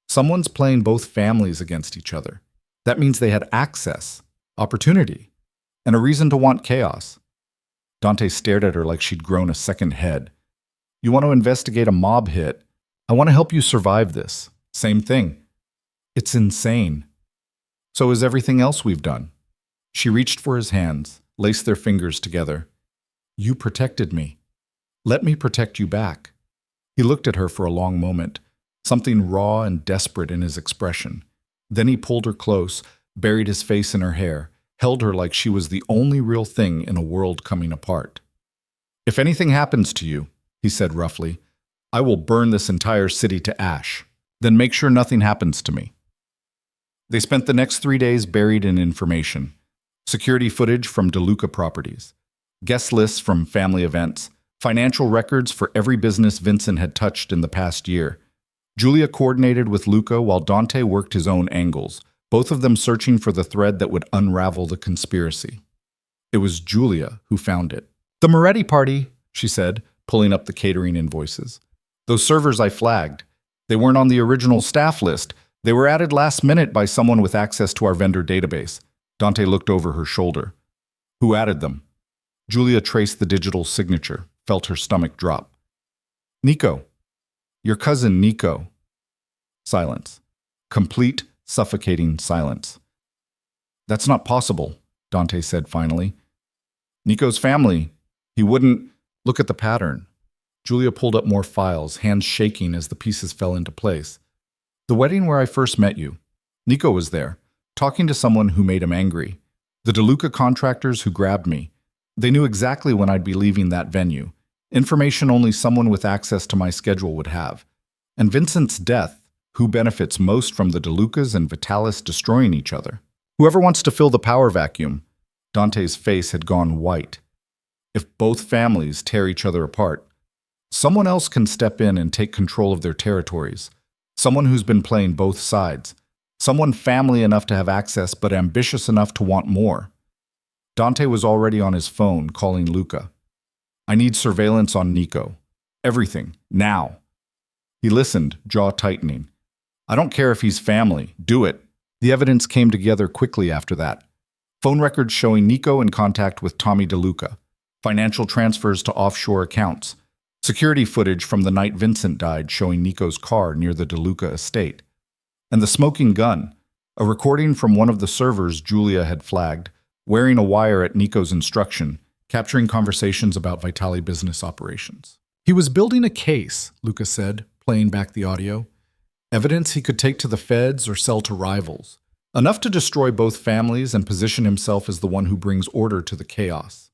Someone's playing both families against each other. That means they had access, opportunity, and a reason to want chaos. Dante stared at her like she'd grown a second head. You want to investigate a mob hit. I want to help you survive this. Same thing. It's insane. So is everything else we've done. She reached for his hands, laced their fingers together. You protected me. Let me protect you back. He looked at her for a long moment, something raw and desperate in his expression. Then he pulled her close, buried his face in her hair, held her like she was the only real thing in a world coming apart. If anything happens to you, he said roughly, I will burn this entire city to ash. Then make sure nothing happens to me. They spent the next 3 days buried in information. Security footage from DeLuca properties, guest lists from family events, financial records for every business Vincent had touched in the past year. Julia coordinated with Luca while Dante worked his own angles, both of them searching for the thread that would unravel the conspiracy. It was Julia who found it. The Moretti party, she said, pulling up the catering invoices. Those servers I flagged. They weren't on the original staff list. They were added last minute by someone with access to our vendor database. Dante looked over her shoulder. Who added them? Julia traced the digital signature, felt her stomach drop. Nico. Your cousin Nico. Silence. Complete, suffocating silence. That's not possible, Dante said finally. Nico's family. He wouldn't... Look at the pattern. Julia pulled up more files, hands shaking as the pieces fell into place. The wedding where I first met you. Nico was there, talking to someone who made him angry. The DeLuca contractors who grabbed me. They knew exactly when I'd be leaving that venue. Information only someone with access to my schedule would have. And Vincent's death, who benefits most from the DeLucas and Vitalis destroying each other? Whoever wants to fill the power vacuum. Dante's face had gone white. If both families tear each other apart, someone else can step in and take control of their territories. Someone who's been playing both sides. Someone family enough to have access but ambitious enough to want more. Dante was already on his phone calling Luca. I need surveillance on Nico. Everything. Now. He listened, jaw tightening. I don't care if he's family. Do it. The evidence came together quickly after that. Phone records showing Nico in contact with Tommy DeLuca. Financial transfers to offshore accounts. Security footage from the night Vincent died showing Nico's car near the DeLuca estate. And the smoking gun. A recording from one of the servers Julia had flagged, wearing a wire at Nico's instruction, capturing conversations about Vitali business operations. He was building a case, Luca said, playing back the audio. Evidence he could take to the feds or sell to rivals. Enough to destroy both families and position himself as the one who brings order to the chaos.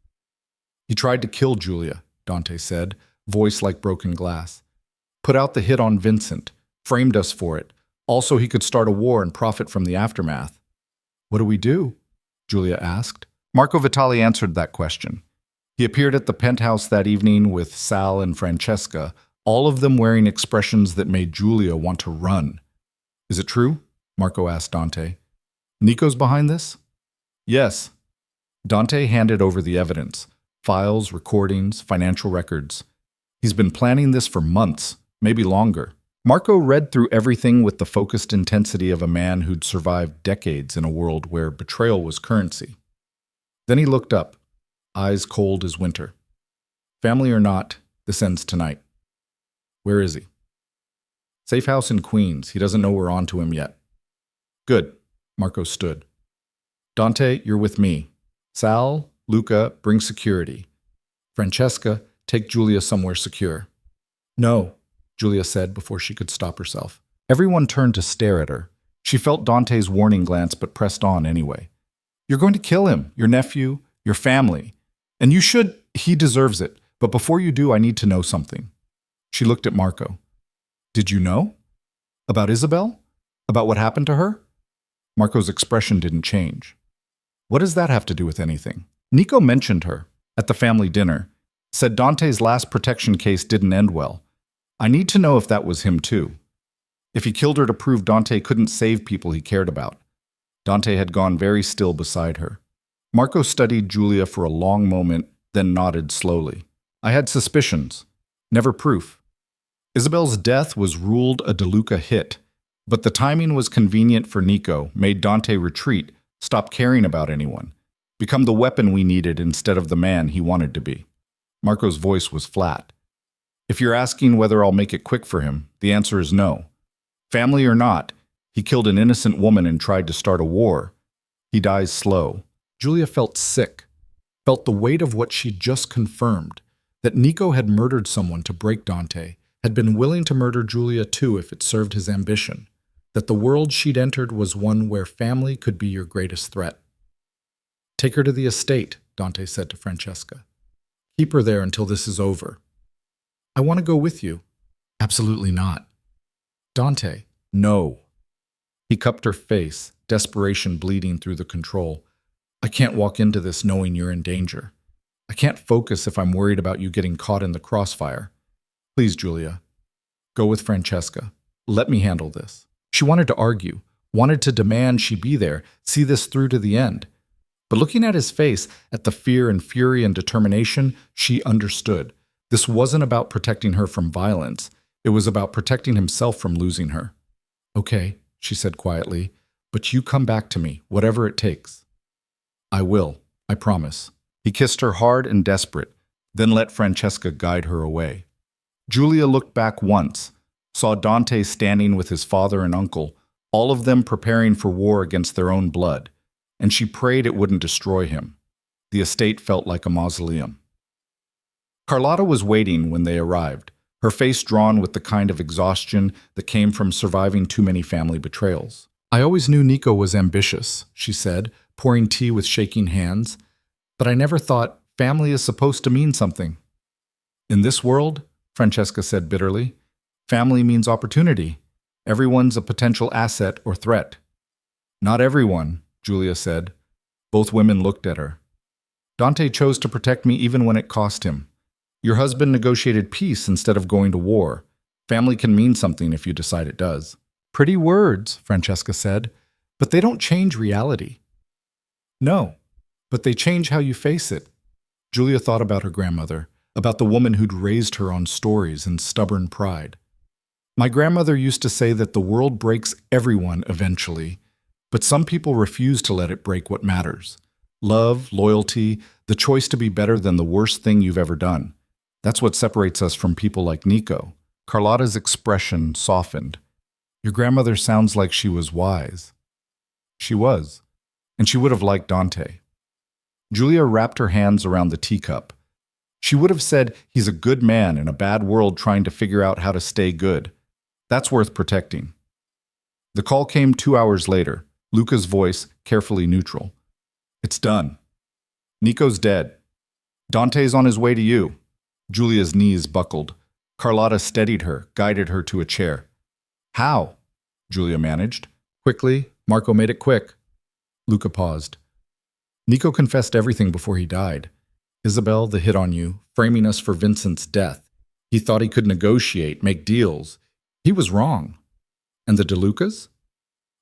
He tried to kill Julia, Dante said, voice like broken glass. Put out the hit on Vincent, framed us for it. Also, he could start a war and profit from the aftermath. What do we do? Julia asked. Marco Vitali answered that question. He appeared at the penthouse that evening with Sal and Francesca, all of them wearing expressions that made Julia want to run. Is it true? Marco asked Dante. Nico's behind this? Yes. Dante handed over the evidence, files, recordings, financial records. He's been planning this for months, maybe longer. Marco read through everything with the focused intensity of a man who'd survived decades in a world where betrayal was currency. Then he looked up, eyes cold as winter. Family or not, this ends tonight. Where is he? Safe house in Queens. He doesn't know we're on to him yet. Good. Marco stood. Dante, you're with me. Sal, Luca, bring security. Francesca, take Julia somewhere secure. No, Julia said before she could stop herself. Everyone turned to stare at her. She felt Dante's warning glance but pressed on anyway. You're going to kill him, your nephew, your family. And you should, he deserves it. But before you do, I need to know something. She looked at Marco. Did you know? About Isabel? About what happened to her? Marco's expression didn't change. What does that have to do with anything? Nico mentioned her at the family dinner, said Dante's last protection case didn't end well. I need to know if that was him too. If he killed her to prove Dante couldn't save people he cared about. Dante had gone very still beside her. Marco studied Julia for a long moment, then nodded slowly. I had suspicions, never proof. Isabel's death was ruled a DeLuca hit, but the timing was convenient for Nico, made Dante retreat, stop caring about anyone, become the weapon we needed instead of the man he wanted to be. Marco's voice was flat. If you're asking whether I'll make it quick for him, the answer is no. Family or not, he killed an innocent woman and tried to start a war. He dies slow. Julia felt sick, felt the weight of what she'd just confirmed, that Nico had murdered someone to break Dante, had been willing to murder Julia too if it served his ambition, that the world she'd entered was one where family could be your greatest threat. Take her to the estate, Dante said to Francesca. Keep her there until this is over. I want to go with you. Absolutely not. Dante, no. He cupped her face, desperation bleeding through the control. I can't walk into this knowing you're in danger. I can't focus if I'm worried about you getting caught in the crossfire. Please, Julia, go with Francesca. Let me handle this. She wanted to argue, wanted to demand she be there, see this through to the end. But looking at his face, at the fear and fury and determination, she understood. This wasn't about protecting her from violence. It was about protecting himself from losing her. Okay, she said quietly, but you come back to me, whatever it takes. I will, I promise. He kissed her hard and desperate, then let Francesca guide her away. Julia looked back once, saw Dante standing with his father and uncle, all of them preparing for war against their own blood, and she prayed it wouldn't destroy him. The estate felt like a mausoleum. Carlotta was waiting when they arrived, her face drawn with the kind of exhaustion that came from surviving too many family betrayals. I always knew Nico was ambitious, she said, pouring tea with shaking hands, but I never thought family is supposed to mean something. In this world, Francesca said bitterly, family means opportunity. Everyone's a potential asset or threat. Not everyone, Julia said. Both women looked at her. Dante chose to protect me even when it cost him. Your husband negotiated peace instead of going to war. Family can mean something if you decide it does. Pretty words, Francesca said, but they don't change reality. No, but they change how you face it. Julia thought about her grandmother, about the woman who'd raised her on stories and stubborn pride. My grandmother used to say that the world breaks everyone eventually, but some people refuse to let it break what matters. Love, loyalty, the choice to be better than the worst thing you've ever done. That's what separates us from people like Nico. Carlotta's expression softened. Your grandmother sounds like she was wise. She was, and she would have liked Dante. Julia wrapped her hands around the teacup. She would have said he's a good man in a bad world trying to figure out how to stay good. That's worth protecting. The call came 2 hours later, Luca's voice carefully neutral. It's done. Nico's dead. Dante's on his way to you. Julia's knees buckled. Carlotta steadied her, guided her to a chair. How? Julia managed. Quickly, Marco made it quick. Luca paused. Nico confessed everything before he died. Isabel, the hit on you, framing us for Vincent's death. He thought he could negotiate, make deals. He was wrong. And the DeLucas?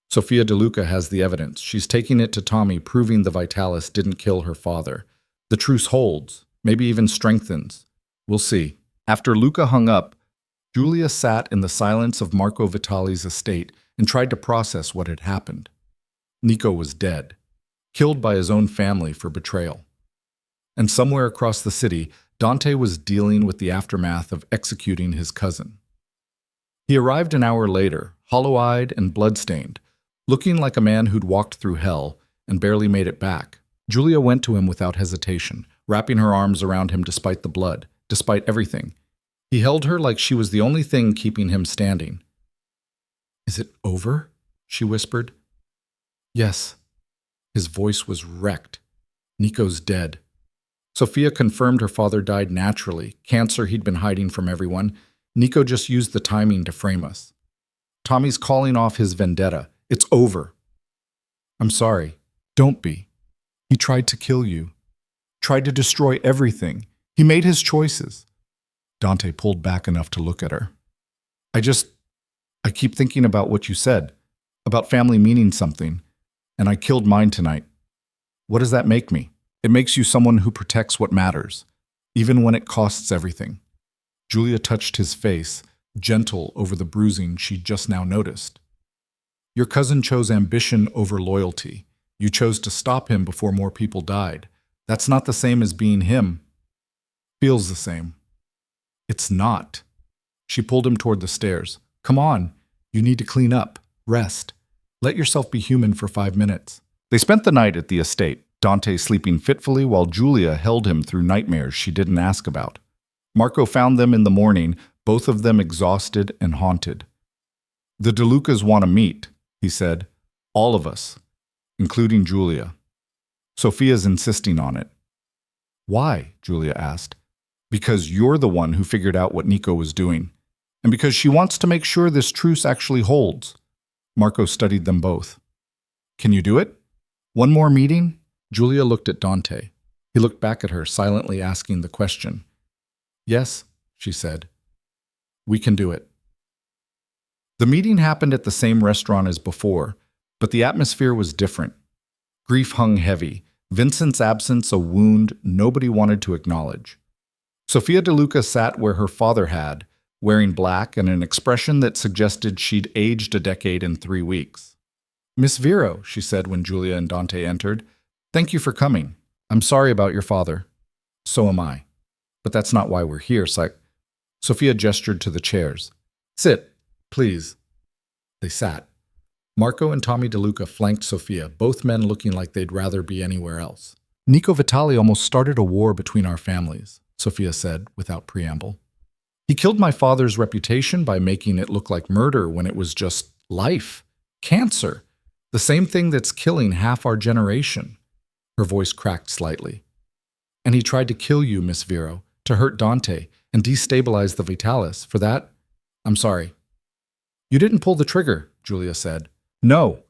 Sofia DeLuca has the evidence. She's taking it to Tommy, proving the Vitalis didn't kill her father. The truce holds, maybe even strengthens. We'll see. After Luca hung up, Julia sat in the silence of Marco Vitali's estate and tried to process what had happened. Nico was dead, killed by his own family for betrayal. And somewhere across the city, Dante was dealing with the aftermath of executing his cousin. He arrived an hour later, hollow-eyed and bloodstained, looking like a man who'd walked through hell and barely made it back. Julia went to him without hesitation, wrapping her arms around him despite the blood, despite everything. He held her like she was the only thing keeping him standing. Is it over? She whispered. Yes. His voice was wrecked. Nico's dead. Sofia confirmed her father died naturally, cancer he'd been hiding from everyone. Nico just used the timing to frame us. Tommy's calling off his vendetta. It's over. I'm sorry. Don't be. He tried to kill you. Tried to destroy everything. He made his choices. Dante pulled back enough to look at her. I keep thinking about what you said, about family meaning something, and I killed mine tonight. What does that make me? It makes you someone who protects what matters, even when it costs everything. Julia touched his face, gentle over the bruising she'd just now noticed. Your cousin chose ambition over loyalty. You chose to stop him before more people died. That's not the same as being him. Feels the same. It's not. She pulled him toward the stairs. Come on. You need to clean up. Rest. Let yourself be human for 5 minutes. They spent the night at the estate, Dante sleeping fitfully while Julia held him through nightmares she didn't ask about. Marco found them in the morning, both of them exhausted and haunted. The DeLucas want to meet, he said. All of us, including Julia. Sofia's insisting on it. Why? Julia asked. Because you're the one who figured out what Nico was doing, and because she wants to make sure this truce actually holds. Marco studied them both. Can you do it? One more meeting? Julia looked at Dante. He looked back at her, silently asking the question. Yes, she said. We can do it. The meeting happened at the same restaurant as before, but the atmosphere was different. Grief hung heavy, Vincent's absence a wound nobody wanted to acknowledge. Sofia DeLuca sat where her father had, wearing black and an expression that suggested she'd aged a decade in 3 weeks. Miss Vero, she said when Julia and Dante entered, thank you for coming. I'm sorry about your father. So am I. But that's not why we're here, Sofia gestured to the chairs. Sit, please. They sat. Marco and Tommy DeLuca flanked Sofia, both men looking like they'd rather be anywhere else. Nico Vitali almost started a war between our families, Sofia said, without preamble. He killed my father's reputation by making it look like murder when it was just life, cancer, the same thing that's killing half our generation. Her voice cracked slightly. And he tried to kill you, Miss Vero, to hurt Dante and destabilize the Vitalis. For that, I'm sorry. You didn't pull the trigger, Julia said. No,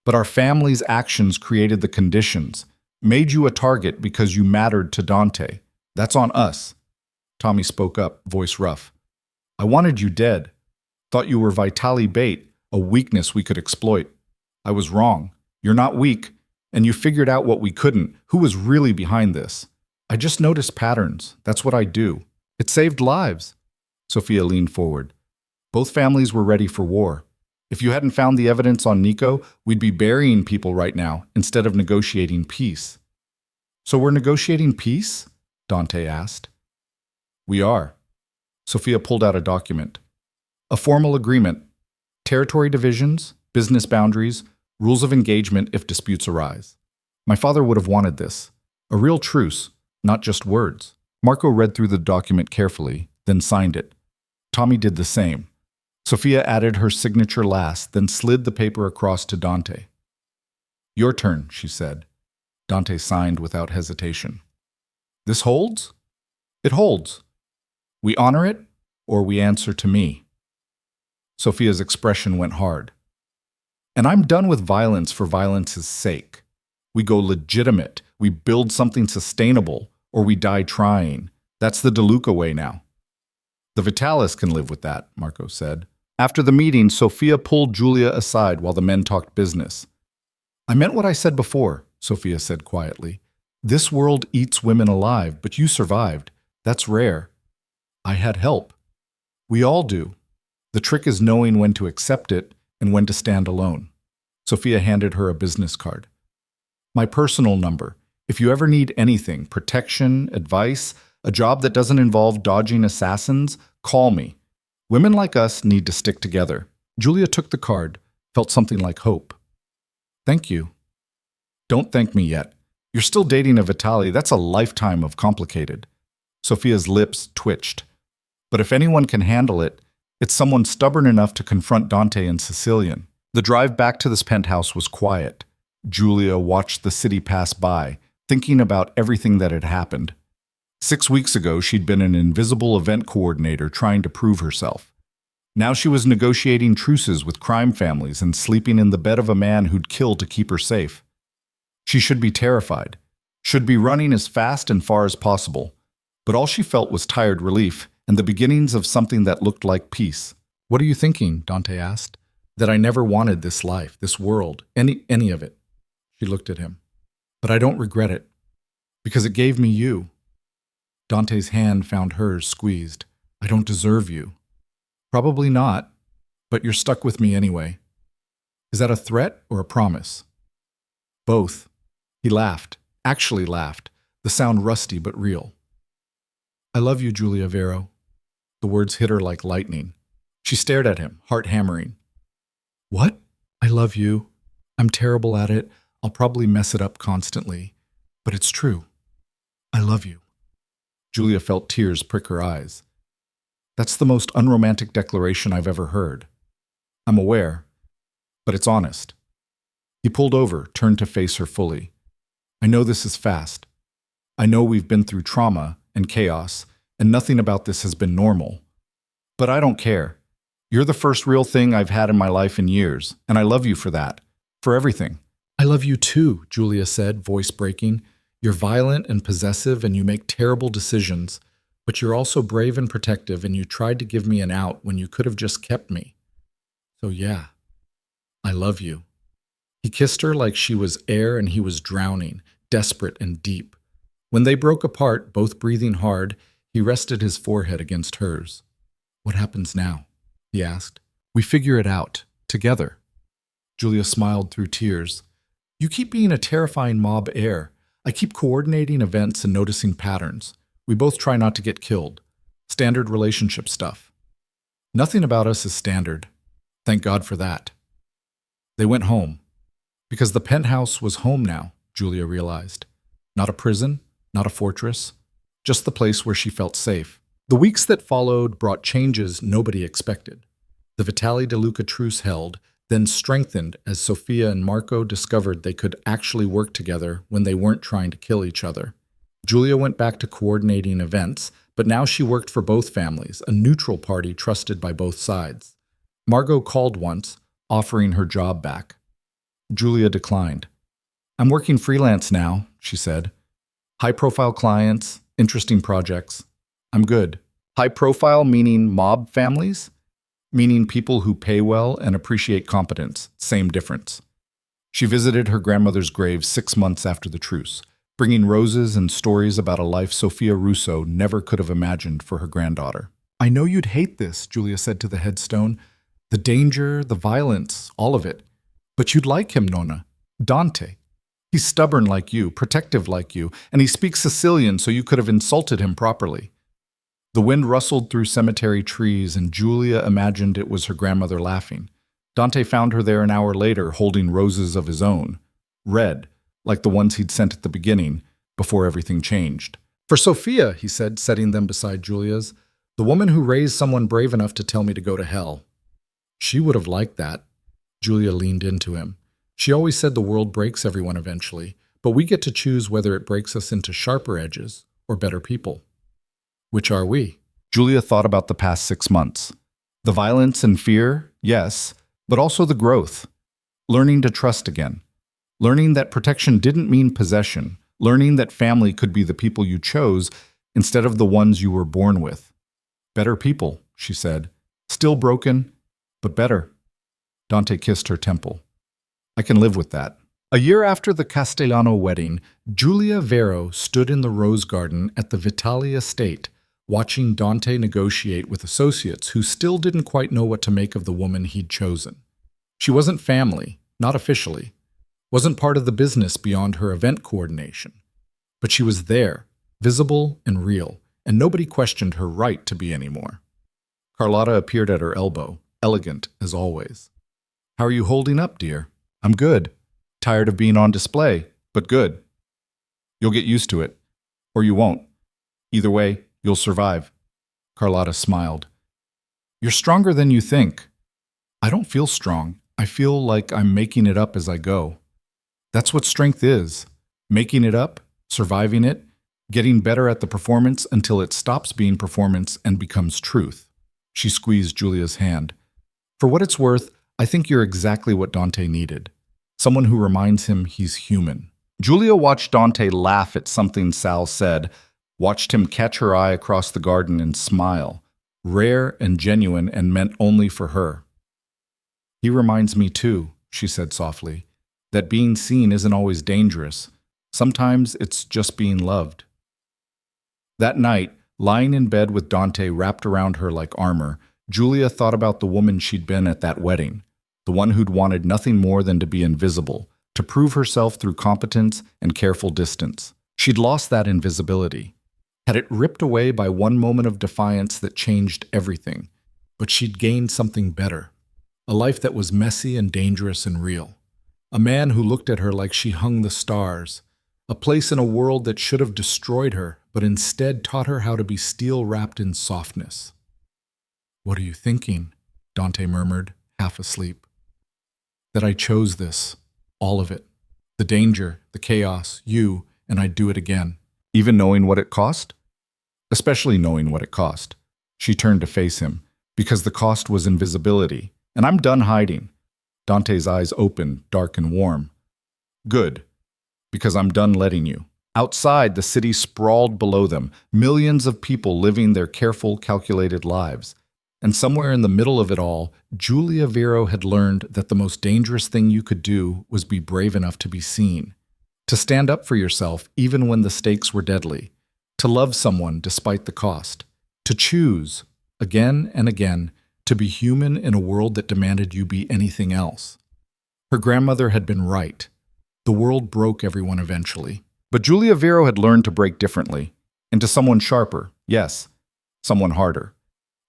but our family's actions created the conditions, made you a target because you mattered to Dante. That's on us. Tommy spoke up, voice rough. I wanted you dead. Thought you were Vitali bait, a weakness we could exploit. I was wrong. You're not weak, and you figured out what we couldn't. Who was really behind this? I just noticed patterns. That's what I do. It saved lives. Sofia leaned forward. Both families were ready for war. If you hadn't found the evidence on Nico, we'd be burying people right now instead of negotiating peace. So we're negotiating peace? Dante asked. We are. Sofia pulled out a document. A formal agreement. Territory divisions, business boundaries, Rules of engagement if disputes arise. My father would have wanted this. A real truce, not just words. Marco read through the document carefully, then signed it. Tommy did the same. Sophia added her signature last, then slid the paper across to Dante. Your turn, she said. Dante signed without hesitation. This holds? It holds. We honor it, or we answer to me. Sophia's expression went hard. And I'm done with violence for violence's sake. We go legitimate, we build something sustainable, or we die trying. That's the DeLuca way now. The Vitalis can live with that, Marco said. After the meeting, Sophia pulled Julia aside while the men talked business. I meant what I said before, Sophia said quietly. This world eats women alive, but you survived. That's rare. I had help. We all do. The trick is knowing when to accept it and when to stand alone. Sophia handed her a business card. My personal number. If you ever need anything, protection, advice, a job that doesn't involve dodging assassins, call me. Women like us need to stick together. Julia took the card, felt something like hope. Thank you. Don't thank me yet. You're still dating a Vitali. That's a lifetime of complicated. Sophia's lips twitched. But if anyone can handle it, it's someone stubborn enough to confront Dante and Sicilian. The drive back to this penthouse was quiet. Julia watched the city pass by, thinking about everything that had happened. 6 weeks ago, she'd been an invisible event coordinator trying to prove herself. Now she was negotiating truces with crime families and sleeping in the bed of a man who'd kill to keep her safe. She should be terrified, should be running as fast and far as possible. But all she felt was tired relief and the beginnings of something that looked like peace. What are you thinking? Dante asked. That I never wanted this life, this world, any of it. She looked at him. But I don't regret it, because it gave me you. Dante's hand found hers squeezed. I don't deserve you. Probably not, but you're stuck with me anyway. Is that a threat or a promise? Both. He laughed, actually laughed, the sound rusty but real. I love you, Julia Vero. The words hit her like lightning. She stared at him, heart hammering. What? I love you. I'm terrible at it. I'll probably mess it up constantly. But it's true. I love you. Julia felt tears prick her eyes. That's the most unromantic declaration I've ever heard. I'm aware, but it's honest. He pulled over, turned to face her fully. I know this is fast. I know we've been through trauma and chaos, and nothing about this has been normal. But I don't care. You're the first real thing I've had in my life in years, and I love you for that, for everything. I love you too, Julia said, voice breaking. You're violent and possessive, and you make terrible decisions, but you're also brave and protective, and you tried to give me an out when you could have just kept me. So yeah, I love you. He kissed her like she was air and he was drowning, desperate and deep. When they broke apart, both breathing hard, he rested his forehead against hers. What happens now? He asked. We figure it out, together. Julia smiled through tears. You keep being a terrifying mob heir. I keep coordinating events and noticing patterns. We both try not to get killed. Standard relationship stuff. Nothing about us is standard. Thank God for that. They went home. Because the penthouse was home now, Julia realized. Not a prison, not a fortress, just the place where she felt safe. The weeks that followed brought changes nobody expected. The Vitali DeLuca truce held, then strengthened as Sophia and Marco discovered they could actually work together when they weren't trying to kill each other. Julia went back to coordinating events, but now she worked for both families, a neutral party trusted by both sides. Margot called once, offering her job back. Julia declined. I'm working freelance now, she said. High-profile clients, interesting projects. I'm good. High-profile meaning mob families? Meaning people who pay well and appreciate competence. Same difference. She visited her grandmother's grave 6 months after the truce, bringing roses and stories about a life Sophia Russo never could have imagined for her granddaughter. I know you'd hate this, Julia said to the headstone. The danger, the violence, all of it. But you'd like him, Nonna. Dante. He's stubborn like you, protective like you, and he speaks Sicilian so you could have insulted him properly. The wind rustled through cemetery trees, and Julia imagined it was her grandmother laughing. Dante found her there an hour later holding roses of his own, red, like the ones he'd sent at the beginning, before everything changed. "For Sophia," he said, setting them beside Julia's, "the woman who raised someone brave enough to tell me to go to hell." "She would have liked that." Julia leaned into him. "She always said the world breaks everyone eventually, but we get to choose whether it breaks us into sharper edges or better people. Which are we?" Julia thought about the past 6 months. The violence and fear, yes, but also the growth. Learning to trust again. Learning that protection didn't mean possession. Learning that family could be the people you chose instead of the ones you were born with. "Better people," she said. "Still broken, but better." Dante kissed her temple. "I can live with that." A year after the Castellano wedding, Giulia Vero stood in the rose garden at the Vitali estate, watching Dante negotiate with associates who still didn't quite know what to make of the woman he'd chosen. She wasn't family, not officially, wasn't part of the business beyond her event coordination. But she was there, visible and real, and nobody questioned her right to be anymore. Carlotta appeared at her elbow, elegant as always. "How are you holding up, dear?" "I'm good. Tired of being on display, but good. You'll get used to it. Or you won't. Either way, you'll survive." Carlotta smiled. "You're stronger than you think." "I don't feel strong. I feel like I'm making it up as I go." That's what strength is. Making it up, surviving it, getting better at the performance until it stops being performance and becomes truth. She squeezed Julia's hand. "For what it's worth, I think you're exactly what Dante needed. Someone who reminds him he's human." Julia watched Dante laugh at something Sal said, watched him catch her eye across the garden and smile, rare and genuine and meant only for her. "He reminds me too," she said softly, "that being seen isn't always dangerous. Sometimes it's just being loved." That night, lying in bed with Dante wrapped around her like armor, Julia thought about the woman she'd been at that wedding, the one who'd wanted nothing more than to be invisible, to prove herself through competence and careful distance. She'd lost that invisibility, had it ripped away by one moment of defiance that changed everything, but she'd gained something better, a life that was messy and dangerous and real. A man who looked at her like she hung the stars, a place in a world that should have destroyed her, but instead taught her how to be steel wrapped in softness. "What are you thinking?" Dante murmured, half asleep. "That I chose this, all of it. The danger, the chaos, you, and I'd do it again." "Even knowing what it cost?" "Especially knowing what it cost." She turned to face him, "Because the cost was invisibility, and I'm done hiding." Dante's eyes opened, dark and warm. "Good, because I'm done letting you." Outside, the city sprawled below them, millions of people living their careful, calculated lives. And somewhere in the middle of it all, Giulia Vero had learned that the most dangerous thing you could do was be brave enough to be seen, to stand up for yourself even when the stakes were deadly, to love someone despite the cost, to choose, again and again, to be human in a world that demanded you be anything else. Her grandmother had been right. The world broke everyone eventually. But Giulia Vero had learned to break differently, into someone sharper, yes, someone harder,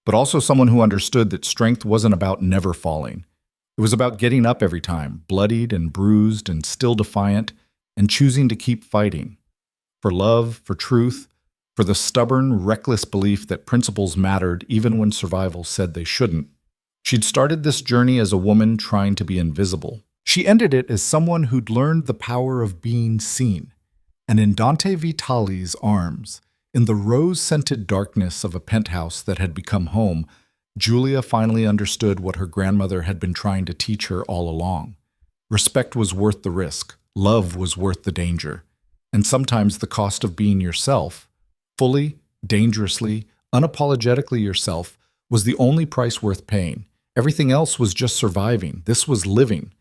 but also someone who understood that strength wasn't about never falling. It was about getting up every time, bloodied and bruised and still defiant, and choosing to keep fighting. For love, for truth, for the stubborn, reckless belief that principles mattered even when survival said they shouldn't. She'd started this journey as a woman trying to be invisible. She ended it as someone who'd learned the power of being seen. And in Dante Vitali's arms, in the rose-scented darkness of a penthouse that had become home, Giulia finally understood what her grandmother had been trying to teach her all along. Respect was worth the risk. Love was worth the danger. And sometimes the cost of being yourself, fully, dangerously, unapologetically yourself, was the only price worth paying. Everything else was just surviving. This was living.